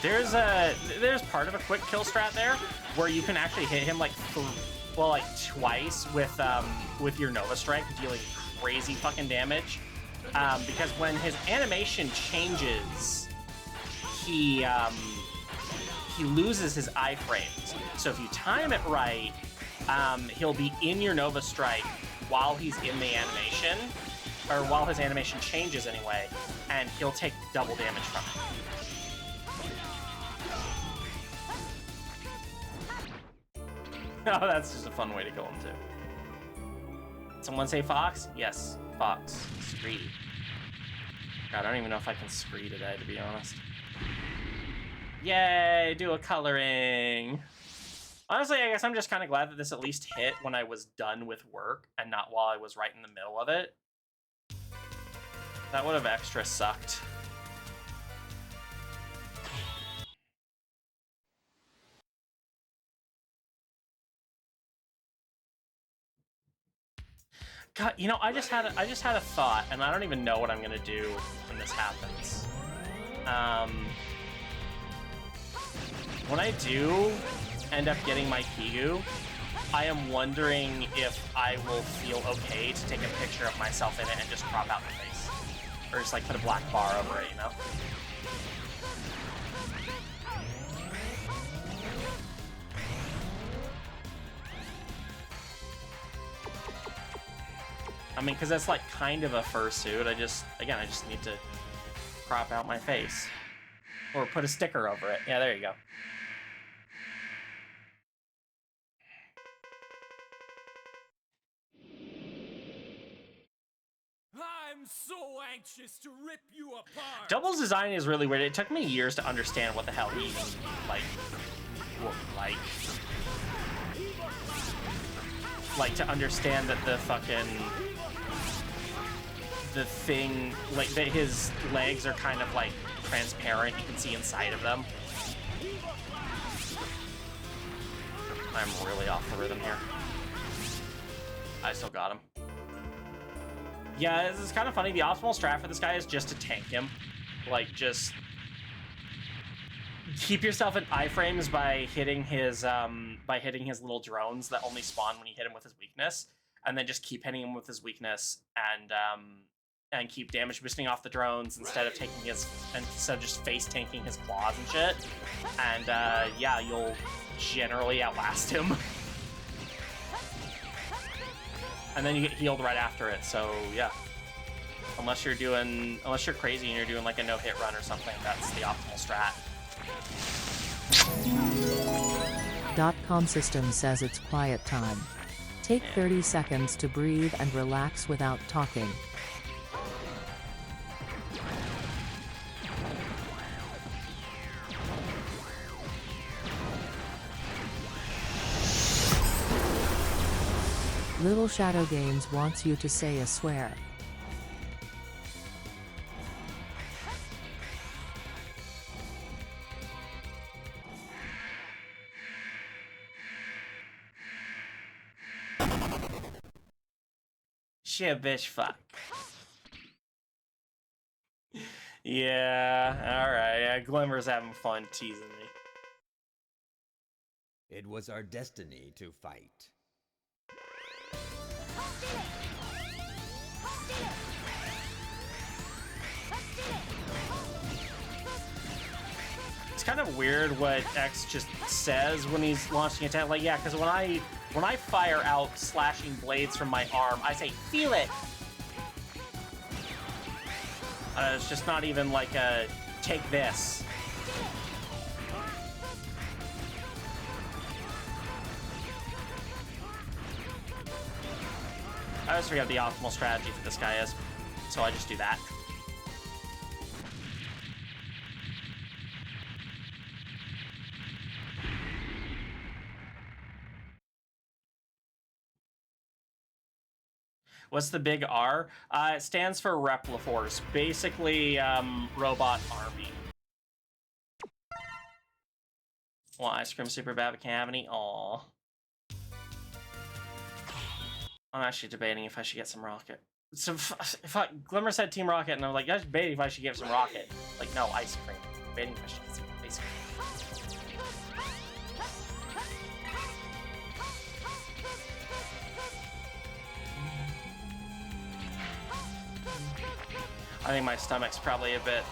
There's part of a quick kill strat there where you can actually hit him like twice with your Nova Strike, dealing crazy fucking damage. because when his animation changes, he loses his iframes. So if you time it right, he'll be in your Nova Strike while he's in the animation, or while his animation changes anyway, and he'll take double damage from it. Oh, that's just a fun way to kill him too. Someone say Fox? Yes, Fox. Scree. God, I don't even know if I can Scree today, to be honest. Yay, do a coloring. Honestly, I guess I'm just kind of glad that this at least hit when I was done with work and not while I was right in the middle of it. That would have extra sucked. God, you know, I just had a thought, and I don't even know what I'm gonna do when this happens. When I do end up getting my Kigu, I am wondering if I will feel okay to take a picture of myself in it and just crop out the face, or just like put a black bar over it, you know? I mean, because that's like kind of a fursuit. I just need to crop out my face. Or put a sticker over it. Yeah, there you go. I'm so anxious to rip you apart. Double's design is really weird. It took me years to understand what the hell he even, like, looked like. Like, to understand that the thing, like, that his legs are kind of, like, transparent. You can see inside of them. I'm really off the rhythm here. I still got him. Yeah, this is kind of funny. The optimal strat for this guy is just to tank him. Like, just keep yourself in iframes by hitting his little drones that only spawn when you hit him with his weakness, and then just keep hitting him with his weakness and keep damage boosting off the drones instead of just face tanking his claws and shit. And yeah, you'll generally outlast him. And then you get healed right after it, so yeah. Unless you're crazy and you're doing like a no-hit run or something, that's the optimal strat. .com system says it's quiet time. Take 30 seconds to breathe and relax without talking. Little Shadow Games wants you to say a swear. Shit, bitch, fuck. Yeah, alright. Yeah, Glimmer's having fun teasing me. It was our destiny to fight. It's kind of weird what X just says when he's launching attack. Like, yeah, because when I fire out slashing blades from my arm, I say, feel it! It's just not even like a, take this. I always forget what the optimal strategy for this guy is, so I just do that. What's the big R? It stands for Repliforce, basically robot army. Want ice cream super bad but can't have any? Aww. I'm actually debating if I should get some Rocket. So Glimmer said Team Rocket, and I'm like, I was debating if I should get some Rocket. Like, no, ice cream. I'm debating if I should get some ice cream. I think my stomach's probably a bit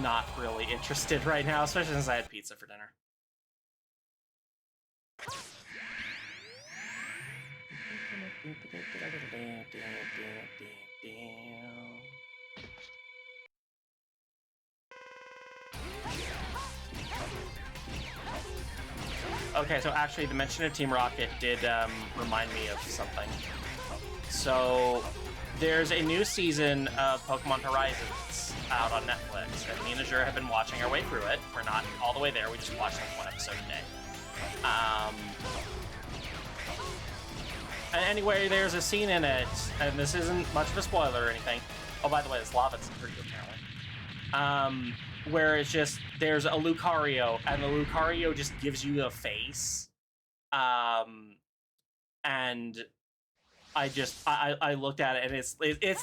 not really interested right now, especially since I had pizza for dinner. Okay, so actually the mention of Team Rocket did remind me of something. So there's a new season of Pokemon Horizons out on Netflix, and me and Azure have been watching our way through it. We're not all the way there, we just watched like one episode a day. And anyway, there's a scene in it, and this isn't much of a spoiler or anything. Oh, by the way, this lava's pretty good, apparently. Where it's just, there's a Lucario, and the Lucario just gives you a face. And I looked at it, and it's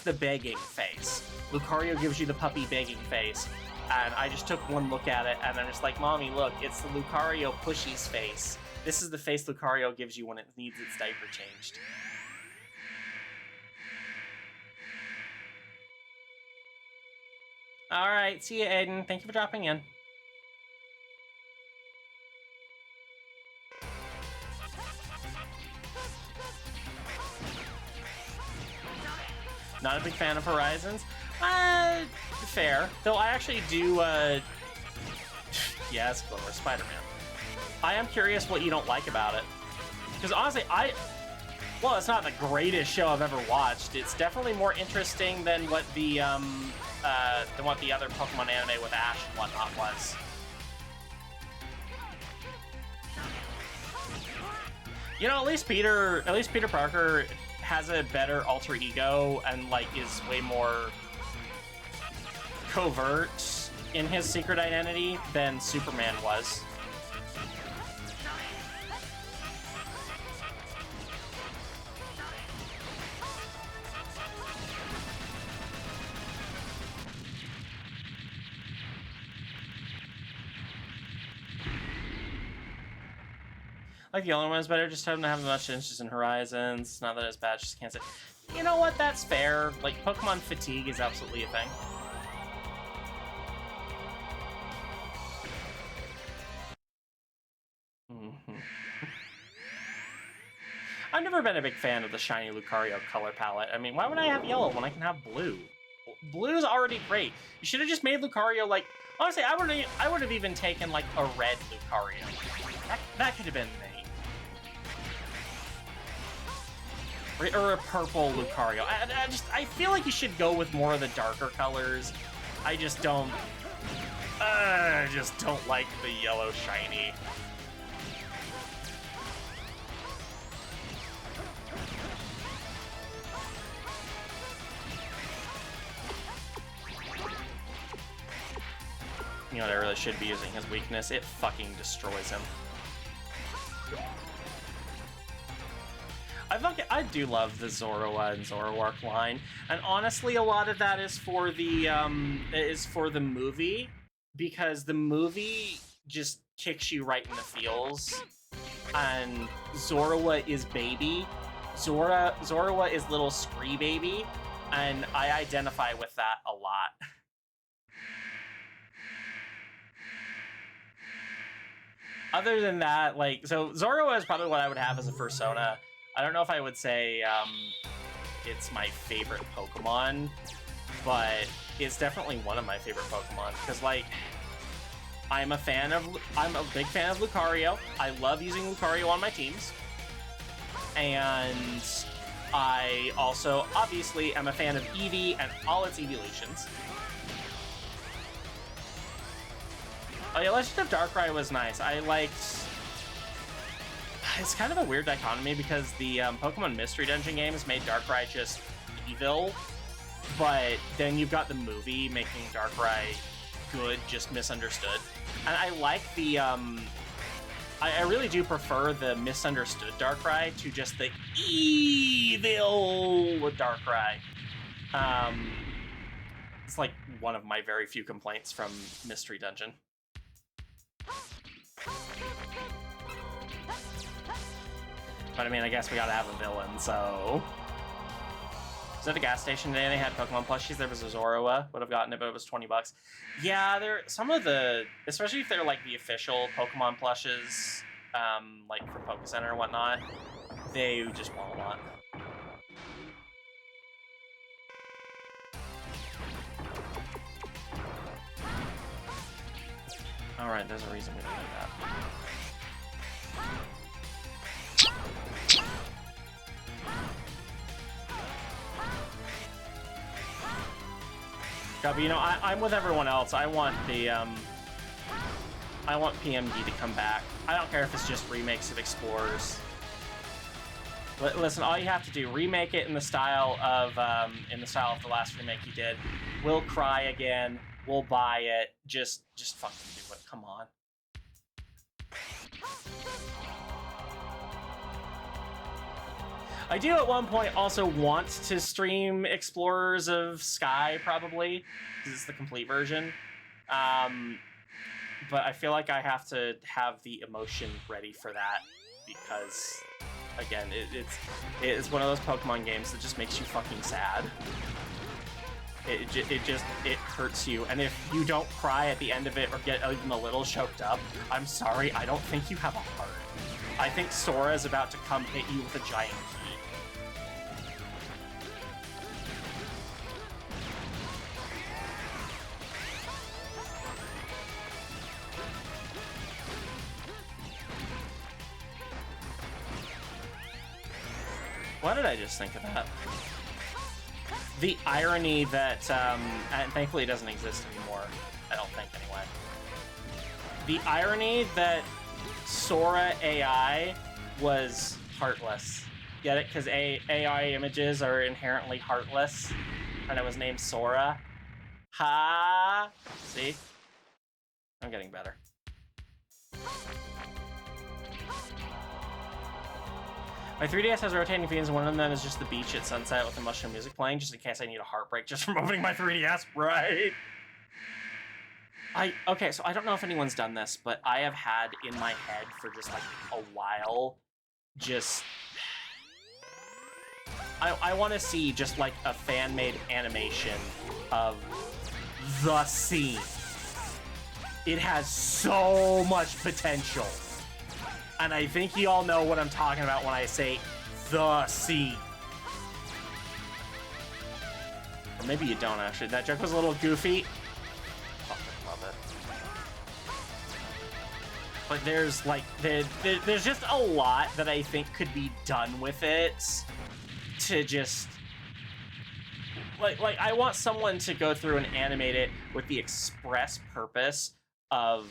the begging face. Lucario gives you the puppy begging face. And I just took one look at it, and I'm just like, Mommy, look, it's the Lucario pushy's face. This is the face Lucario gives you when it needs its diaper changed. Alright, see you, Aiden. Thank you for dropping in. Not a big fan of Horizons? Fair. Though I actually do, yes, but we're Spider-Man. I am curious what you don't like about it. Because honestly, well, it's not the greatest show I've ever watched. It's definitely more interesting than what the other Pokemon anime with Ash and whatnot was. You know, at least Peter Parker has a better alter ego and like is way more covert in his secret identity than Superman was. Like the only one's better, just haven't have much interest in Horizons. Not that it's bad, just can't say. You know what? That's fair. Like Pokemon fatigue is absolutely a thing. I've never been a big fan of the shiny Lucario color palette. I mean, why would I have yellow when I can have blue? Blue's already great. You should have just made Lucario like. Honestly, I would have even taken like a red Lucario. That could have been me. Or a purple Lucario. I feel like you should go with more of the darker colors. I just don't like the yellow shiny. You know what I really should be using his weakness? It fucking destroys him. I do love the Zoroark and Zoroark line, and honestly, a lot of that is for the movie, because the movie just kicks you right in the feels, and Zoroark is baby, Zoroark is little Scree baby, and I identify with that a lot. Other than that, like, so Zoroark is probably what I would have as a persona. I don't know if I would say it's my favorite Pokemon, but it's definitely one of my favorite Pokemon, because, like, I'm a big fan of Lucario. I love using Lucario on my teams. And I also, obviously, am a fan of Eevee and all its evolutions. Oh yeah, Legend of Darkrai was nice. I liked... It's kind of a weird dichotomy because the Pokemon Mystery Dungeon games made Darkrai just evil, but then you've got the movie making Darkrai good, just misunderstood. And I like the... I really do prefer the misunderstood Darkrai to just the evil Darkrai. It's like one of my very few complaints from Mystery Dungeon. But I mean, I guess we gotta have a villain, so... Was at a gas station today and they had Pokemon plushies. There was a Zorua. Would have gotten it, but it was $20. Yeah, there some of the, especially if they're like the official Pokemon plushes, like from Poke Center and whatnot, they just want a lot. All right, there's a reason we don't do that. But, you know, I'm with everyone else. I want the, I want PMD to come back. I don't care if it's just remakes of Explorers. Listen, all you have to do, remake it in the style of the last remake you did. We'll cry again. We'll buy it. Just fucking do it. Come on. I do at one point also want to stream Explorers of Sky, probably, because it's the complete version. But I feel like I have to have the emotion ready for that, because, again, it's one of those Pokemon games that just makes you fucking sad. It hurts you, and if you don't cry at the end of it or get even a little choked up, I'm sorry, I don't think you have a heart. I think Sora is about to come hit you with a giant key. Why did I just think of that? The irony that, and thankfully it doesn't exist anymore, I don't think anyway. The irony that Sora AI was heartless. Get it? Because AI images are inherently heartless, and it was named Sora. Ha! See? I'm getting better. My 3DS has rotating themes, and one of them is just the beach at sunset with the mushroom music playing, just in case I need a heartbreak just from opening my 3DS, right? Okay, so I don't know if anyone's done this, but I have had in my head for just like a while, just... I want to see just like a fan-made animation of the scene. It has so much potential. And I think you all know what I'm talking about when I say the scene. Or maybe you don't, actually. That joke was a little goofy. Fucking love it. But there's, like, there's just a lot that I think could be done with it to just... Like, I want someone to go through and animate it with the express purpose of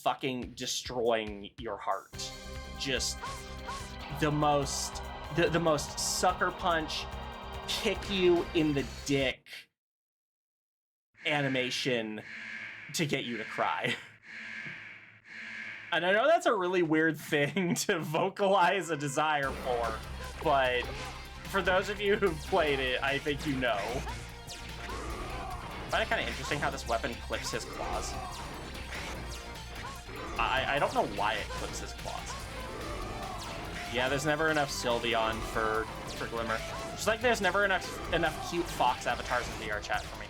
fucking destroying your heart. Just the most sucker punch, kick you in the dick animation to get you to cry. And I know that's a really weird thing to vocalize a desire for, but for those of you who've played it, I think you know. I find it kind of interesting how this weapon clips his claws. I don't know why it clips his claws. Yeah, there's never enough Sylveon for Glimmer. Just like there's never enough cute fox avatars in VR chat for me.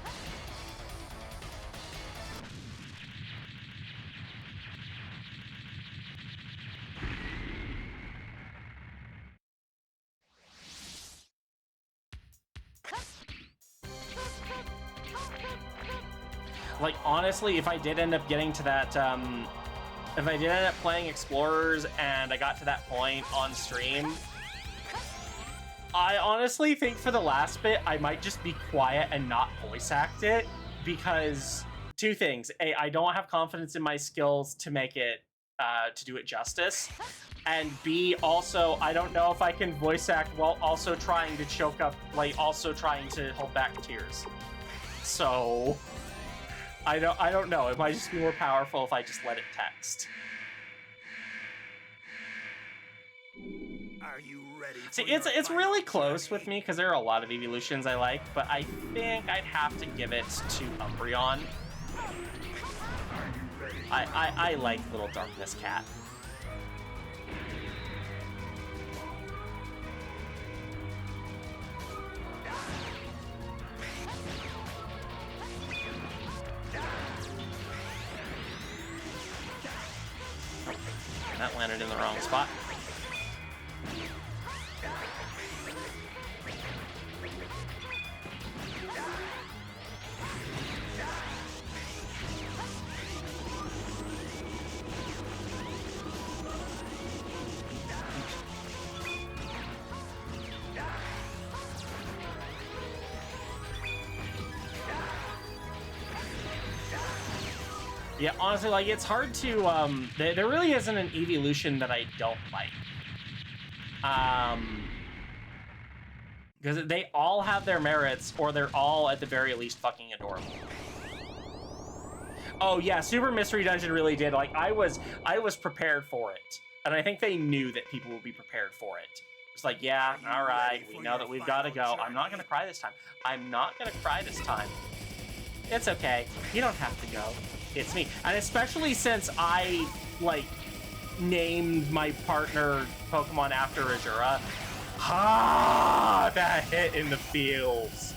Like, honestly, if I did end up getting to that, if I did end up playing Explorers and I got to that point on stream, I honestly think for the last bit, I might just be quiet and not voice act it, because two things. A, I don't have confidence in my skills to make it, to do it justice. And B, also, I don't know if I can voice act while also trying to choke up, like, also trying to hold back tears. So... I don't know. It might just be more powerful if I just let it text. Are you ready? See, it's really close with me because there are a lot of evolutions I like, but I think I'd have to give it to Umbreon. I like Little Darkness Cat. landed in the wrong spot. Yeah, honestly, like, it's hard to, there really isn't an evolution that I don't like. Because they all have their merits, or they're all, at the very least, fucking adorable. Oh, yeah, Super Mystery Dungeon really did. Like, I was prepared for it. And I think they knew that people would be prepared for it. It's like, yeah, all right, we know that we've got to go. I'm not going to cry this time. I'm not going to cry this time. It's okay. You don't have to go. It's me. And especially since I, like, named my partner Pokemon after Azura. Ah, that hit in the feels.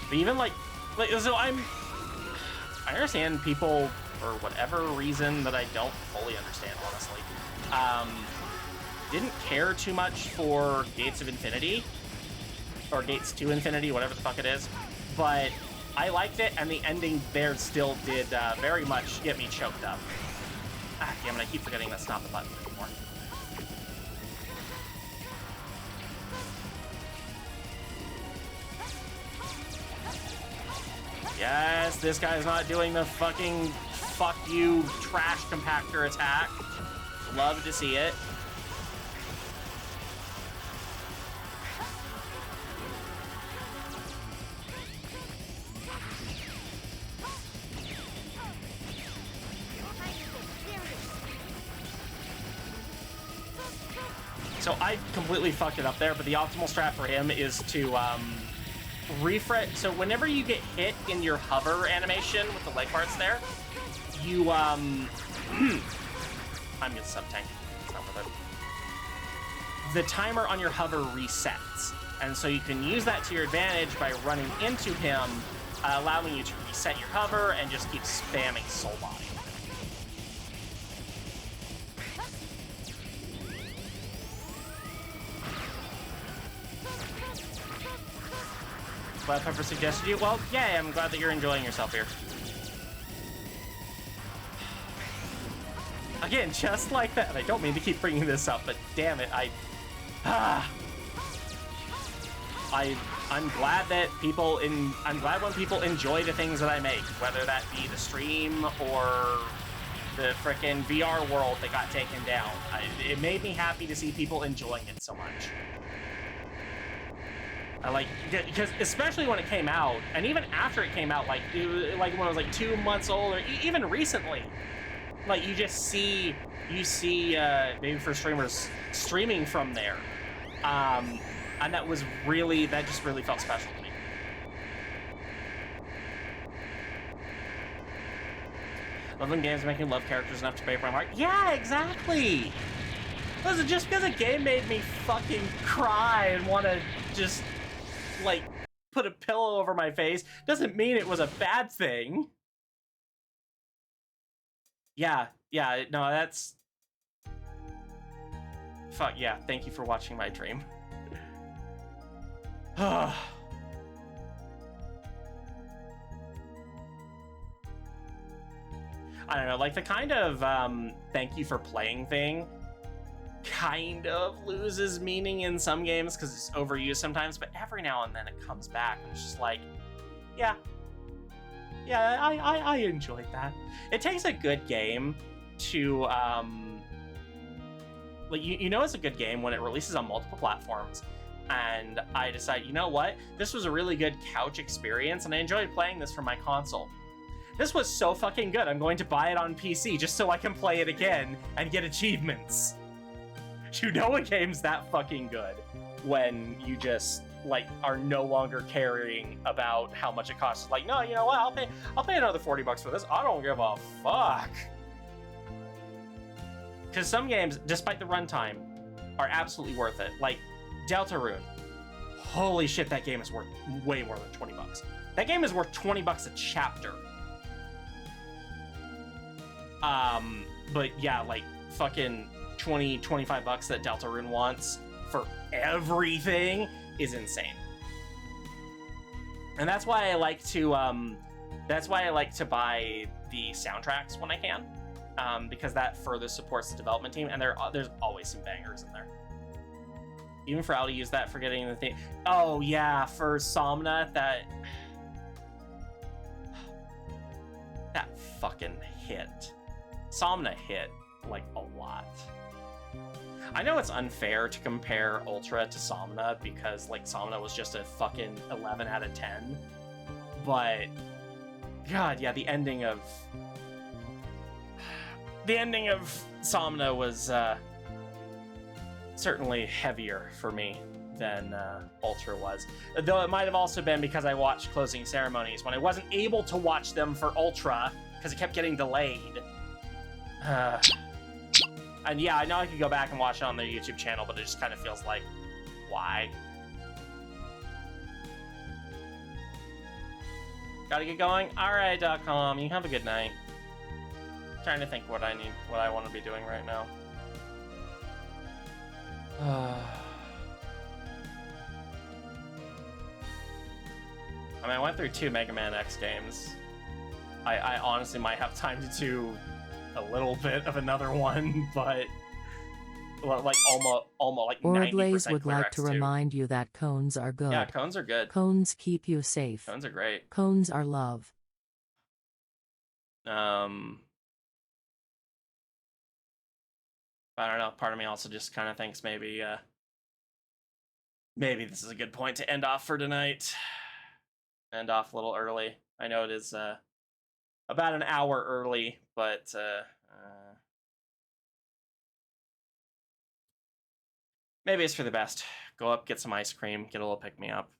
But even, like, so I understand people, for whatever reason that I don't fully understand, honestly, didn't care too much for Gates of Infinity, or Gates to Infinity, whatever the fuck it is, but I liked it, and the ending there still did very much get me choked up. Ah, damn it, I keep forgetting that's not the button anymore. Yes, this guy's not doing the fucking fuck you trash compactor attack. Love to see it. So I completely fucked it up there, but the optimal strat for him is to refresh. So whenever you get hit in your hover animation with the leg parts there, you I'm gonna sub-tank. It's not worth it. The timer on your hover resets, and so you can use that to your advantage by running into him, allowing you to reset your hover and just keep spamming Soul Body. Glad Pepper suggested you. Well, yeah, I'm glad that you're enjoying yourself here. Again, just like that. And I don't mean to keep bringing this up, but damn it, I'm glad that I'm glad when people enjoy the things that I make, whether that be the stream or the frickin' VR world that got taken down. It made me happy to see people enjoying it so much. Because especially when it came out, and even after it came out, like when it was like 2 months old, or even recently, like you see maybe for streamers streaming from there, and that just really felt special to me. Loving games making love characters enough to pay for my heart. Yeah, exactly. Listen, just because a game made me fucking cry and want to just like put a pillow over my face doesn't mean it was a bad thing. Yeah, no, that's fuck yeah, thank you for watching my dream. I don't know, like the kind of thank you for playing thing kind of loses meaning in some games because it's overused sometimes, but every now and then it comes back and it's just like, yeah, I enjoyed that. It takes a good game to like you know it's a good game when it releases on multiple platforms and I decide, you know what, this was a really good couch experience and I enjoyed playing this from my console. This was so fucking good, I'm going to buy it on PC just so I can play it again and get achievements. You know a game's that fucking good when you just like are no longer caring about how much it costs. Like, no, you know what? I'll pay another $40 for this. I don't give a fuck. Because some games, despite the runtime, are absolutely worth it. Like Deltarune. Holy shit, that game is worth way more than 20 bucks. That game is worth 20 bucks a chapter. But yeah, like fucking 20, 25 bucks that Deltarune wants for everything is insane. And that's why I like to buy the soundtracks when I can, because that further supports the development team, and there's always some bangers in there. Even for Al to use that for getting the thing. Oh yeah, for Somna, that fucking hit. Somna hit like a lot. I know it's unfair to compare Ultra to Somna because like Somna was just a fucking 11 out of 10, but God, yeah, the ending of Somna was certainly heavier for me than Ultra was. Though it might have also been because I watched closing ceremonies when I wasn't able to watch them for Ultra because it kept getting delayed. And yeah, I know I could go back and watch it on their YouTube channel, but it just kind of feels like, why? Gotta get going? Alright, .com, you have a good night. Trying to think what I want to be doing right now. I mean, I went through 2 Mega Man X games. I honestly might have time to do a little bit of another one, but like almost like 90% Ordlays would Clear like to X2. remind you that cones are good. Yeah, cones are good. Cones keep you safe. Cones are great. Cones are love. I don't know. Part of me also just kind of thinks maybe this is a good point to end off for tonight. End off a little early. I know it is about an hour early, but maybe it's for the best. Go up, get some ice cream, get a little pick-me-up.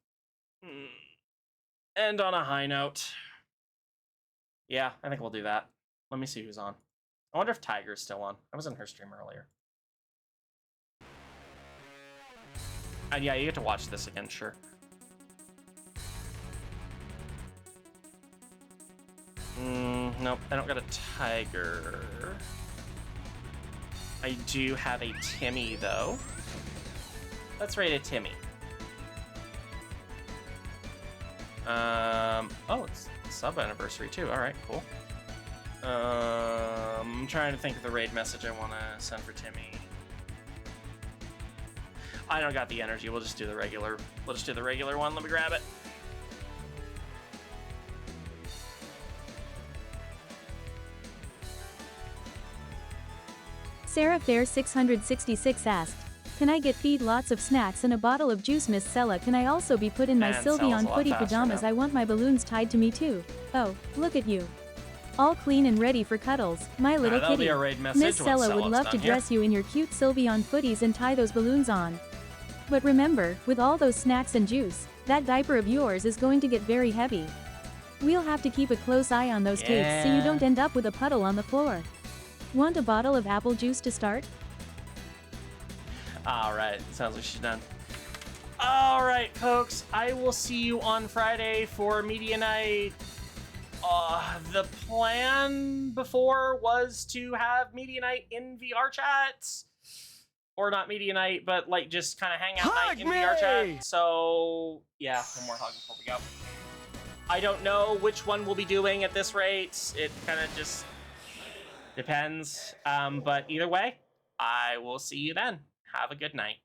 End on a high note. Yeah, I think we'll do that. Let me see who's on. I wonder if Tiger's still on. I was in her stream earlier. And yeah, you get to watch this again, sure. Nope, I don't got a Tiger. I do have a Timmy, though. Let's rate a Timmy. Oh, it's sub-anniversary, too. Alright, cool. I'm trying to think of the raid message I want to send for Timmy. I don't got the energy. We'll just do the regular. We'll just do the regular one. Let me grab it. Sarah Fair 666 asked, "Can I get feed lots of snacks and a bottle of juice, Miss Sella? Can I also be put in my Man, Sylveon Sella's a lot footy faster pajamas? now. I want my balloons tied to me too. Oh, look at you. All clean and ready for cuddles, my little that'll kitty. be a raid message Miss once Sella would Sella's love done to here. dress you in your cute Sylveon footies and tie those balloons on. But remember, with all those snacks and juice, that diaper of yours is going to get very heavy. We'll have to keep a close eye on those cakes so you Yeah. don't end up with a puddle on the floor. Want a bottle of apple juice to start?" Alright, sounds like she's done. Alright, folks, I will see you on Friday for Media Night. The plan before was to have Media Night in VR chat. Or not Media Night, but like just kind of hangout night in VR chat. So, yeah, one more hug before we go. I don't know which one we'll be doing at this rate. It kind of just depends. But either way, I will see you then. Have a good night.